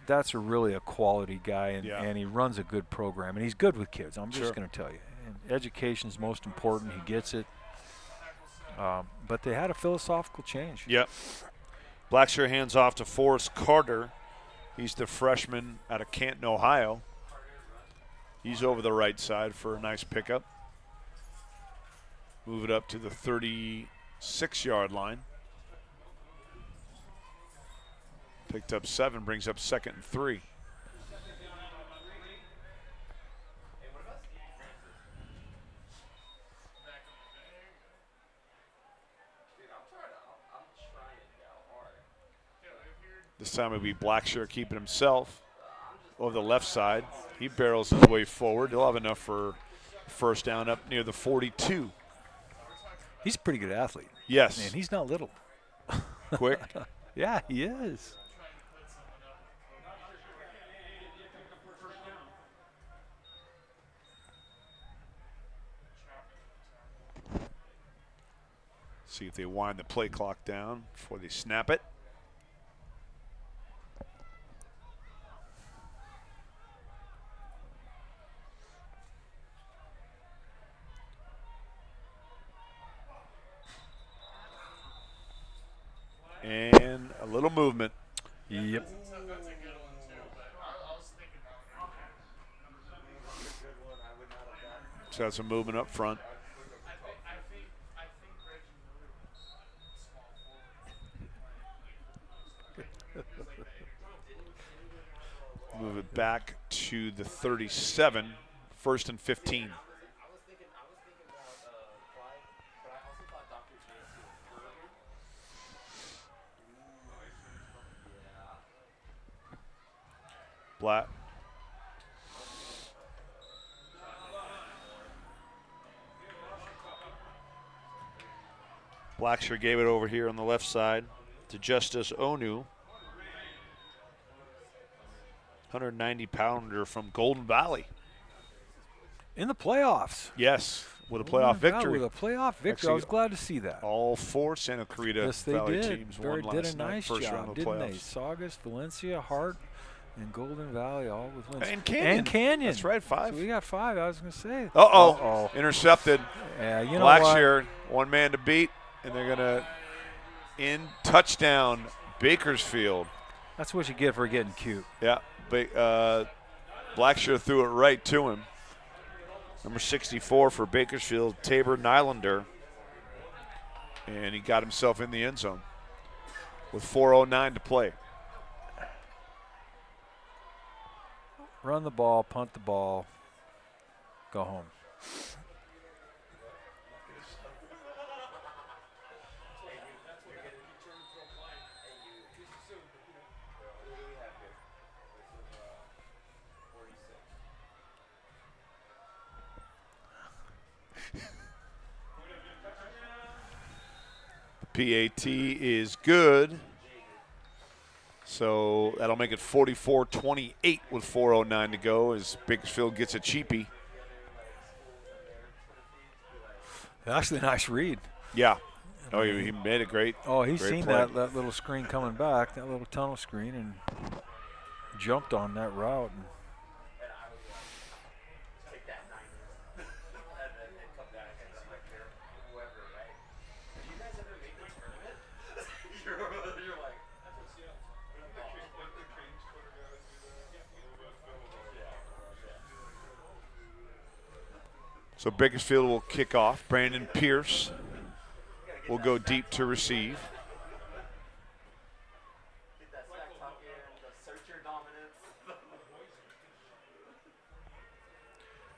that's really a quality guy, and he runs a good program, and he's good with kids. I'm just going to tell you. And education is most important. He gets it. But they had a philosophical change. Yep. Blackshear hands off to Forrest Carter. He's the freshman out of Canton, Ohio. He's over the right side for a nice pickup. Move it up to the 36-yard line. Picked up 7, brings up 2nd and 3. This time it'll be Blackshear keeping himself over the left side. He barrels his way forward. He'll have enough for first down up near the 42. He's a pretty good athlete. Yes. And he's not little. quick. Yeah, he is. See if they wind the play clock down before they snap it. And a little movement. Yep. So that's some movement up front. Move it back to the 37, 1st and 15. Black. Blackshear gave it over here on the left side to Justice Onu. 190-pounder from Golden Valley. In the playoffs. Yes, with a playoff victory. With a playoff victory. Actually, I was glad to see that. All 4 Santa Clarita Yes, they Valley did. teams Very won did last a night, nice first job, round of the didn't they? playoffs. Saugus, Valencia, Hart, and Golden Valley all with wins. And Canyon. And Canyon. That's right, 5. So we got 5. I was going to say. Uh-oh. Intercepted. Yeah, you know what? Blackshear, one man to beat, and they're going to in touchdown Bakersfield. That's what you get for getting cute. Yeah, Blackshear threw it right to him. Number 64 for Bakersfield, Tabor Nylander. And he got himself in the end zone with 4:09 to play. Run the ball, punt the ball, go home. PAT is good. So that'll make it 44-28 with 4:09 to go as Bakersfield gets a cheapie. Actually, a nice read. Yeah. Oh, he made it great. Oh, he's Great seen play. that little screen coming back, that little tunnel screen, and jumped on that route. And So Bakersfield will kick off. Brandon Pierce will go deep to receive.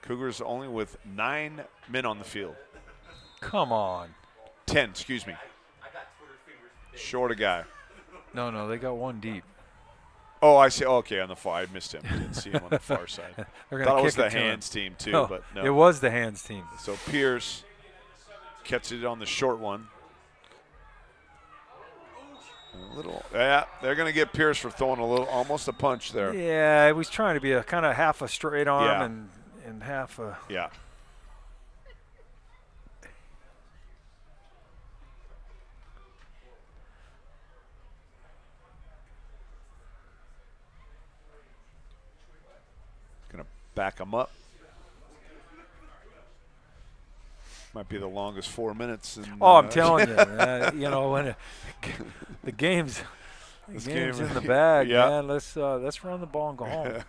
Cougars only with 9 men on the field. come on. 10, excuse me. Short a guy. No, they got one deep. Oh, I see. Okay, on the far. I missed him. I didn't see him on the far side. They're gonna Thought it was kick the it to him. hands team too, No, but no. it was the hands team. So Pierce catches it on the short one. Yeah, they're going to get Pierce for throwing almost a punch there. Yeah, it was trying to be a kind of half a straight arm Yeah. and half a. Yeah. Going to back him up. Might be the longest 4 minutes. Oh, I'm telling you, you know when the game's game- in the bag, yeah. man. Let's run the ball and go home.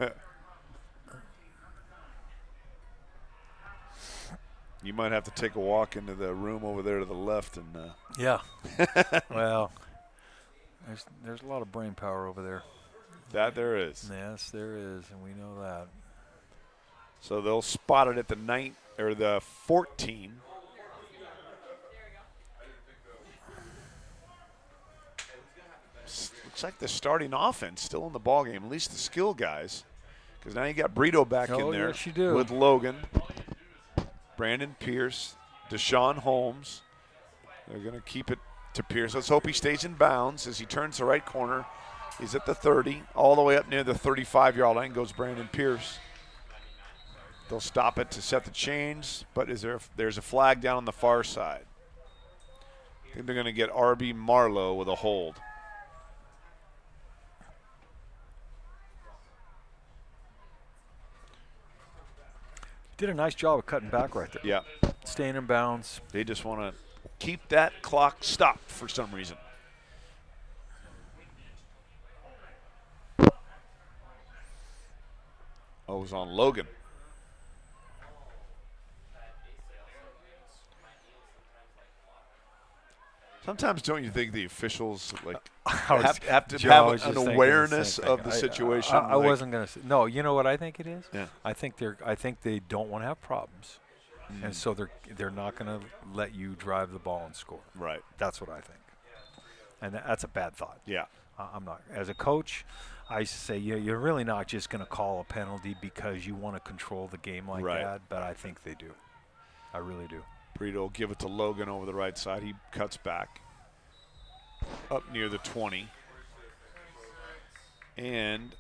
You might have to take a walk into the room over there to the left and. Yeah. Well, there's a lot of brain power over there. That there is. Yes, there is, and we know that. So they'll spot it at the 14. Looks like the starting offense still in the ballgame, at least the skill guys. Because now you got Brito back in there yes, you do. with Logan, Brandon Pierce, Deshaun Holmes. They're going to keep it to Pierce. Let's hope he stays in bounds as he turns the right corner. He's at the 30, all the way up near the 35-yard line goes Brandon Pierce. They'll stop it to set the chains, but there's a flag down on the far side. I think they're going to get R.B. Marlowe with a hold. Did a nice job of cutting back right there. Yeah. Staying in bounds. They just want to keep that clock stopped for some reason. Oh, it was on Logan. Sometimes don't you think the officials have to have an awareness of the situation? I wasn't going to say. No, you know what I think it is? Yeah. I think they don't want to have problems. And so they're not going to let you drive the ball and score. Right. That's what I think. And that's a bad thought. Yeah. I'm not. As a coach, I say you're really not just going to call a penalty because you want to control the game like that, but I think they do. I really do. Brito will give it to Logan over the right side. He cuts back up near the 20. And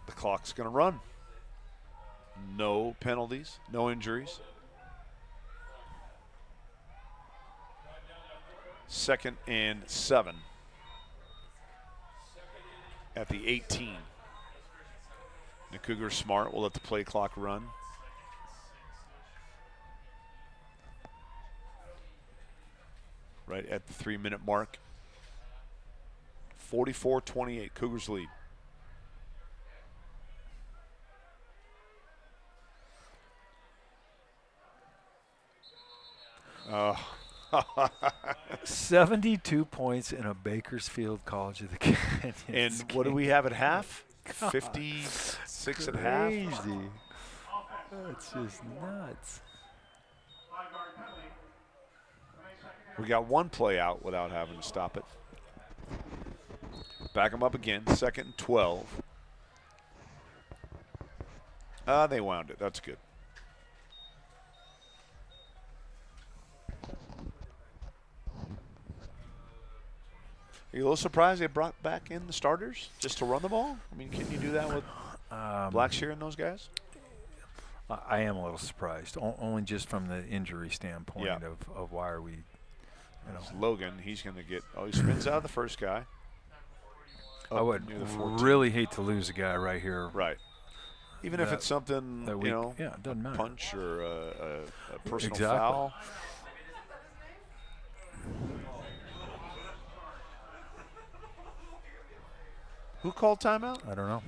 the clock's going to run. No penalties, no injuries. 2nd and 7 at the 18. The Cougars smart. We'll let the play clock run. Right at the 3-minute mark. 44-28, Cougars lead. Oh. 72 points in a Bakersfield College of the Canyons. And what do we have at half? 56 at half. Crazy. That's just nuts. We got one play out without having to stop it. Back them up again, 2nd and 12. They wound it. That's good. Are you a little surprised they brought back in the starters just to run the ball? I mean, can you do that with Blackshear and those guys? I am a little surprised, only just from the injury standpoint of why are we, Logan, he's going to get, he spins out of the first guy. I would really hate to lose a guy right here. Right. Even if it's something, it doesn't matter. Punch or a personal Exactly. foul. Who called timeout? I don't know.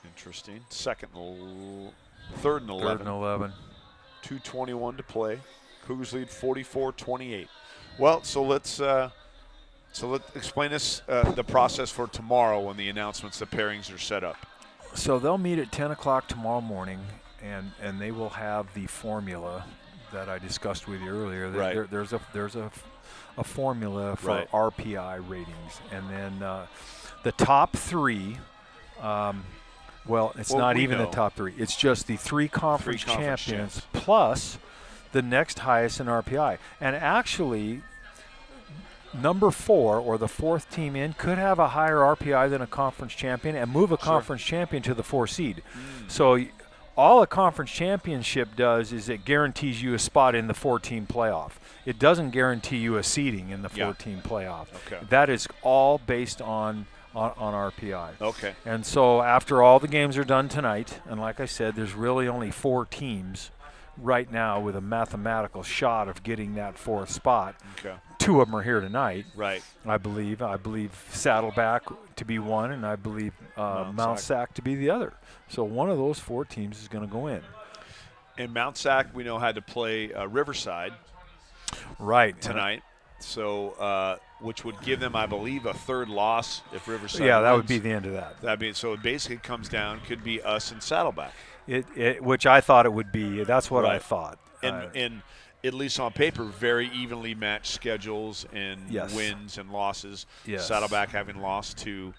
Interesting. 3rd and 11. Third and 11. 2:21 to play. Cougars lead 44-28. Well, so let's explain us the process for tomorrow when the announcements, the pairings are set up. So they'll meet at 10 o'clock tomorrow morning, and they will have the formula that I discussed with you earlier. Right. There's a formula for Right. RPI ratings, and then the top three. It's not even the top three. It's just the three conference champions plus the next highest in RPI. And actually, number 4 or the 4th team in could have a higher RPI than a conference champion and move a conference champion to the 4 seed. So all a conference championship does is it guarantees you a spot in the 4-team playoff. It doesn't guarantee you a seeding in the 4-team playoff. Okay. That is all based on RPI. Okay. And so after all the games are done tonight, and like I said, there's really only 4 teams right now with a mathematical shot of getting that 4th spot. Okay. 2 of them are here tonight. Right. I believe Saddleback to be one, and I believe Mount Sac to be the other. So one of those 4 teams is going to go in. And Mount Sac, we know, had to play Riverside tonight. So, which would give them, I believe, a 3rd loss if Riverside that wins. would be the end of that. So it basically comes down, could be us and Saddleback. Which I thought it would be. That's what I thought. And at least on paper, very evenly matched schedules and Yes. wins and losses. Yes. Saddleback having lost to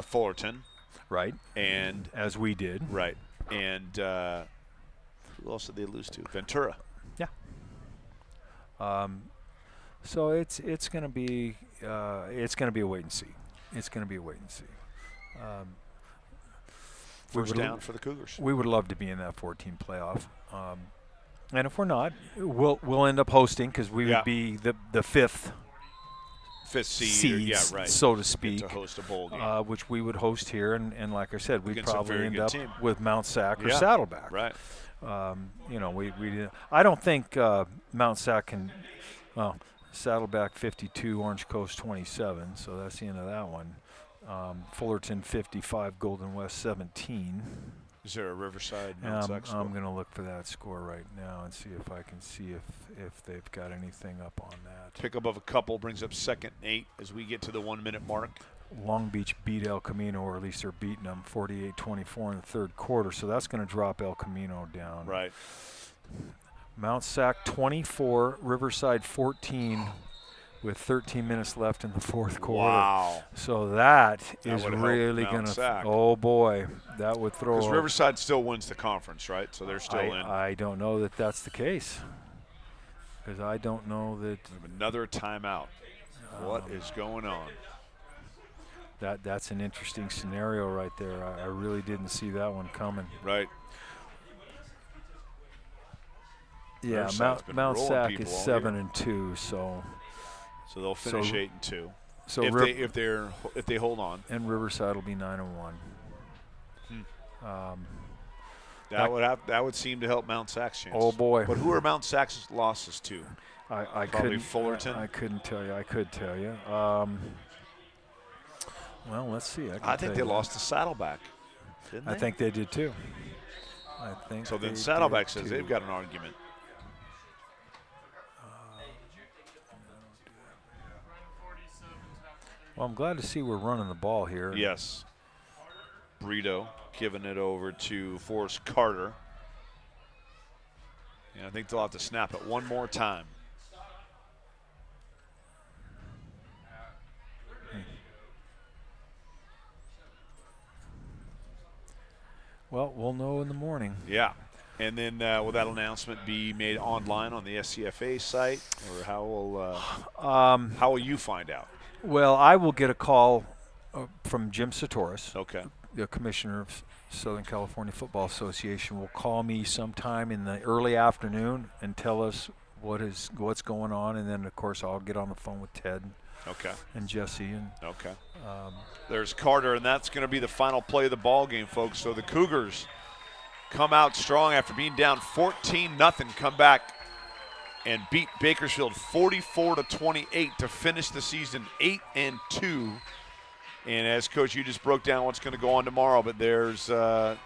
Fullerton. Right. And as we did. right. And who else did they lose to? Ventura. Yeah. So it's going to be a wait and see. It's going to be a wait and see. First down for the Cougars. We would love to be in that 14 playoff. And if we're not, we'll end up hosting because we would be the fifth seed, right, so to speak, to host a bowl game, which we would host here. And like I said, we'd probably end up with Mount Sac or Saddleback. Right. I don't think Mount Sac can. Well, Saddleback 52, Orange Coast 27. So that's the end of that one. Fullerton 55, Golden West 17. Is there a Riverside Mount Sac score? I'm going to look for that score right now and see if I can see if they've got anything up on that. Pick up of a couple brings up 2nd and 8 as we get to the 1 minute mark. Long Beach beat El Camino, or at least they're beating them 48-24 in the third quarter, so that's going to drop El Camino down. Right. Mount Sac 24, Riverside 14 with 13 minutes left in the fourth quarter. Wow. So that is would really help going Mount to Sac. oh boy, that would throw Because Riverside still wins the conference, right? So they're still in. I don't know that that's the case. Because I don't know that another timeout. What is going on? That's an interesting scenario right there. I really didn't see that one coming. Right. Yeah, Mount Sac is 7-2, so they'll finish 8-2. So if they hold on, and Riverside will be 9-1. That would seem to help Mount Sac's chances. Oh boy! But who are Mount Sac's losses to? I Probably couldn't. Fullerton. I couldn't tell you. I could tell you. Well, let's see. I think they lost to Saddleback. Didn't they? I think they did too. I think so. Then Saddleback says they've got an argument. Well, I'm glad to see we're running the ball here. Yes. Brito giving it over to Forrest Carter. And I think they'll have to snap it one more time. Well, we'll know in the morning. Yeah. And then will that announcement be made online on the SCFA site, or how will you find out? Well, I will get a call from Jim Satoris, okay, the commissioner of Southern California Football Association. Will call me sometime in the early afternoon and tell us what's going on, and then of course I'll get on the phone with Ted. Okay. And Jesse and okay. There's Carter, and that's going to be the final play of the ball game, folks. So the Cougars come out strong after being down 14-0, come back and beat Bakersfield 44-28 to finish the season 8-2. And as Coach, you just broke down what's going to go on tomorrow, but there's a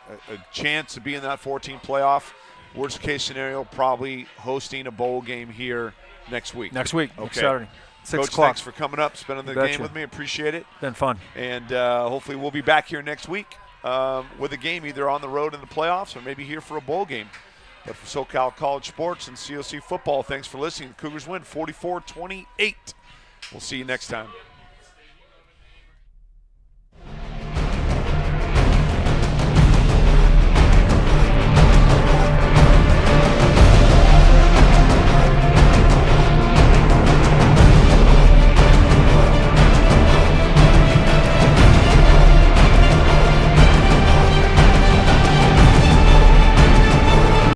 chance to be in that 14 playoff. Worst case scenario, probably hosting a bowl game here next week. Next week, okay. Next Saturday. 6 Coach, o'clock. thanks for coming up, spending the game with me. Appreciate it. Been fun. And hopefully we'll be back here next week with a game either on the road in the playoffs or maybe here for a bowl game. But for SoCal College Sports and COC Football, thanks for listening. The Cougars win 44-28. We'll see you next time.